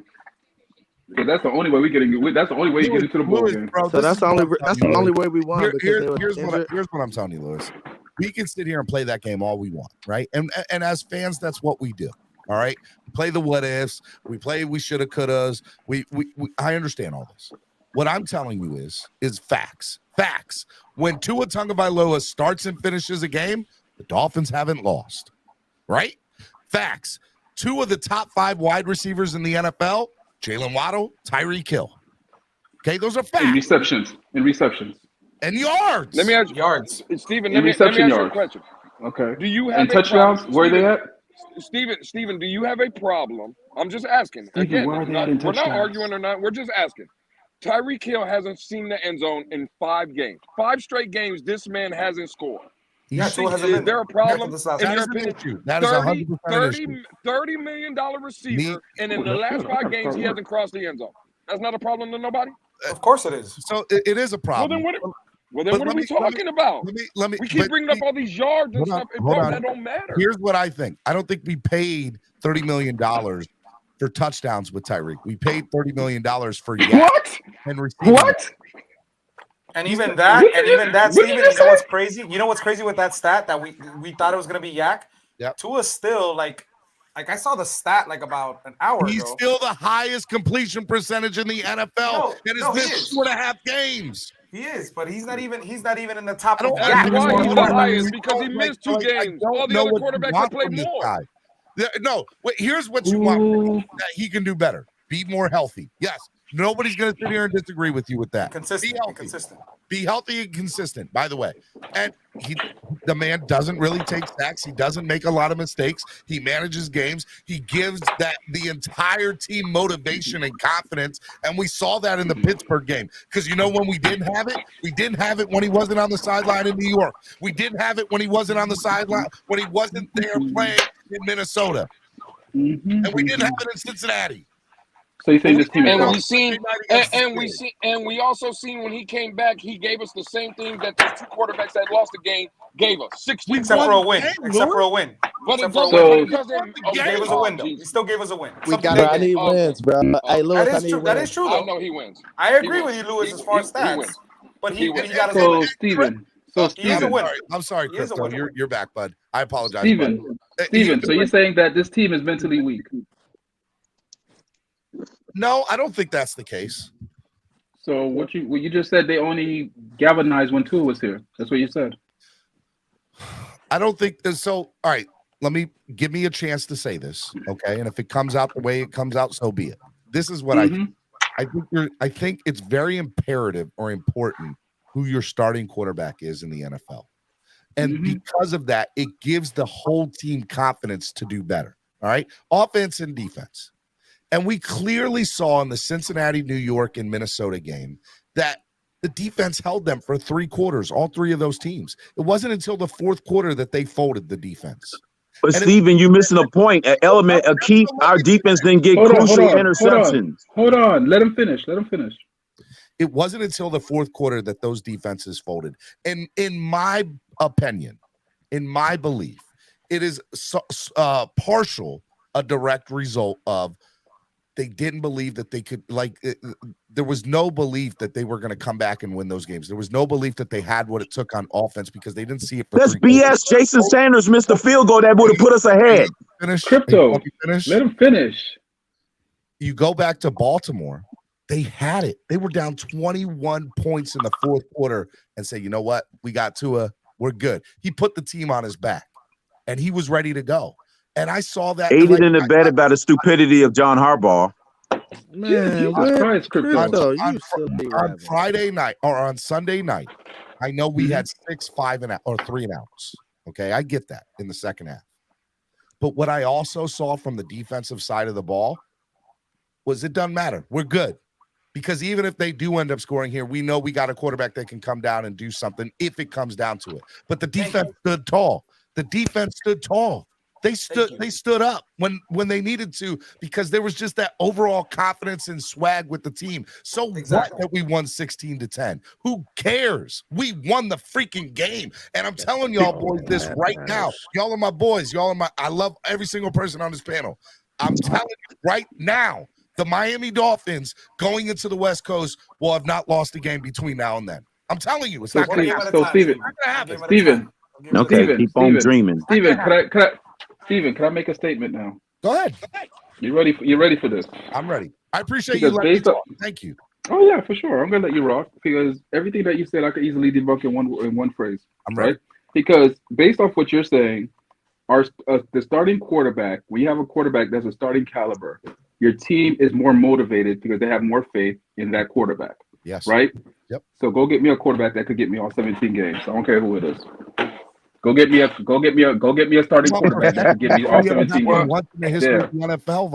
Because that's the only way we get in. That's the only way you get into the bowl Lewis, game. bro, So this that's is the what only I'm that's telling the you, only Lewis. way we won because they were injured. Here's what I'm telling you, Lewis. We can sit here and play that game all we want, right? And as fans, that's what we do. All right. We play the what ifs, we play we shoulda, couldas. We I understand all this. What I'm telling you is facts. Facts. When Tua Tagovailoa starts and finishes a game, the Dolphins haven't lost. Right? Facts. 2 of the top 5 wide receivers in the NFL, Jalen Waddle, Tyreek Hill. Okay, those are facts. In receptions. And yards. Let me ask you, Yards. Steven, In let me ask you reception a yards. question. Okay. Do you have And a touchdowns? problem? Where are they Steven, at? Steven, do you have a problem? I'm just asking. Steven, Again, where are they not- at in we're not touchdowns? arguing or not. We're just asking. Tyreek Hill hasn't seen the end zone in 5 games. 5 straight games, this man hasn't scored. Yeah, Is Tua hasn't been there a there. problem? This last In That your is an opinion, issue. That is 100% an issue. $30 million receiver, and in Oh, the that's last good. I 5 gotta games, start he work. hasn't crossed the end zone. That's not a problem to nobody? Of course it is. So it is a problem. Well, then But what are let we me- talking about? Let me We keep but bringing up all these yards and hold on, stuff hold on. that don't matter. Here's what I think. I don't think we paid $30 million for touchdowns with Tyreek. We paid $30 million for What? and receiving. What? And even that, Steven, you know what's crazy? You know what's crazy with that stat that we thought it was gonna be Yak? Yep. Tua's still like I saw the stat like about an hour He's ago. still the highest completion percentage in the NFL and has he missed is. 2.5 games. He is, but he's not even in the top I don't of That's Yak. why he's the I highest, because he missed 2 I games. don't All the know other what you quarterbacks want have played from this more. guy. No, wait, here's what you want from him, that he can do better. Be more healthy. Yes, Nobody's going to sit here and disagree with you with that. Consistent. Be healthy. Consistent. Be healthy and consistent, by the way. And the man doesn't really take sacks. He doesn't make a lot of mistakes. He manages games. He gives the entire team motivation and confidence. And we saw that in the Pittsburgh game. Because when we didn't have it? We didn't have it when he wasn't on the sideline in New York. We didn't have it when he wasn't on the sideline, when he wasn't there playing in Minnesota. And we didn't have it in Cincinnati. So you think this team? And we also seen when he came back, he gave us the same thing that those two quarterbacks that lost the game gave us. 16 Except for a win. Except for a win. But He gave us a win, though. He still gave us a win. We got. I need wins, bro. Hey, Lewis, that is true. That is true. Though. I know he wins. I agree with you, Lewis, as far as stats. But he got us a win. Steven. I'm sorry, Crypto. You're back, bud. I apologize. Steven, so you're saying that this team is mentally weak? No, I don't think that's the case. So what you just said, they only galvanized when Tua was here. That's what you said. I don't think so. All right, give me a chance to say this, okay? And if it comes out the way it comes out, so be it. This is what I think it's very imperative or important who your starting quarterback is in the NFL. And because of that, it gives the whole team confidence to do better. All right, offense and defense. And we clearly saw in the Cincinnati, New York, and Minnesota game that the defense held them for 3 quarters, all 3 of those teams. It wasn't until the 4th quarter that they folded the defense. But Steven, you're missing a point. An element, a key. Our defense didn't get crucial interceptions. Hold on. Let him finish. It wasn't until the 4th quarter that those defenses folded. And in my opinion, in my belief, it is partial a direct result of they didn't believe that they could, there was no belief that they were going to come back and win those games. There was no belief that they had what it took on offense because they didn't see it. That's BS. Jason Sanders missed the field goal that would have put us ahead. Crypto, let him finish. You go back to Baltimore, they had it. They were down 21 points in the 4th quarter and say, you know what? We got Tua. We're good. He put the team on his back and he was ready to go. And I saw that aided in the bet about the stupidity of John Harbaugh. Man, on Friday night or on Sunday night, I know we had 6, 5 and out or 3 and outs. Okay, I get that in the second half. But what I also saw from the defensive side of the ball was it doesn't matter. We're good. Because even if they do end up scoring here, we know we got a quarterback that can come down and do something if it comes down to it. But the defense stood tall. The defense stood tall. They stood up when they needed to because there was just that overall confidence and swag with the team. So what that we won 16-10? Who cares? We won the freaking game. And I'm telling y'all boys this right now. Y'all are my boys. I love every single person on this panel. I'm telling you right now, the Miami Dolphins going into the West Coast will have not lost a game between now and then. I'm telling you, it's not going to happen. So Steven. Okay, keep on dreaming. Steven, can I make a statement now? Go ahead. You ready for this? I'm ready. I appreciate you letting me talk. Thank you. Oh yeah, for sure. I'm gonna let you rock because everything that you said I could easily debunk in one phrase. I'm right. Because based off what you're saying, the starting quarterback, when you have a quarterback that's a starting caliber, your team is more motivated because they have more faith in that quarterback. Yes. Right? Yep. So go get me a quarterback that could get me all 17 games. I don't care who it is. Go get me a starting quarterback that can get me all 17 games. Once in the history of the NFL,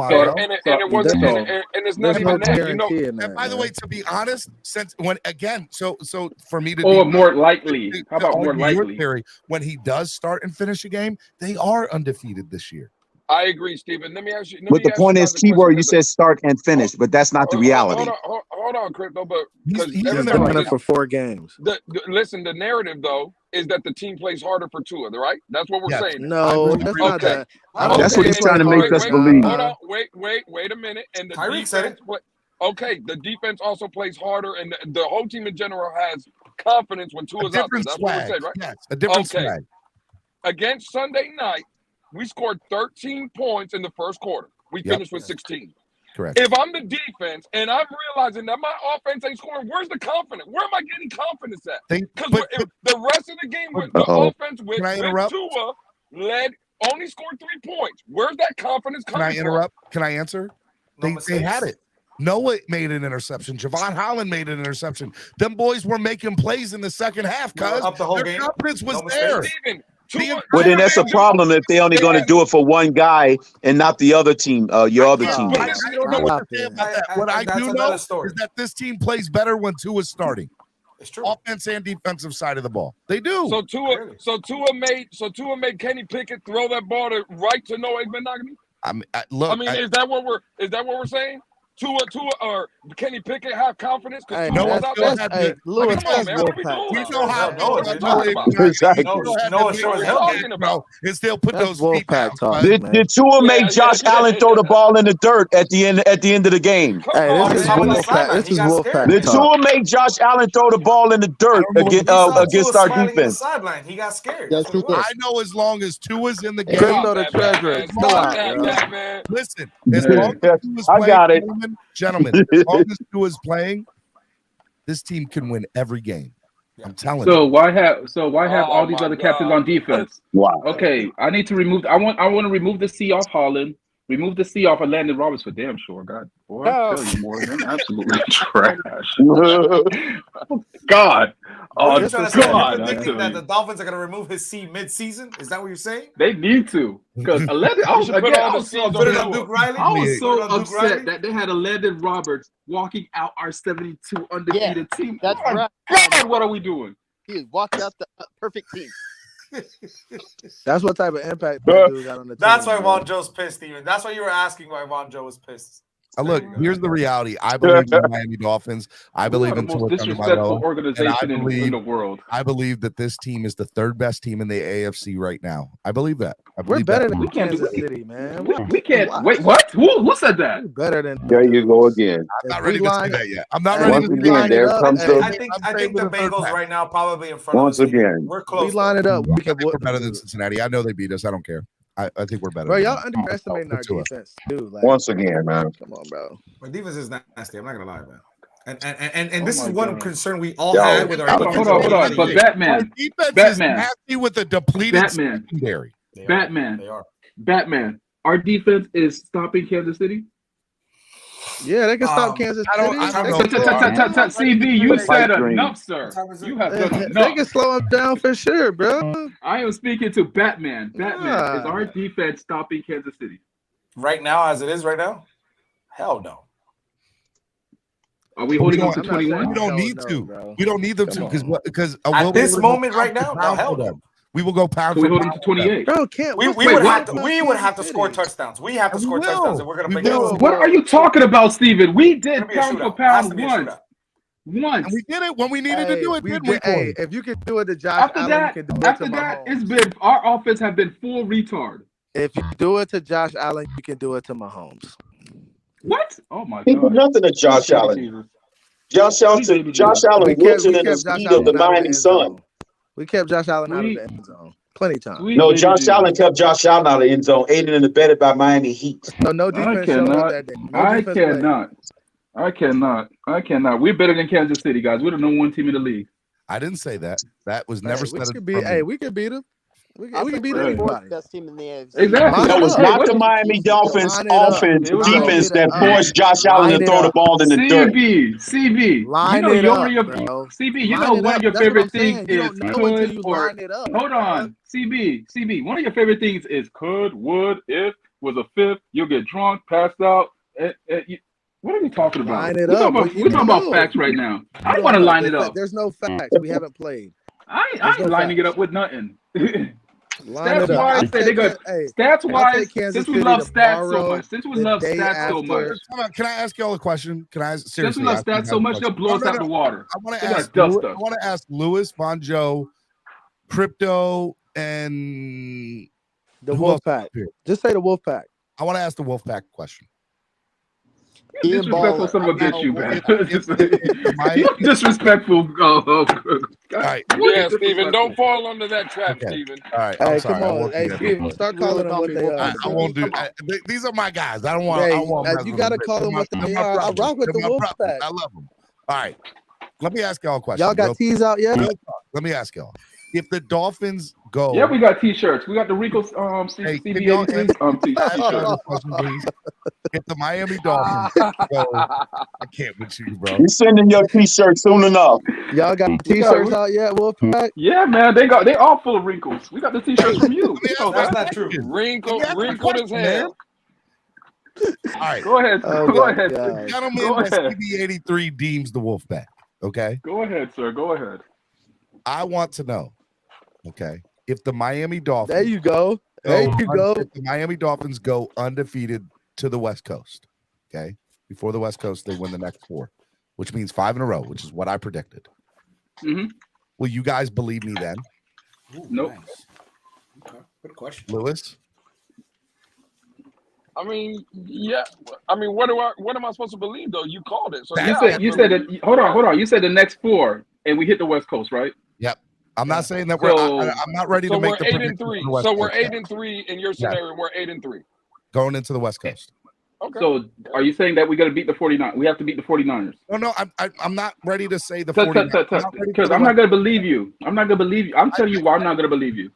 and it's not even that. And by the way, to be honest, so for me to more likely. How about more likely? Theory, when he does start and finish a game, they are undefeated this year. I agree, Stephen. Let me ask you. But the point is, keyword, you said start and finish, but that's not the reality. Hold on, Crypto. But he's done it for 4 games. Listen, the narrative though is that the team plays harder for Tua, right? That's what we're saying. No, that's not that. That's what he's trying to make us believe. Hold on, wait a minute. And the defense said it. Okay, the defense also plays harder, and the whole team in general has confidence when Tua's out there. That's what we said, right? Yes, a different swag. Against Sunday night, we scored 13 points in the first quarter. We finished with 16. Correct. If I'm the defense and I'm realizing that my offense ain't scoring, where's the confidence? Where am I getting confidence at? Because the rest of the game with the offense with Tua only scored 3 points. Where's that confidence coming from? Can I interrupt? Can I answer? They had it. Noah made an interception. Javon Holland made an interception. Them boys were making plays in the second half, cuz up the whole their game. confidence was No there. mistakes. Well, then that's a problem if they're only going to do it for one guy and not the other team, your other teammates. I don't know what to say about that. What I do know is that this team plays better when Tua's starting. It's true. Offense and defensive side of the ball. They do. So Tua made Kenny Pickett throw that ball right to Noah Benogany? Is that what we're saying? Tua or Kenny Pickett have confidence because Lewis, that's Wolfpack. We know how and still put those feet down. Did Tua make Josh Allen throw the ball in the dirt at the end of the game? This is Wolfpack. Did Tua make Josh Allen throw the ball in the dirt against our defense? Sideline. He got scared. I know as long as Tua's in the game. Crypto the treasurer. Listen, as long as Tua's I got it. Gentlemen, as long as Tua's playing, this team can win every game. I'm telling you. So why have all these other captains on defense? Wow. Okay, I need to remove. I want to remove the C off Holland. Remove the C off of Landon Roberts for damn sure. God, boy, I tell you, Morgan, absolutely trash. God, you're thinking that the Dolphins are going to remove his C mid-season? Is that what you're saying? They need to, because I was so upset that they had a Landon Roberts walking out our 72 undefeated team. That's right. God, what are we doing? He walked out the perfect team. That's what type of impact that dude got on the team. That's why Von Joe's pissed, Steven. That's why you were asking why Von Joe was pissed. Look, here's the reality. I believe in the Miami Dolphins. I believe in the most disrespectful organization in the world. I believe that this team is the third best team in the AFC right now. I believe that. We're better than Kansas City, man. We can't. Wait, what? Who said that? We're better than. There you go again. I'm not ready to say that yet. I'm not ready Once to again, there comes I think the Bengals right now probably in front once of us. again. We're close. We line it up. I think we're better than Cincinnati. I know they beat us. I don't care. I think we're better. Bro, y'all underestimating our defense too. Like, once again, man. Come on, bro. My defense is nasty. I'm not gonna lie, man. And this is one concern we all had with our defense. Hold on. But Batman, our defense is nasty with a depleted secondary. Batman. Our defense is stopping Kansas City. Yeah, they can stop Kansas City. CB, you said enough, sir. You have done enough. They can slow them down for sure, bro. I am speaking to Batman. Batman, is our defense stopping Kansas City? Right now, as it is right now? Hell no. Are we holding on to 21? We don't need to. Bro. We don't need them to because at this moment right now, no, hell no. We will go pound. So we hold them to 28. Bro, can't we would have to score touchdowns. We have to score touchdowns, and we're gonna make it. What are you talking about, Steven? We did pound for pound once. And we did it when we needed to do it. Didn't we? If you can do it to Josh Allen, you can do it to Mahomes. It's been our offense have been full retard. If you do it to Josh Allen, you can do it to Mahomes. What? Oh my God! He did nothing to Josh Allen. Josh Allen wilted in the speed of the Miami Sun. We kept Josh Allen out of the end zone plenty of times. No, Josh Allen kept Josh Allen out of the end zone, aided and abetted by Miami Heat. No defense showed up that day. I cannot. We're better than Kansas City, guys. We're the number one team in the league. I didn't say that. That was never said. We could beat them. We can beat anybody. Best team in the AFC. Exactly. That was not the Miami Dolphins offense defense that forced Josh Allen to throw the ball in the dirt. CB, you know one of your favorite things is could or hold on, CB. One of your favorite things is could, would, if, was a fifth. You'll get drunk, passed out. What are we talking about? We're talking about facts right now. I want to line it up. There's no facts. We haven't played. I ain't lining it up with nothing. Stats-wise, since we love stats so much, can I ask y'all a question? Since we love stats so much, they'll blow us out the water. I want to ask Lewis, Von Joe, Crypto, and the Wolfpack. Just say the Wolfpack. I want to ask the Wolfpack question. You disrespectful son of a bitch, you man. You disrespectful. All right. Yeah, Steven, don't fall under that trap, Steven. All right. Hey, come on. Hey, Steven, start calling them what they are. I won't do. These are my guys. I don't want. You got to call them what they are. I rock with the Wolfpack. I love them. All right. Let me ask y'all a question. Y'all got teas out yet? Let me ask y'all. if the Dolphins go, Yeah, we got T-shirts. We got the Rico hey, can y'all CB83 ask T-shirts. this question, please? If the Miami Dolphins go, I can't with you, bro. We're sending your T-shirt soon enough. Y'all got We got- T-shirts we- out yet, Wolfpack? Yeah, man, they all full of wrinkles. We got the T-shirts from you. You know That's that. not true. Wrinkled as question, hell. All right, Go ahead. Oh, Go my ahead. God. gentlemen, Go the ahead. CB83 deems the Wolfpack. Okay, Go ahead, sir. Go ahead. I want to know. Okay, if the Miami Dolphins, There you go. There you go. If the Miami Dolphins go undefeated to the West Coast, okay, before the West Coast, they win the next 4, which means 5 in a row, which is what I predicted. Mm-hmm. Will you guys believe me then, Ooh, Nope. Nice. Okay. Good question. Lewis? I mean, yeah. I mean, what am I supposed to believe though? You called it. So That- yeah, You said that. Hold on. You said the next 4, and we hit the West Coast, right? Yep. I'm not saying that we're. So- I'm not ready So to we're make the 8-3. prediction for the West So we're Coast yet. 8-3 in your scenario. We're 8-3. Going into the West Coast. Okay. So are you saying that we got to beat the 49ers? We have to beat the 49ers. No, I'm not ready to say the 49ers. Because I'm not going to believe you. I'm not going to believe you. I'm telling you why I'm not going to believe you.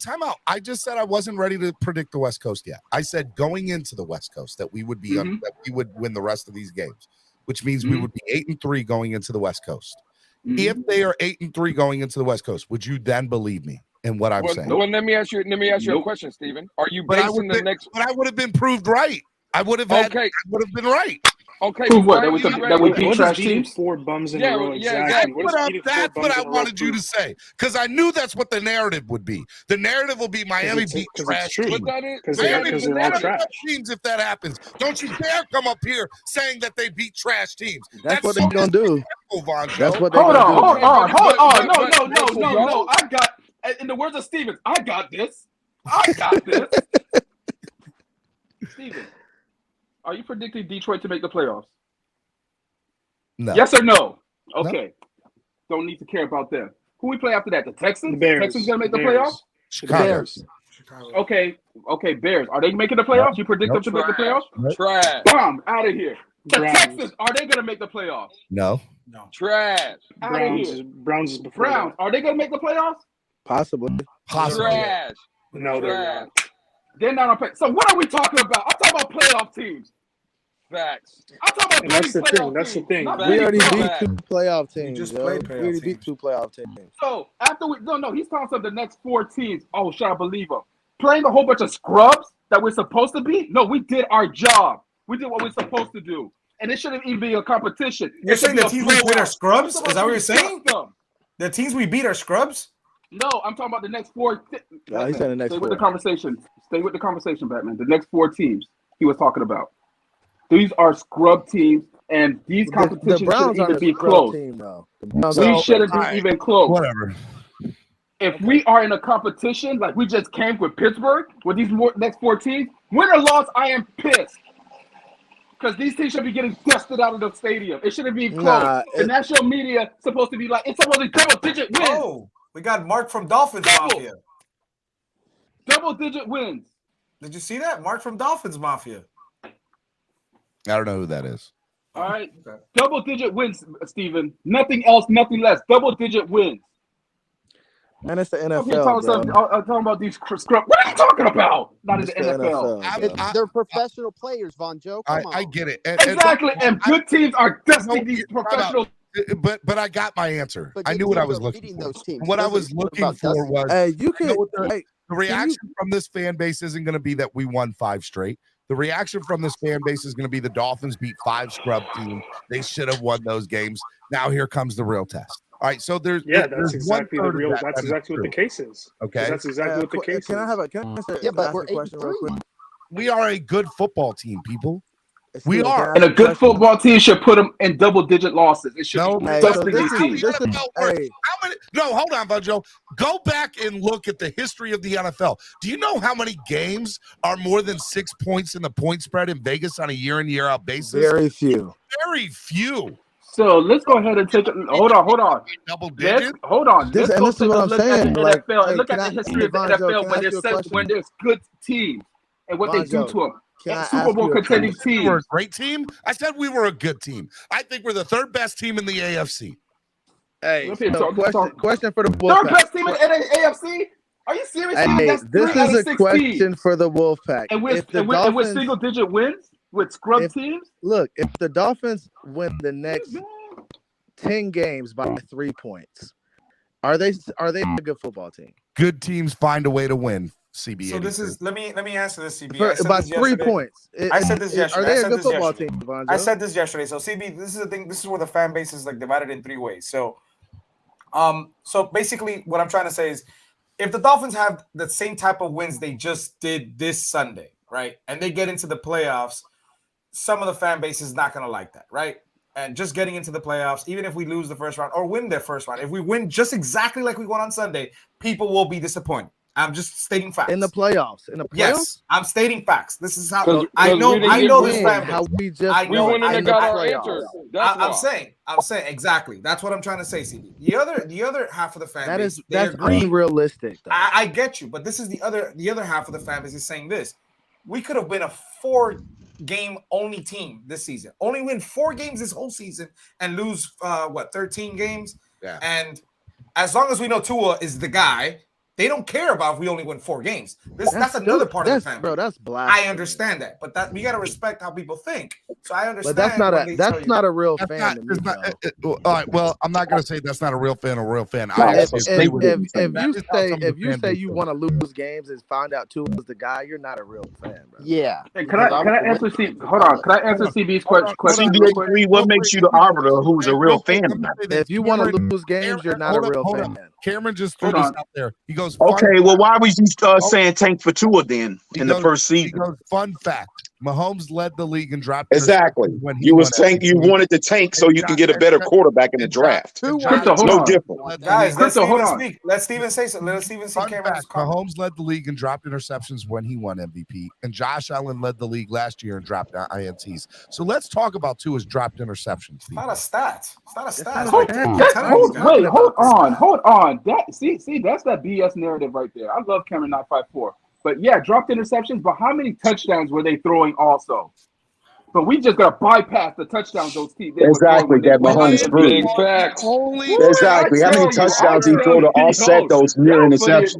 Time out. I just said I wasn't ready to predict the West Coast yet. I said going into the West Coast that we would be that we would win the rest of these games, which means we would be 8-3 going into the West Coast. If they are 8-3 going into the West Coast, would you then believe me in what I'm saying? Well, let me ask you a question, Stephen. Are you But I basing would the next? But I would have been proved right. I would have had. Okay. I would have been right. Okay. Prove what? why That we are you could- ready? that we What beat does trash beating teams? 4 bums in Yeah, a row. yeah, Exactly. What does beating 4 That's bums what I in a row wanted you prove? to say, because I knew that's what the narrative would be. The narrative will be Miami it's- beat 'cause it's trash true. teams. But that is- Because Miami they're beat all trash trash. teams if that happens. Don't you dare come up here saying that they beat trash teams. That's what so they're gonna do. disrespectful, Voncho. That's what they're Hold gonna do. on. but- No. I got, in the words of Stevens, I got this. Steven, are you predicting Detroit to make the playoffs? No. Yes or no? Okay. Don't need to care about them. Who we play after that? The Texans? The Bears. Texans going to make the Bears. playoffs? Chicago. Bears. Okay, Bears. Are they making the playoffs? You predict them to make the playoffs? Trash. Bomb, out of here. The Browns. Texans, are they going to make the playoffs? No. Trash. Out of here. Browns is before Browns, are they going to make the playoffs? Possibly. Possibly. Trash. that. No, they're Trash. not. They're not on play. So what are we talking about? I'm talking about playoff teams. Facts. I'm talking about And that's beating the thing. playoff That's the teams, thing. not We beating already playoff beat teams. 2 playoff teams. just Yo. played We playoff already beat teams. 2 playoff teams. So after no, he's talking about the next 4 teams. Oh, should I believe him? Playing a whole bunch of scrubs that we're supposed to beat? No, we did our job. We did what we're supposed to do. And it shouldn't even be a competition. You're It should saying be the a teams we beat are blowout. scrubs? We're Is that what you're supposed to saying? beat them. The teams we beat are scrubs? No, I'm talking about the next 4. No, he said the next Stay with 4. the conversation. Stay with the conversation, Batman. The next 4 teams he was talking about. These are scrub teams, and these The competitions Browns shouldn't aren't even a be scrub close. team, though. The Browns We aren't a shouldn't scrub be team. even close. Whatever. If we are in a competition like we just came with Pittsburgh, with these next 4 teams, win or loss, I am pissed. Because these teams should be getting dusted out of the stadium. It shouldn't be close. Nah, The national media is supposed to be like, it's supposed to be double-digit wins. Oh, we got Mark from Dolphins Mafia. Double-digit wins. Did you see that? Mark from Dolphins Mafia. I don't know who that is. All right? Double-digit wins, Steven. Nothing else, nothing less. Double-digit wins. And it's the I'm NFL, bro. talking about these scrub. What are you talking about? Not in It's the the NFL. NFL. They're professional players, Von Joe. Come on. I get it. Exactly. And good teams are dusting these professional. But I got my answer. But I good knew what I teams was are looking beating for. those teams. What I Doesn't was mean looking about for dusting. was Hey, you can. the Hey, reaction from this fan base isn't going to be that we won 5 straight. The reaction from this fan base is going to be the Dolphins beat 5 scrub teams. They should have won those games. Now here comes the real test. All right, so there's That's exactly the 1/3 of real. that That's is exactly what the true. case is. Okay, That's exactly what the case Can I is. have a? Can I ask Yeah, but ask we're a question real 8-3. quick? We are a good football team, people. Steven, We can I are. ask And a a good question? football team should put them in double-digit losses. It should No, be Hey, so dusting this these is teams. this is hey. How many? No, hold on, Bunjo. Go back and look at the history of the NFL. Do you know how many games are more than 6 points in the point spread in Vegas on a year in, year out basis? Very few. Very few. So let's go ahead and take it. Hold on. Double Let's digits. hold on. This Let's and go this is take what a I'm look at saying. the Like, NFL hey, and look can at I, the history of the Von Joe, NFL can I when ask you a there's question? when there's good teams and what they Von do Joe, to them. can I Super ask Bowl you a contending question? We were a teams. great team. I said we were a good team. I think we're the 3rd best team in the AFC. Hey, Okay, so talk. question for the Third Wolfpack. best team in AFC? Are you serious? Hey, That's this 3 out is of a 6 question teams. for the Wolfpack. And with single digit wins with scrub teams? Look, if the Dolphins win the next 10 games by 3 points, are they a good football team? Good teams find a way to win. CB. So this is let me answer this, CB. For, I said by this 3 yesterday. points. I said this yesterday. Are they I a said good this football yesterday. team, Von I Joe? said this yesterday. So CB, this is the thing. This is where the fan base is like divided in 3 ways. So basically what I'm trying to say is if the Dolphins have the same type of wins they just did this Sunday, right? And they get into the playoffs, some of the fan base is not going to like that, right? And just getting into the playoffs, even if we lose the first round or win their first round, if we win just exactly like we won on Sunday, people will be disappointed. I'm just stating facts. In the playoffs. Yes, I'm stating facts. This is how I know this win, fan how base. we I know. got our answers. I'm saying exactly. That's what I'm trying to say, CD. The other half of the fan base, that's agree. unrealistic. Though. I get you, but this is the other half of the fan base is saying this. We could have been a 4-game only team this season. Only win 4 games this whole season and lose 13 games. Yeah. And as long as we know Tua is the guy, they don't care about if we only win 4 games. That's another part of the family. Bro, that's blasphemy. I understand that, but that we got to respect how people think. So I understand. But that's not a real fan to me. All right. Well, I'm not going to say that's not a real fan. If you say you want to lose games and find out Tua is the guy, you're not a real fan, bro. Yeah. Hey, can I answer Hold on. Can I answer CB's question? CB83, what makes you the arbiter of who's a real fan? If you want to lose games, you're not a real fan. Cameron just threw this out there. He goes, okay, well, why was you saying tank for Tua then the first season? He goes, fun fact. Mahomes led the league and dropped exactly. You wanted to tank so you can get a better quarterback in the draft. It's no different. Guys, let Steven speak. Let Steven say something. Let Steven see Cameron's comment. Mahomes led the league and dropped interceptions when he won MVP, and Josh Allen led the league last year and dropped INTs. So let's talk about Tua's dropped interceptions. It's not a stat. It's not a stat. Hold on. See, that's that BS narrative right there. I love Cameron 954. But yeah, dropped interceptions, but how many touchdowns were they throwing also? But we just got to bypass the touchdowns those teams. Exactly, that Mahomes threw. Exactly. How many touchdowns he threw to offset those near interceptions?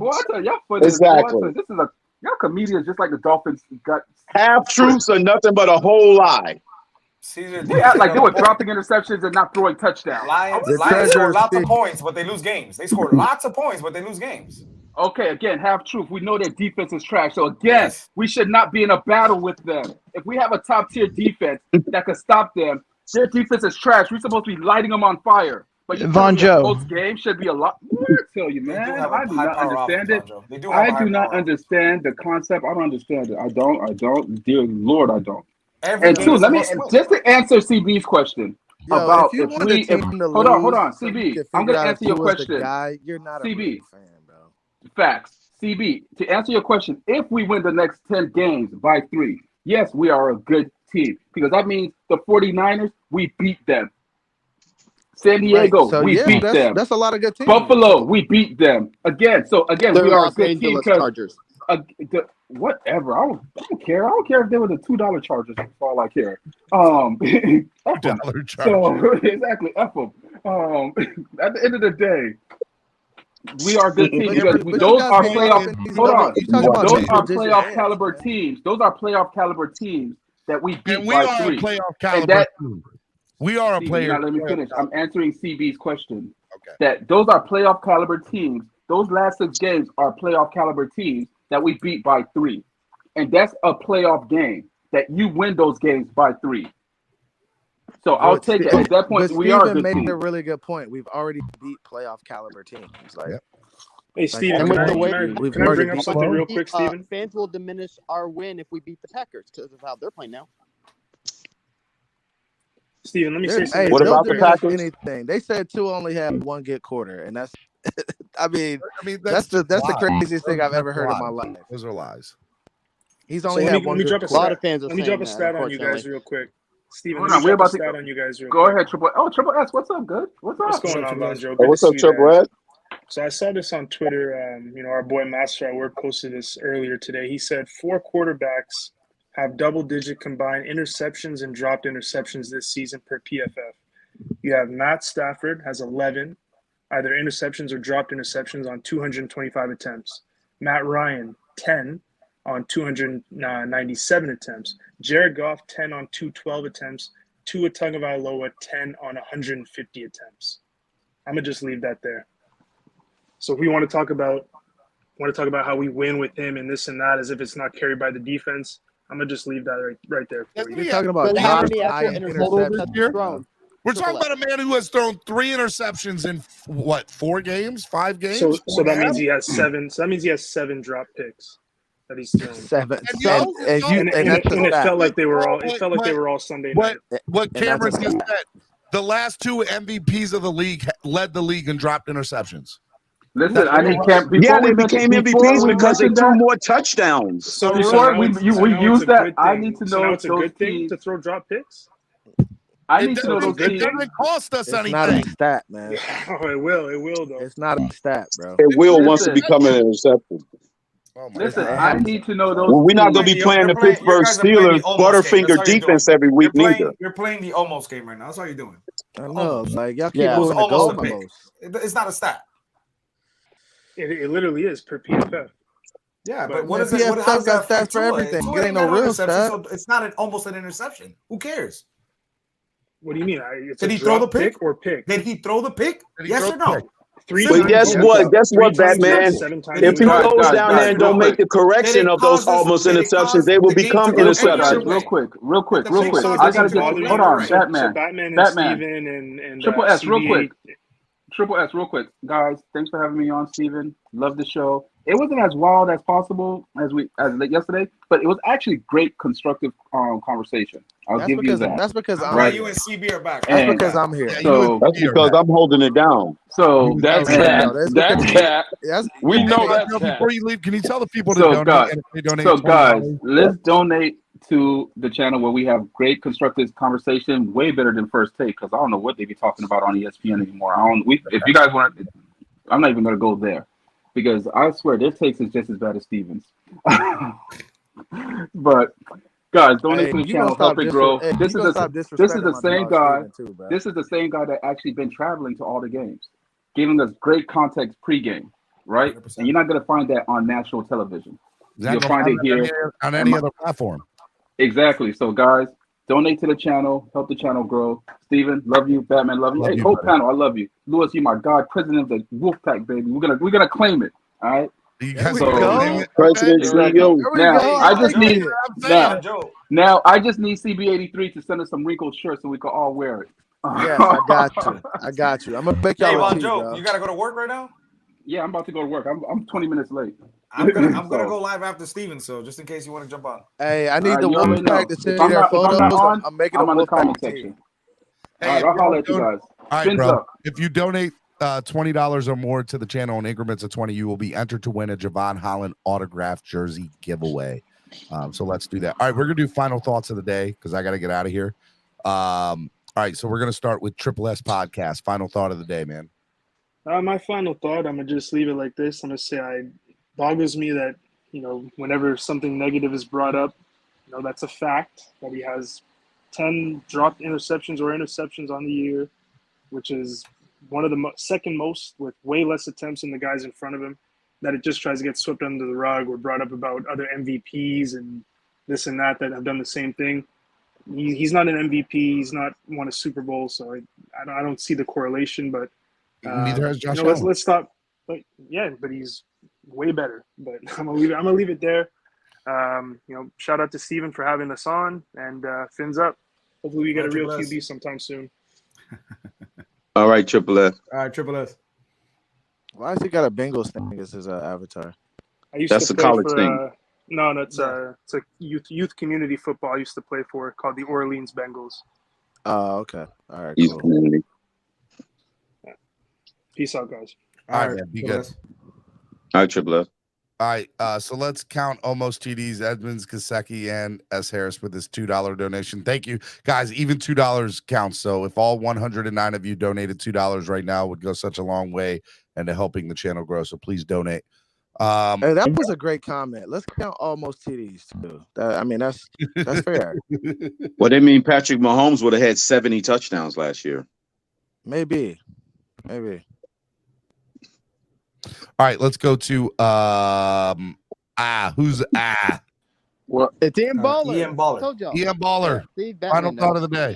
Exactly. This is y'all comedians just like the Dolphins got half truths or nothing but a whole lie. They act like they were dropping interceptions and not throwing touchdowns. Lions scored lots of points, but they lose games. They scored lots of points, but they lose games. Okay, again, half truth. We know their defense is trash. So again, we should not be in a battle with them. If we have a top tier defense that could stop them, their defense is trash. We're supposed to be lighting them on fire. But Von Joe, most games should be a lot. What I tell you, man, I do not understand it. I do not understand the concept. I don't understand it. I don't. Dear Lord, I don't. And two, let me just to answer CB's question. About if we hold on, CB. I'm gonna answer your question. You're not CB. A fan, bro. Facts. CB, to answer your question, if we win the next 10 games by 3, yes, we are a good team. Because that means the 49ers, we beat them. San Diego, we beat them. That's a lot of good teams. Buffalo, we beat them. Again, we are a good team. Chargers. Whatever. I don't care. I don't care if they were the $2 Chargers. That's all I care. $2 Chargers. So exactly, F them. At the end of the day, we are a good team because those are playoff. Hold on, those are playoff caliber teams. Those are playoff caliber teams that we beat by 3. Playoff caliber team. We are a player. Let me finish. I'm answering CB's question. Okay. That those are playoff caliber teams. Those last 6 games are playoff caliber teams that we beat by 3, and that's a playoff game that you win those games by 3. So I'll take it. At that point, we are a good team. A really good point. We've already beat playoff caliber teams. Hey, Steven, can I bring up something real quick, Steven? Fans will diminish our win if we beat the Packers because of how they're playing now. Steven, let me say something. What about the Packers? Anything. They said Tua only had 1 good quarter, and that's I mean that's the craziest thing I've ever heard in my life. Those are lies. He's only had 1 good quarter. A lot of fans are Let me drop a stat on you guys real quick. Steven, we're about to stat on you guys real go quick. ahead, Triple S. What's up, good? What's going on, Bonjo? What's up, Triple S? So I saw this on Twitter. Our boy Master at work posted this earlier today. He said 4 quarterbacks have double-digit combined interceptions and dropped interceptions this season per PFF. You have Matt Stafford has 11, either interceptions or dropped interceptions on 225 attempts. Matt Ryan, 10 on 297 attempts. Jared Goff, 10 on 212 attempts. Tua Tagovailoa, 10 on 150 attempts. I'm going to just leave that there. So if we want to talk about how we win with him and this and that as if it's not carried by the defense, I'm going to just leave that right there for you. You're talking about how many high actual interceptions has he thrown? We're talking about a man who has thrown 3 interceptions in 4 games, 5 games. So that means he has 7. So that means he has 7 drop picks that he's thrown. 7. And it felt like they were all. It felt like they were all Sunday night. What Cameron just said. The last 2 MVPs of the league led the league and dropped interceptions. Listen, I need Cam. Yeah, they became MVPs because they threw more touchdowns. So we use that. I need to know. So now it's a good thing to throw drop picks. I need to know those It teams. doesn't cost us It's anything. not a stat, man. Oh, it will though. It's not a stat, bro. It will once it become an interception. Listen, I need to know those. Well, we're not going to be playing the Pittsburgh Steelers Butterfinger defense every week neither. You're playing the almost game right now. That's all you're doing. I know. Like, y'all keep Yeah, moving the almost a pick. goalposts. It's not a stat. It literally is per PFF. Yeah, But but what is PFF it? What, how does got that affect stats for Tua? everything. Tua It ain't no got real interception, stat. so it's not almost an interception. Who cares? What do you mean? It's Did a he throw the drop pick or pick? Did he throw the pick? Did he Yes throw or the no? pick? 3 But times, guess yes. what? Guess 3 what, times, Batman? yes. 7 times, If he yes. goes down there and don't make the correction of those almost interceptions, they will become interceptions. Real quick. So I gotta it get. doesn't Hold bother on, you. So Batman. Batman and Batman. Steven and Triple S, real CBA. quick. Triple S, real quick, guys. Thanks for having me on, Steven. Love the show. It wasn't as wild as possible as yesterday, but it was actually great, constructive conversation. I'll give you that. That's because Right. you and CB are back. That's because I'm here. So That's because I'm holding it down. So that's cat. That's That's because- cat. That's- We know that's cat. Before you leave, can you tell the people to So donate? guys, And if they donate so guys, $20? let's donate to the channel where we have great constructive conversation, way better than First Take, because I don't know what they be talking about on ESPN anymore. If you guys want, I'm not even gonna go there, because I swear their takes is just as bad as Steven's. But guys, donate Hey, to the you channel, gonna help stop it grow. dis- hey, This you is gonna stop this is disrespecting the my same dog guy. Steven too, bro. This is the same guy that actually been traveling to all the games, giving us great context pregame, right? 100%. And you're not gonna find that on national television. You'll You'll find it here on any other platform. Exactly. So, guys, donate to the channel, help the channel grow. Steven, love you. Batman, love you. Love Hey, you, whole buddy. panel, I love you. Lewis, you my God, president of the Wolfpack, baby. We're gonna claim it. All right. You guys So- are claiming it? President Exactly. CEO. Now, go. I just need Joe. now I just need CB83 to send us some wrinkled shirts so we can all wear it. Yes, I got you. I got you. I'm gonna make Hey, y'all a Von tee, Joe, bro. you gotta go to work right now. Yeah, I'm about to go to work. I'm 20 minutes late. I'm gonna So- go live after Steven, so just in case you want to jump on. Hey, I need All right, the you already Wolfpack know. to send If me I'm their not photos. on, I'm making I'm a on the comment Wolfpack section. team. All right, I'll holler at you guys. All right, Fins bro. up. If you donate $20 or more to the channel in increments of 20, you will be entered to win a Javon Holland autographed jersey giveaway. So let's do that. All right, we're gonna do final thoughts of the day because I got to get out of here. All right, so we're gonna start with Triple S podcast. Final thought of the day, man. My final thought, I'm gonna just leave it like this. I'm gonna say it boggles me that, whenever something negative is brought up, that's a fact that he has 10 dropped interceptions or interceptions on the year, which is one of the second most with way less attempts than the guys in front of him. That it just tries to get swept under the rug or brought up about other MVPs and this and that have done the same thing. He's not an MVP. He's not won a Super Bowl, so I don't see the correlation. But Neither has Josh let's Allen. stop. But yeah, but he's way better. But I'm gonna leave it there. Shout out to Steven for having us on, and fins up. Hopefully we get a real Triple S. QB sometime soon. All right, Triple S. All right, Triple S. Why has he got a Bengals thing as his avatar? I used That's to a play college for, thing. No, it's a youth community football I used to play for called the Orleans Bengals. Oh, okay. All right, He's cool. community. Peace out, guys. All right, man, be Triple good. S. All right, Triple S. All right, so let's count almost TDs, Edmonds, Kaseki, and S. Harris with this $2 donation. Thank you, guys. Even $2 counts. So if all 109 of you donated $2 right now, it would go such a long way into helping the channel grow. So please donate. Hey, that was a great comment. Let's count almost TDs too. That's fair. Well, they mean Patrick Mahomes would have had 70 touchdowns last year. Maybe. All right, let's go to who's What? It's Ian Baller. Ian Baller. Told y'all. Ian Baller. Yeah, see, Final Batman thought knows. of the day.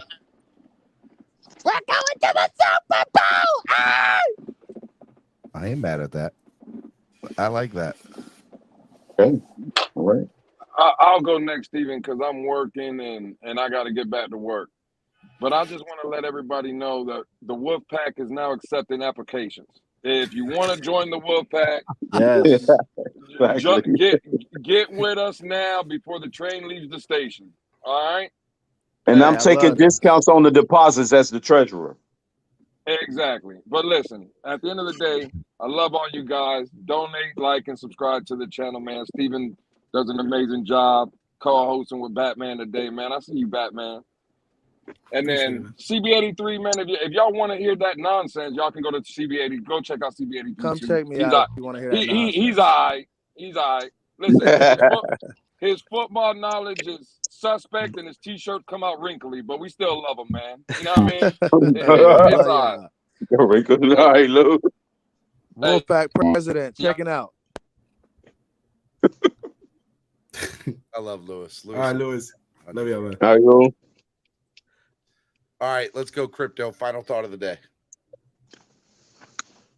We're going to the Super Bowl. Ah! I ain't mad at that. I like that. Okay. All right. I'll go next, Steven, because I'm working and I got to get back to work. But I just want to let everybody know that the Wolf Pack is now accepting applications. If you want to join the Wolf Pack, Yes. get with us now before the train leaves the station. All right? And I'm I taking love it. discounts on the deposits as the treasurer. Exactly. But listen, at the end of the day, I love all you guys. Donate, like, and subscribe to the channel, man. Steven does an amazing job co-hosting with Batman today, man. I see you, Batman. And then CB83, man, if y'all want to hear that nonsense, y'all can go to CB80. Go check out CB83. Come too. check me He's out if you want to hear that nonsense. He's all right. He's all right. Listen, his football knowledge is suspect, and his T-shirt come out wrinkly, but we still love him, man. You know what I mean? It's all right. All right, Lou. Wolfpack president, checking out. I love Lewis. All right, Lewis. Love you, man. All right, Lou. All right, let's go crypto. Final thought of the day.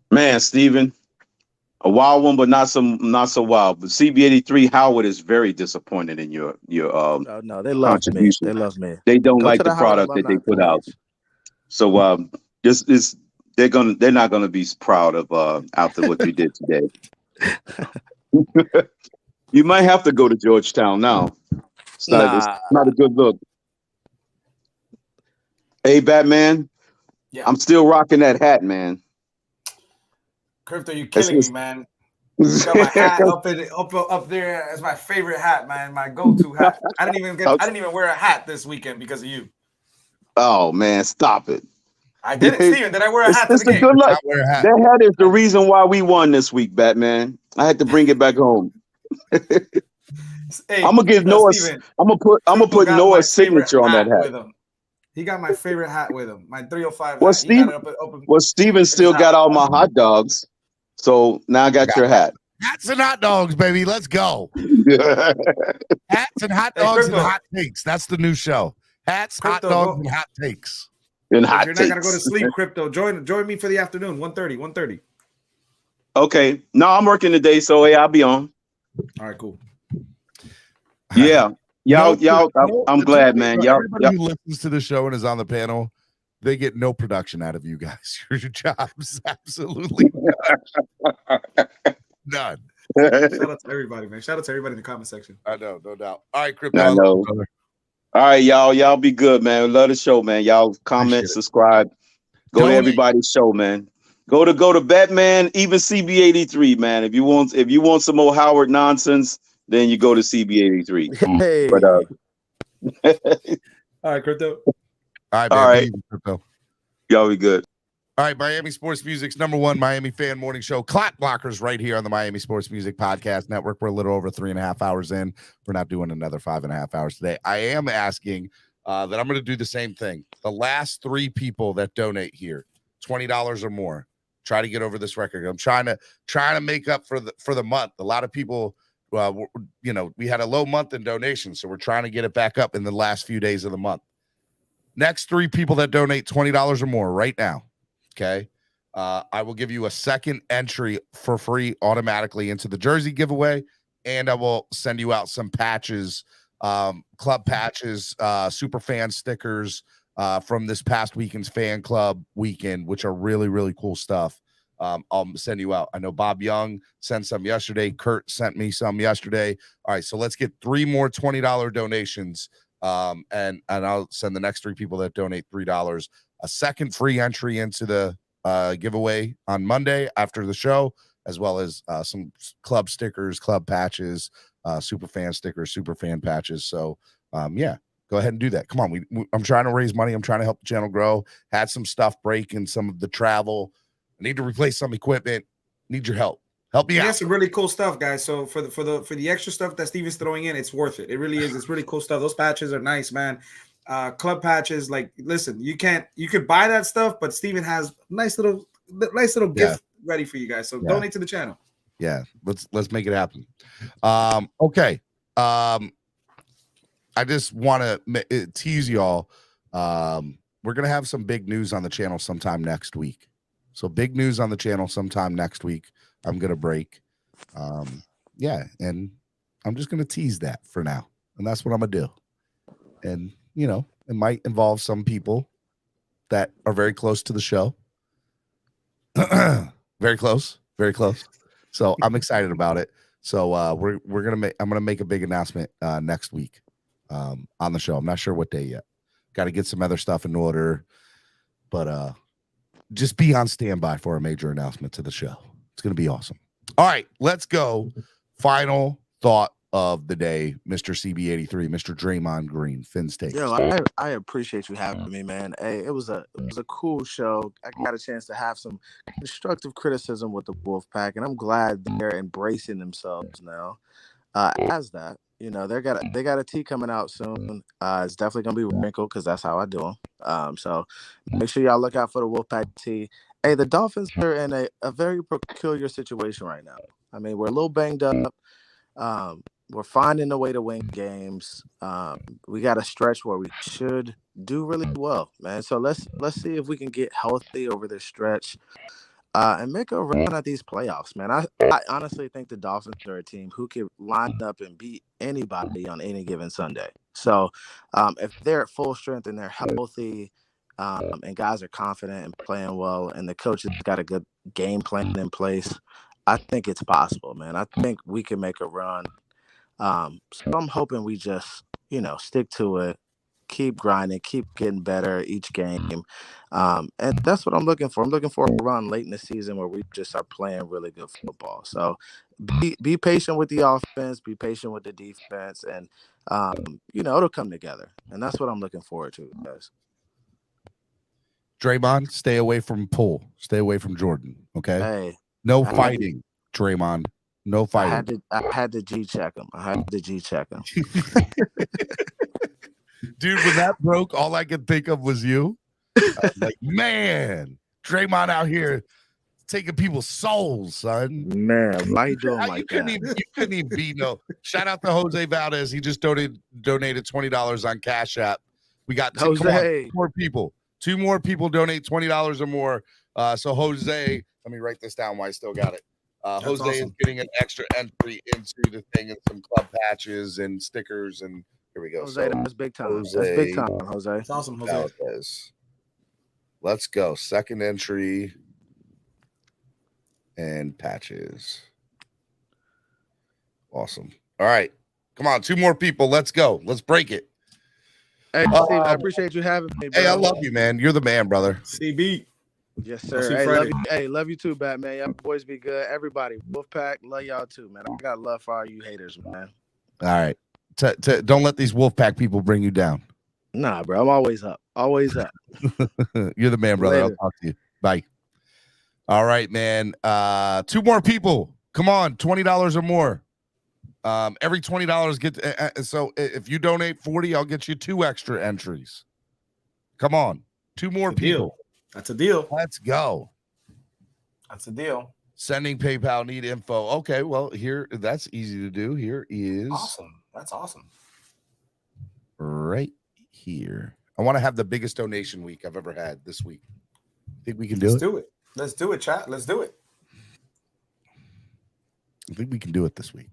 Man, Steven, a wild one, but not so wild. But CB83 Howard is very disappointed in your Oh, no, they love me. contribution. They love me. They don't Go like to the the Howard product that they alumni put out. page. So they're not gonna be proud of after what you did today. You might have to go to Georgetown now. It's not a good look. Hey, Batman. Yeah. I'm still rocking that hat, man. Crypto, you killing me, man. Got my hat up there as my favorite hat, man. My go-to hat. I didn't even wear a hat this weekend because of you. Oh man, stop it. I didn't, Steven. Did I wear a hat to It's the a game? good luck. That hat is the reason why we won this week, Batman. I had to bring it back home. Hey, I'm gonna give Noah. Steven, I'm gonna put got my Noah's signature on that favorite hat. with him. He got my favorite hat with him. My 305 Well, hat. He got it Steven still got all my hot dogs. So now I got your hat. Hats and hot dogs, baby. Let's go. Hats and hot dogs and hot takes. That's the new show. Hats, Crypto, hot dogs, and hot takes. And If hot you're not gonna go takes. to sleep, Crypto, join me for the afternoon, 1:30. Okay. No, I'm working today, so hey, I'll be on. All right, cool. Yeah. Y'all, I'm glad, man. Y'all, Everybody who listens to the show and is on the panel, they get no production out of you guys. Your job's absolutely none. Shout out to everybody, man. Shout out to everybody in the comment section. I know, no doubt. All right, Crypto. I love know. you, brother. All right, y'all be good, man. Love the show, man. Y'all comment, subscribe, go to everybody's show, man. Go to Batman, even CB83, man. If you want some more Howard nonsense, then you go to CB83. Hey. But all right, Crypto. All right, man. All right. Crypto. Y'all be good. All right, Miami Sports Music's #1 Miami fan morning show, Clock Blockers, right here on the Miami Sports Music Podcast Network. We're a little over 3.5 hours in. We're not doing another 5.5 hours today. I am asking that I'm going to do the same thing. The last 3 people that donate here, $20 or more, try to get over this record. I'm trying to make up for the month. A lot of people, we had a low month in donations, so we're trying to get it back up in the last few days of the month. Next 3 people that donate $20 or more right now. Okay. I will give you a second entry for free automatically into the jersey giveaway. And I will send you out some patches, club patches, super fan stickers from this past weekend's fan club weekend, which are really, really cool stuff. I'll send you out. I know Bob Young sent some yesterday. Kurt sent me some yesterday. All right. So let's get 3 more $20 donations. And I'll send the next 3 people that donate $3 a second free entry into the giveaway on Monday after the show, as well as some club stickers, club patches, super fan stickers, super fan patches. So yeah, go ahead and do that. Come on. I'm trying to raise money. I'm trying to help the channel grow. Had some stuff break in some of the travel. I need to replace some equipment. Need your help. Help me out. That's some really cool stuff, guys. So for the extra stuff that Steven's throwing in, it's worth it. It really is. It's really cool stuff. Those patches are nice, man. Club patches, like, listen, you could buy that stuff, but Steven has nice little ready for you guys. So Yeah. donate to the channel. Yeah, let's make it happen. Okay. I just want to tease y'all. We're gonna have some big news on the channel sometime next week. So big news on the channel sometime next week. I'm gonna break. Yeah, and I'm just gonna tease that for now, and that's what I'm gonna do. And it might involve some people that are very close to the show. Very close, very close. So I'm excited about it. So I'm gonna make a big announcement next week on the show. I'm not sure what day yet. Got to get some other stuff in order, but just be on standby for a major announcement to the show. It's gonna be awesome. All right, let's go. Final thought of the day, Mr. CB83, Mr. Draymond Green, Finn's take. Yo, I appreciate you having me, man. Hey, it was a cool show. I got a chance to have some constructive criticism with the Wolfpack, and I'm glad they're embracing themselves now. As that, they got a tee coming out soon. It's definitely gonna be wrinkled because that's how I do them. So make sure y'all look out for the Wolfpack tee. Hey, the Dolphins are in a very peculiar situation right now. I mean, we're a little banged up. We're finding a way to win games. We got a stretch where we should do really well, man. So let's see if we can get healthy over this stretch and make a run at these playoffs, man. I honestly think the Dolphins are a team who can line up and beat anybody on any given Sunday. So if they're at full strength and they're healthy and guys are confident and playing well and the coach has got a good game plan in place, I think it's possible, man. I think we can make a run. So I'm hoping we just, stick to it, keep grinding, keep getting better each game. And that's what I'm looking for. I'm looking for a run late in the season where we just are playing really good football. So be patient with the offense, be patient with the defense, and, it'll come together. And that's what I'm looking forward to, guys. Draymond, stay away from Poole. Stay away from Jordan, okay? Hey. No fighting, Draymond. No fighting. I had to G-check him. Dude, when that broke, all I could think of was you. I was like, man, Draymond out here taking people's souls, son. Man, why you doing like that? You couldn't even be no. Shout out to Jose Valdez. He just donated $20 on Cash App. We got two more people. Two more people donate $20 or more. So Jose, let me write this down while I still got it. Jose awesome. Is getting an extra entry into the thing and some club patches and stickers. And here we go. Jose, that's big time. That's big time, Jose. That's awesome, Jose. Valdez. Let's go. Second entry and patches. Awesome. All right. Come on. Two more people. Let's go. Let's break it. Hey, Steve, I appreciate you having me, bro. Hey, I love you, man. You're the man, brother. CB. Yes, sir. Love you too, Batman. Y'all boys be good. Everybody, Wolfpack, love y'all too, man. I got love for all you haters, man. All right. Don't let these Wolfpack people bring you down. Nah, bro. I'm always up. Always up. You're the man, brother. Later. I'll talk to you. Bye. All right, man. Two more people. Come on, $20 or more. Every $20 get so if you donate 40, I'll get you 2 extra entries. Come on. Two more people. That's a deal. Let's go. That's a deal. Sending PayPal, need info. Okay, well, here, that's easy to do. Here is awesome. That's awesome. Right here. I want to have the biggest donation week I've ever had this week. Think we can do it? Let's do it. Let's do it, chat. Let's do it. I think we can do it this week.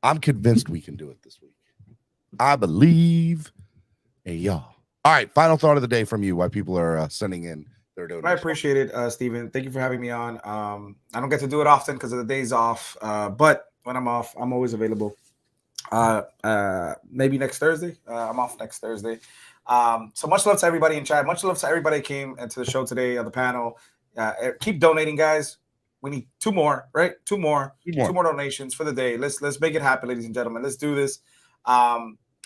I'm convinced we can do it this week. I believe in y'all. All right, final thought of the day from you. Why people are sending in their donations. I appreciate it, Steven. Thank you for having me on. I don't get to do it often because of the days off, but when I'm off, I'm always available. Maybe next Thursday. I'm off next Thursday. So much love to everybody in chat. Much love to everybody who came into the show today on the panel. Keep donating, guys. We need 2 more, right? 2 more donations for the day. Let's make it happen, ladies and gentlemen. Let's do this.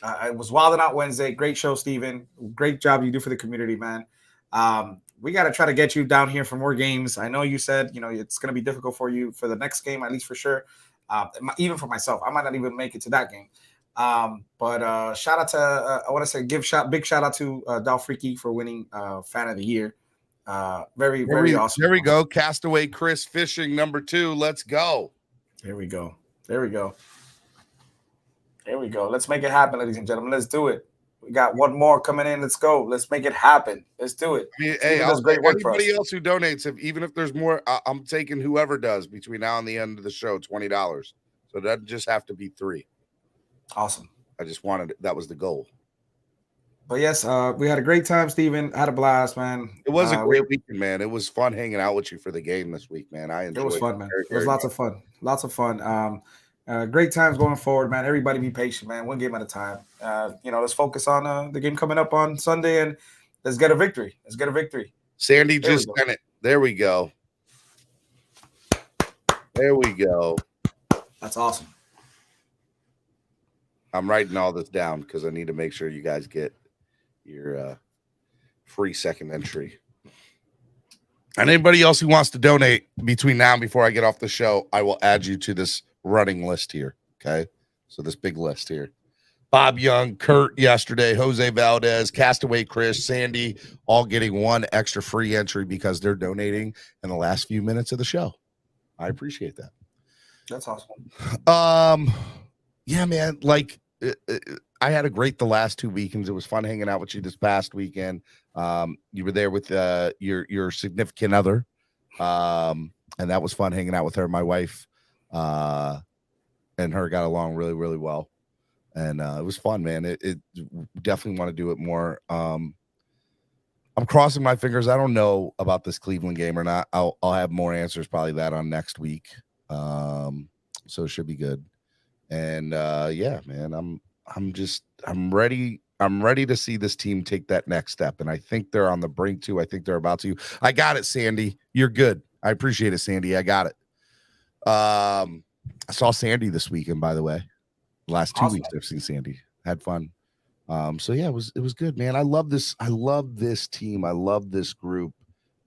It was WildNout Wednesday. Great show, Steven. Great job you do for the community, man. We got to try to get you down here for more games. I know you said, it's going to be difficult for you for the next game, at least for sure. Even for myself, I might not even make it to that game. But shout out to, I want to say big shout out to Dal Freaky for winning Fan of the Year. Very awesome. There we go. Castaway Chris Fishing number 2. Let's go. There we go. Let's make it happen, ladies and gentlemen. Let's do it. We got one more coming in. Let's go. Let's make it happen. Let's do it. I mean, hey, does great work for us. anybody else who donates, even if there's more, I'm taking whoever does between now and the end of the show, $20. So it doesn't just have to be 3. Awesome. I just wanted it. That was the goal. But yes, we had a great time, Steven. Had a blast, man. It was a great weekend, man. It was fun hanging out with you for the game this week, man. I enjoyed it. It was fun, man. It was lots of fun. Lots of fun. Great times going forward, man. Everybody be patient, man. One game at a time. Let's focus on the game coming up on Sunday, and let's get a victory. Sandy just sent it. There we go. That's awesome. I'm writing all this down because I need to make sure you guys get your free second entry. And anybody else who wants to donate between now and before I get off the show, I will add you to this running list here. Okay. So this big list here. Bob Young, Kurt yesterday, Jose Valdez, Castaway Chris, Sandy, all getting one extra free entry because they're donating in the last few minutes of the show. I appreciate that. That's awesome. Yeah, man. Like I had a great the last 2 weekends. It was fun hanging out with you this past weekend. You were there with your significant other, and that was fun hanging out with her. My wife and her got along really, really well, and it was fun, man. It definitely want to do it more. I'm crossing my fingers. I don't know about this Cleveland game or not. I'll have more answers probably that on next week. So it should be good. And yeah, man, I'm ready. I'm ready to see this team take that next step. And I think they're on the brink too. I think they're about to. I got it, Sandy. You're good. I appreciate it, Sandy. I got it. I saw Sandy this weekend, by the way. The last 2 weeks I've seen Sandy. Had fun. So yeah, it was good, man. I love this team. I love this group.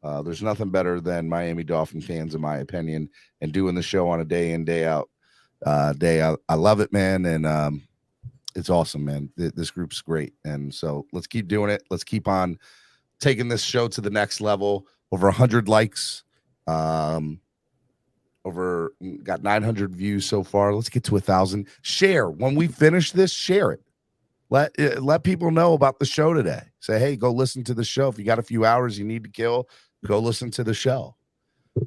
There's nothing better than Miami Dolphin fans, in my opinion, and doing the show on a day in, day out day. I love it, man. And it's awesome, man. This group's great. And so let's keep doing it. Let's keep on taking this show to the next level. Over 100 likes, got 900 views so far. Let's get to 1,000. Share when we finish this. Share it. Let people know about the show today. Say, hey, go listen to the show. If you got a few hours you need to kill, go listen to the show.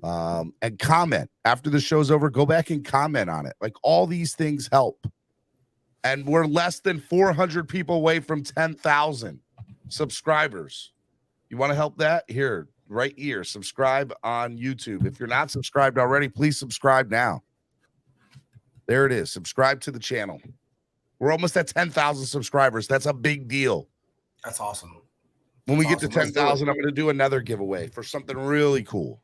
And comment after the show's over. Go back and comment on it. Like, all these things help. And we're less than 400 people away from 10,000 subscribers. You want to help that? Here, right here. Subscribe on YouTube. If you're not subscribed already, please subscribe now. There it is. Subscribe to the channel. We're almost at 10,000 subscribers. That's a big deal. That's awesome. When we get to 10,000, I'm going to do another giveaway for something really cool.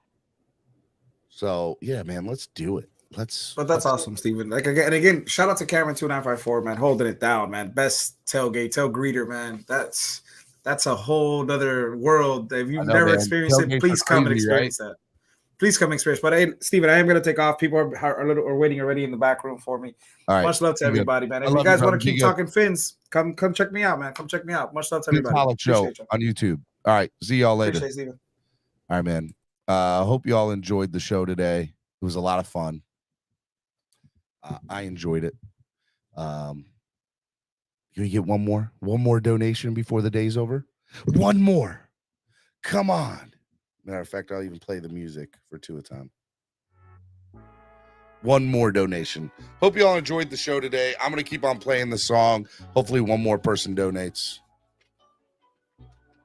So, yeah, man, let's do it. But that's awesome, Steven. Like, again, shout out to Cameron 2954, man, holding it down, man. Best tail greeter, man. That's a whole nother world. If you've never experienced it, please come and experience that. Please come experience. But hey, Steven, I am going to take off. People are waiting already in the back room for me. All right. Much love to everybody, man. If you guys want to keep talking Fins, come check me out, man. Come check me out. Much love to everybody. College show on YouTube. All right. See y'all later. Appreciate Steven. All right, man. Hope you all enjoyed the show today. It was a lot of fun. I enjoyed it. Can we get one more donation before the day's over? One more. Come on. Matter of fact, I'll even play the music for Tua time. One more donation. Hope you all enjoyed the show today. I'm going to keep on playing the song. Hopefully one more person donates.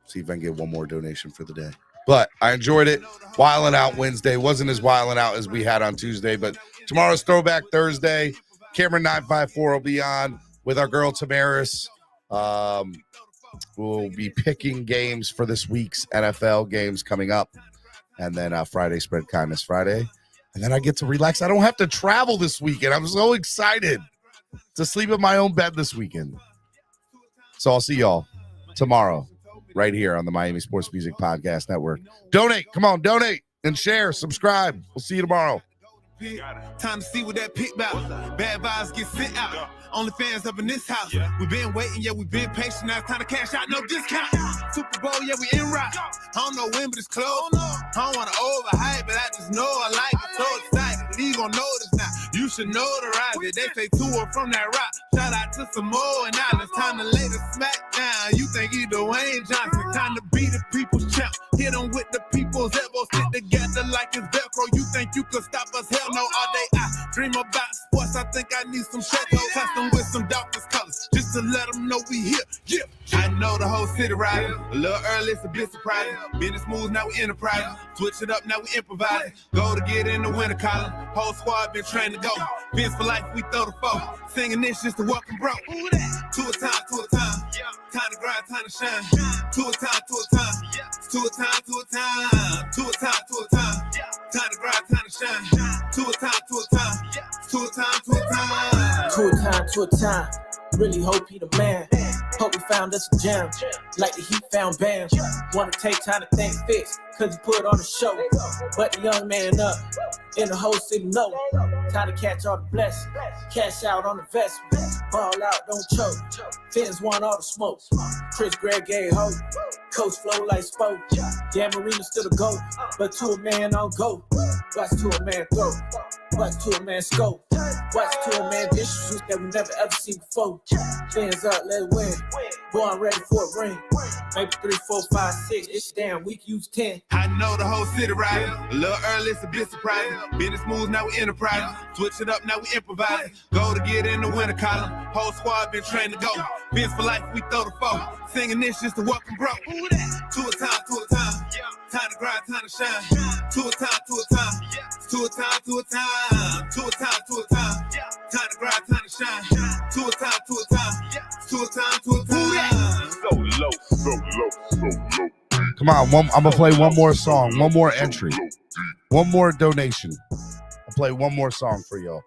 See if I can get one more donation for the day. But I enjoyed it. Wildin' Out Wednesday wasn't as wildin' out as we had on Tuesday, but tomorrow's Throwback Thursday. Cameron 954 will be on with our girl Tamaris. We'll be picking games for this week's NFL games coming up. And then Friday, Spread Kindness Friday. And then I get to relax. I don't have to travel this weekend. I'm so excited to sleep in my own bed this weekend. So I'll see y'all tomorrow right here on the Miami Sports Music Podcast Network. Donate. Come on, donate and share. Subscribe. We'll see you tomorrow. Time to see what that pick about. Bad vibes get sent out. Only fans up in this house. We've been waiting, we've been patient. Now it's time to cash out, no discount. Super Bowl, yeah, we in rock. I don't know when, but it's close. I don't want to overhype, but I just know I like it. So excited, he gon' notice now. You should notarize it. They say Tua from that rock. Shout out to Samoa and Islands. Time to lay the smack down. You think he Dwayne Johnson? Time to be the people's champ. Hit him with the people's elbows. Stick together like it's Velcro. You think you could stop us? Hell no. All day I dream about sports. I think I need some shekels. Custom with some Dolphins colors. Just to let them know we here. Yeah. I know the whole city riding. A little early, it's a bit surprising. Business moves, now we enterprising. Switch it up, now we improvising. Go to get in the winter collar. Whole squad been trained to go. Vince for life, we throw the foe. Singing this just to welcome bro. To a time, to a time. Time to grind, time to shine. To a time, to a time. To a time, to a time. To a time, to a time. Time to grind, time to shine. To a time, to a time. To a time, to a time. To a time, to a time. Really hope he the man. Hope we found us a jam. Like the Heat found Bam. Wanna take time to thank Fitz, cause he put on the show. But the young man up, in the whole city know. Time to catch all the blessings. Cash out on the vest. Ball out, don't choke. Fins want all the smoke. Chris Gregg gave hope. Coach flow like spoke. Dan Marino still a GOAT, but to a man on go. Watch to a man throw. Watch to a man scope. Watch to a man dishes that we never ever seen before. Fans up, let's win. Boy, I'm ready for a ring. Maybe 3, 4, 5, 6. It's damn week, use 10. I know the whole city riding. A little early, it's a bit surprising. Business moves, now we enterprising. Switch it up, now we improvising. Go to get in the winter collar. Whole squad been trained to go. Vince for life, we throw the foe. Singing this just to welcome bro. To a time, to a time. Time to grind, time to shine. To a time, to a time. To a time, to a time. To a time, to a time. Time to grind, time to shine. To a time, to a time. To a time, to a time. So low, so low, so low. Come on, I'm gonna play one more song, one more entry, one more donation. I'll play one more song for y'all.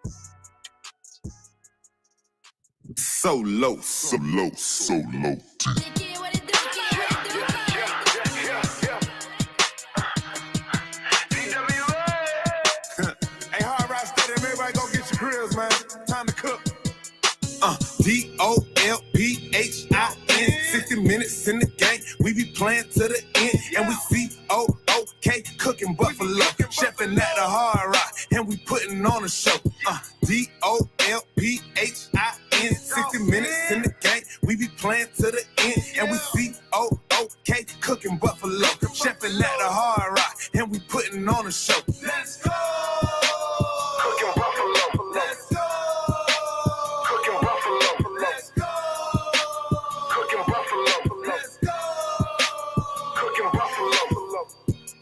So low, so low, so low. Hey, Hard Rock Stadium, everybody go get your grills, man. Time to cook. DOLPHIN, 60 minutes in the game. We be playing to the end, and we COOK, cooking buffalo, chefing at the Hard Rock, and we putting on a show. DOLPHIN, 60 minutes in the game. We be playing to the end, and we COOK, cooking buffalo, chefing at the Hard Rock, and we putting on a show. Let's go. Cooking buffalo. Let's go. Cooking buffalo. Let's go. Cooking buffalo. Let's go. Cooking buffalo.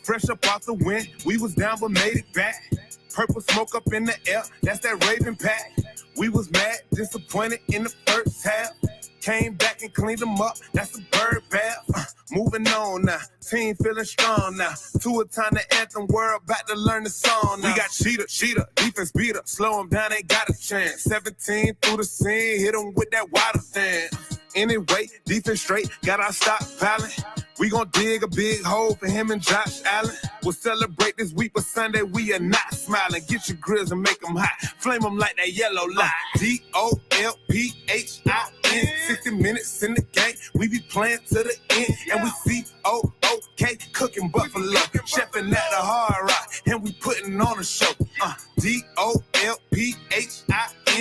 Fresh up off the wind, we was down but made it back. Purple smoke up in the air, that's that Raven pack. We was mad, disappointed in the first half. Came back and cleaned them up, that's a bird bath. Moving on now, team feeling strong now. To a time the anthem, we're about to learn the song now. We got cheater, defense beater. Slow them down, ain't got a chance. 17 through the scene, hit them with that water dance. Anyway, defense straight, got our stock piling. We gon' dig a big hole for him and Josh Allen. We'll celebrate this week, but Sunday we are not smiling. Get your grills and make them hot. Flame them like that yellow light. DOLPHIN, 60 minutes in the game. We be playing to the end, and we COOK, cooking buffalo, chefing at the Hard Rock, and we putting on a show. DOLPHIN,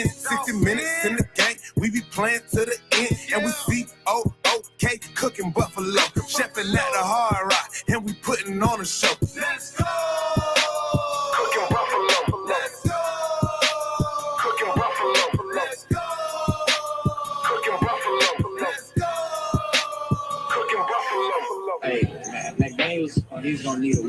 60 minutes in the game. We be playing to the end, and we COOK, cooking buffalo, chefing at the Hard Rock, and we putting on a show. Let's go. Cooking buffalo. Let's go. Cooking buffalo. Let's go. Cooking buffalo. Let's go. Cooking buffalo. Hey, man, McDaniels, he's gonna need a